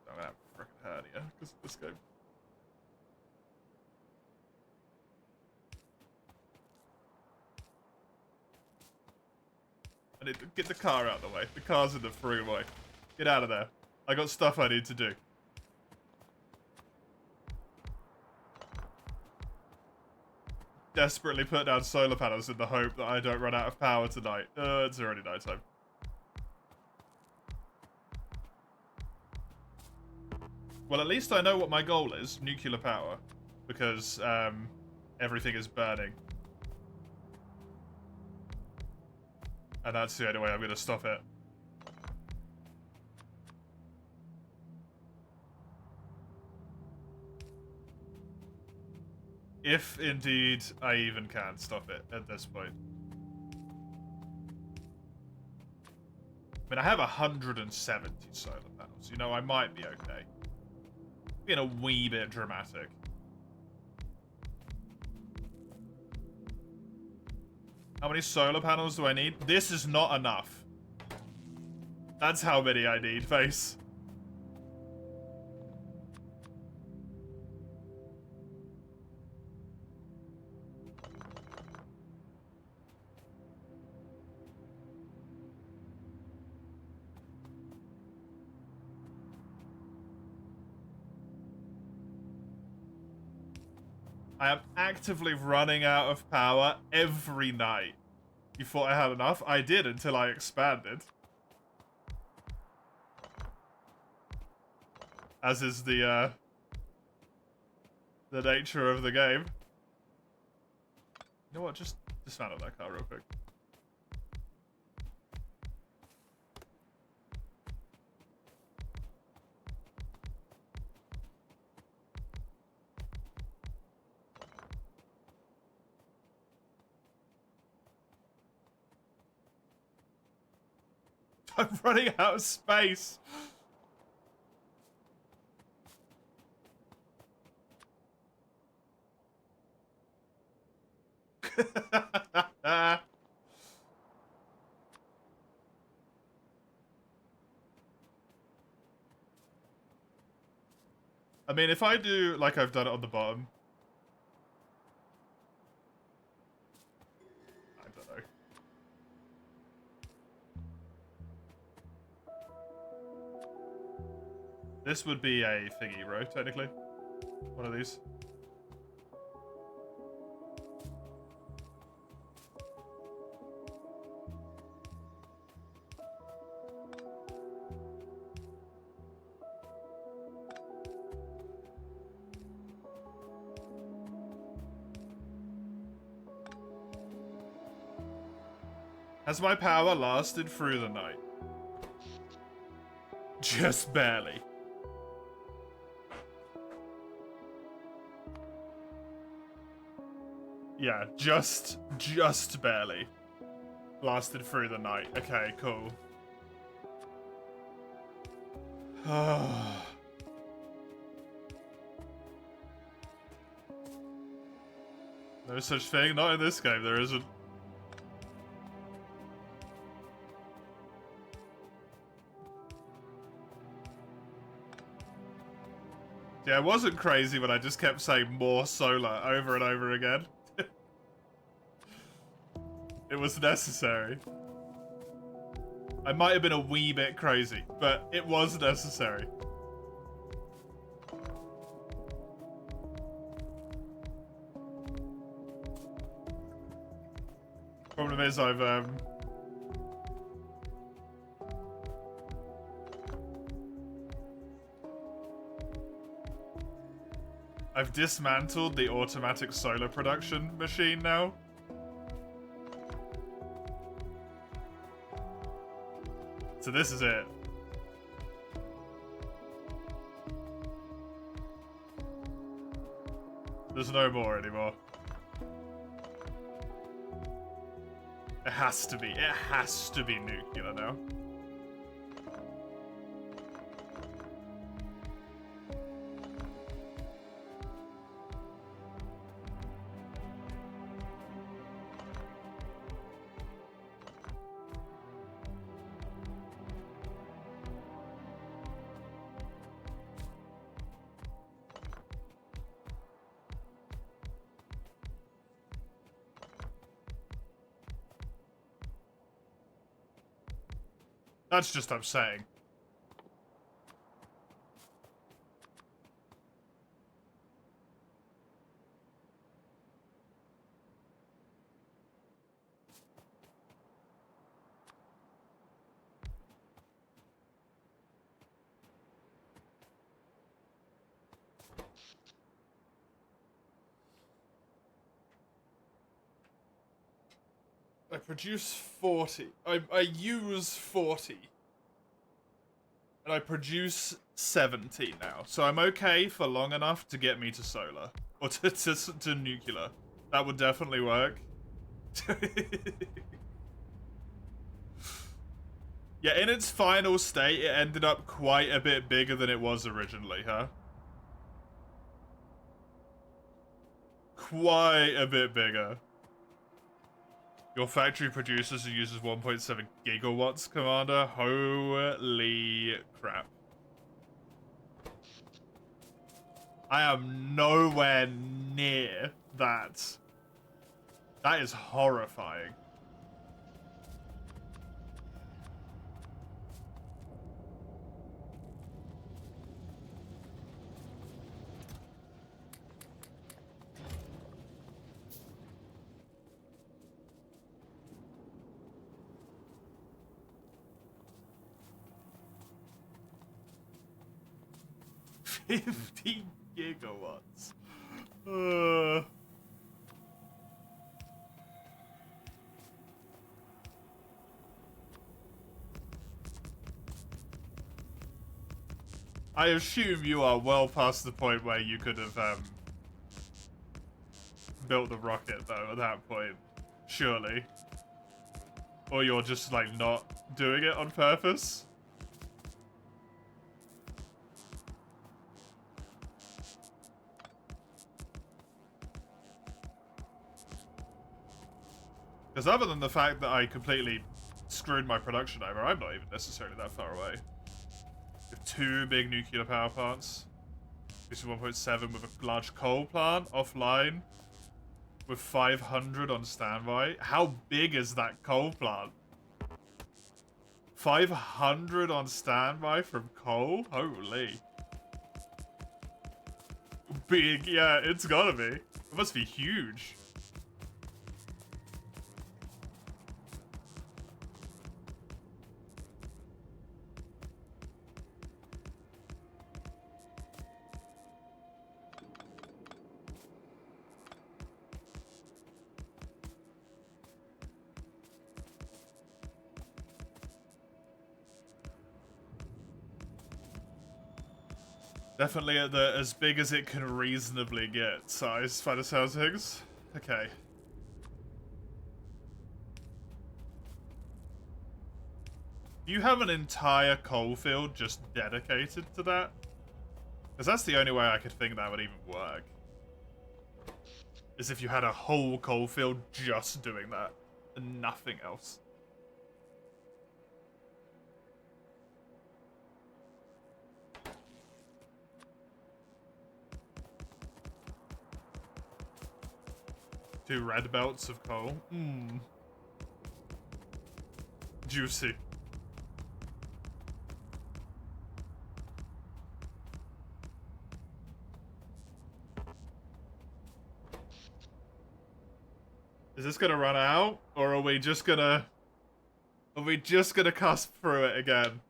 I'm gonna have a frickin' hernia because of this game. I need to get the car out of the way. The car's in the freeway. Get out of there. I got stuff I need to do. Desperately put down solar panels in the hope that I don't run out of power tonight. It's already nighttime. Well, at least I know what my goal is. Nuclear power. Because, everything is burning. And that's the only way I'm going to stop it. If, indeed, I even can stop it at this point. I mean, I have 170 solar panels. You know, I might be okay. Being a wee bit dramatic. How many solar panels do I need? This is not enough. That's how many I need, face. I am actively running out of power every night. You thought I had enough? I did until I expanded. as is the nature of the game. You know what? Just dismantle that car real quick. I'm running out of space. I mean, if I do like I've done it on the bottom. I don't know. This would be a thingy row, technically. One of these. Has my power lasted through the night? Just barely. Yeah, just barely. Lasted through the night. Okay, cool. No such thing. Not in this game, there isn't. Yeah, it wasn't crazy when I just kept saying more solar over and over again. It was necessary. I might have been a wee bit crazy, but it was necessary. Problem is I've dismantled the automatic solar production machine now. So this is it. There's no more anymore. It has to be. It has to be nuclear now. That's just upsetting. I produce 40. I use 40. And I produce 70 now. So I'm okay for long enough to get me to solar. Or to nuclear. That would definitely work. Yeah, in its final state, it ended up quite a bit bigger than it was originally, huh? Quite a bit bigger. Your factory produces and uses 1.7 gigawatts, Commander. Holy crap. I am nowhere near that. That is horrifying. 50 gigawatts. Uh... I assume you are well past the point where you could have built the rocket, though, at that point. Surely. Or you're just, like, not doing it on purpose. Because other than the fact that I completely screwed my production over, I'm not even necessarily that far away. With 2 big nuclear power plants. This is 1.7 with a large coal plant offline. With 500 on standby. How big is that coal plant? 500 on standby from coal? Holy. Big, yeah, it's gotta be. It must be huge. Definitely at the as big as it can reasonably get size by the sounds of things. Okay. You have an entire coal field just dedicated to that? Because that's the only way I could think that would even work. Is if you had a whole coal field just doing that and nothing else. Two red belts of coal. Mmm. Juicy. Is this gonna run out? Or are we just gonna... Are we just gonna cusp through it again?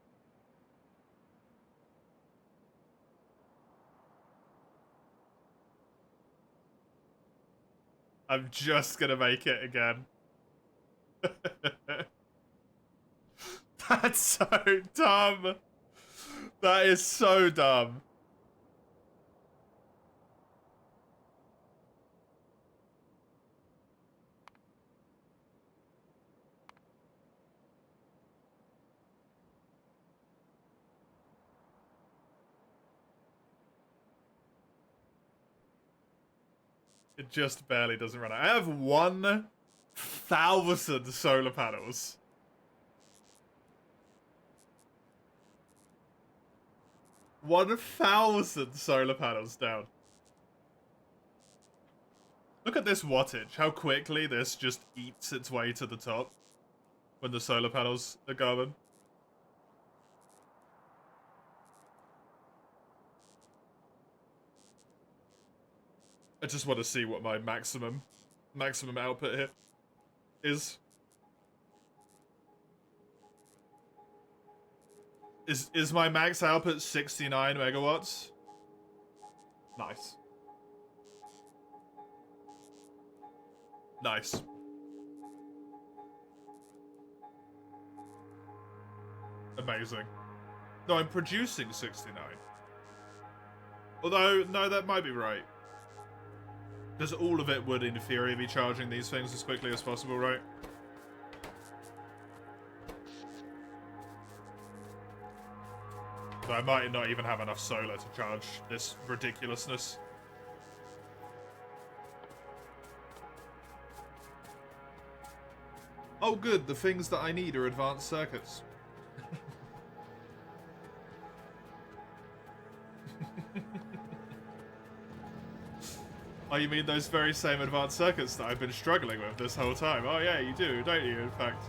I'm just gonna make it again. That's so dumb. That is so dumb. It just barely doesn't run out. I have 1,000 solar panels. 1,000 solar panels down. Look at this wattage. How quickly this just eats its way to the top when the solar panels are going. I just want to see what my maximum output here is. Is my max output 69 megawatts? Nice. Nice. Amazing. No, I'm producing 69. Although, no, that might be right. Because all of it would, in theory, be charging these things as quickly as possible, right? But I might not even have enough solar to charge this ridiculousness. Oh good, the things that I need are advanced circuits. Oh, you mean those very same advanced circuits that I've been struggling with this whole time? Oh yeah, you do, don't you, in fact?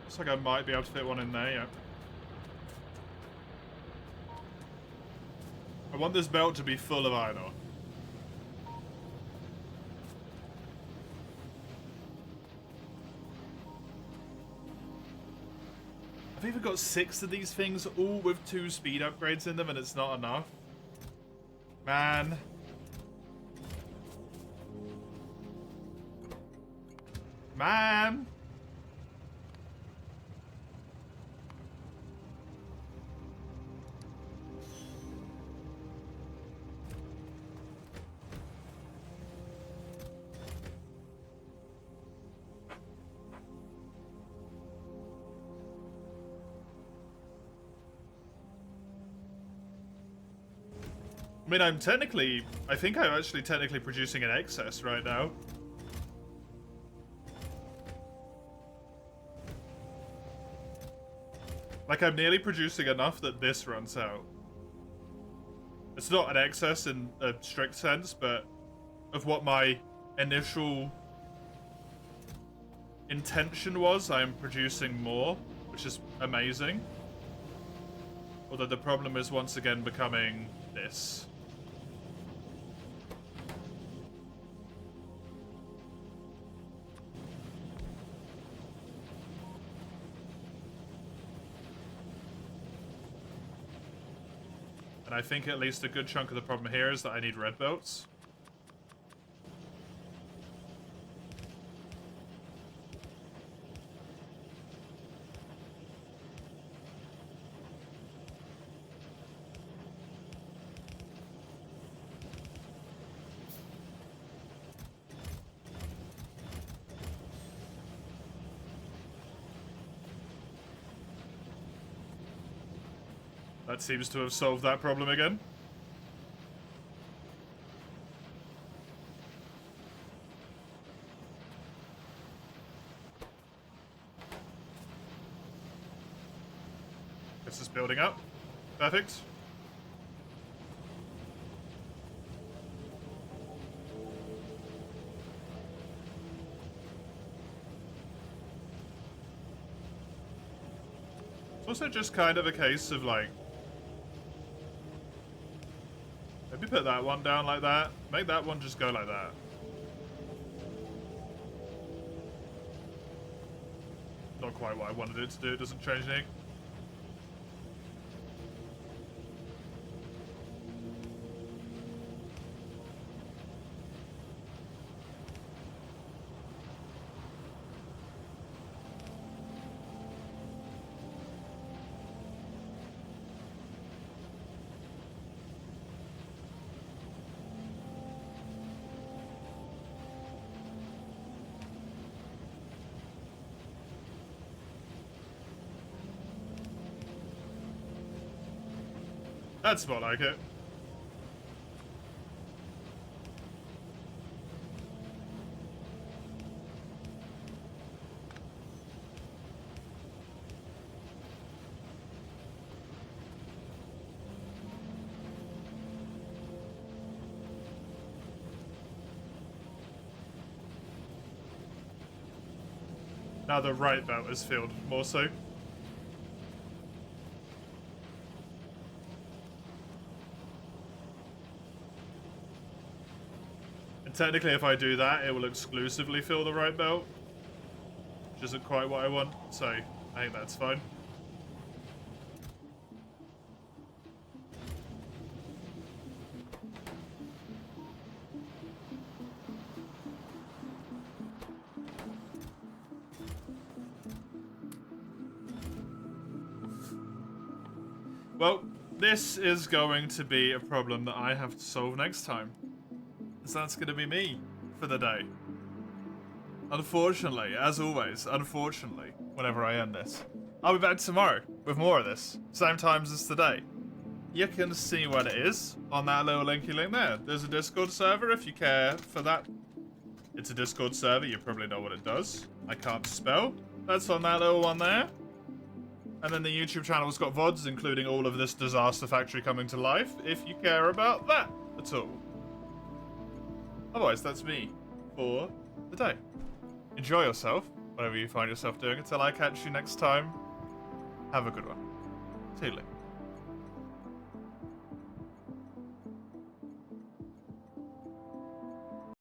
Looks like I might be able to fit one in there, yeah. I want this belt to be full of iron ore. I've even got 6 of these things, all with 2 speed upgrades in them, and it's not enough. Man. Man. I mean, I think I'm actually technically producing an excess right now. Like, I'm nearly producing enough that this runs out. It's not an excess in a strict sense, but of what my initial intention was, I am producing more, which is amazing. Although the problem is once again becoming this. And I think at least a good chunk of the problem here is that I need red belts. That seems to have solved that problem again. This is building up. Perfect. It's also just kind of a case of like, maybe put that one down like that. Make that one just go like that. Not quite what I wanted it to do. It doesn't change anything. That's more like it. Now the right belt is filled, more so. Technically, if I do that, it will exclusively fill the right belt, which isn't quite what I want, so I think that's fine. Well, this is going to be a problem that I have to solve next time. So that's going to be me for the day. Unfortunately, as always, unfortunately, whenever I end this, I'll be back tomorrow with more of this, same times as today. You can see what it is on that little linky link there. There's a Discord server if you care for that. It's a Discord server, you probably know what it does. I can't spell. That's on that little one there. And then the YouTube channel's got VODs, including all of this disaster factory coming to life, if you care about that at all. Otherwise, that's me for the day. Enjoy yourself, whatever you find yourself doing. Until I catch you next time, have a good one. Toodaloo.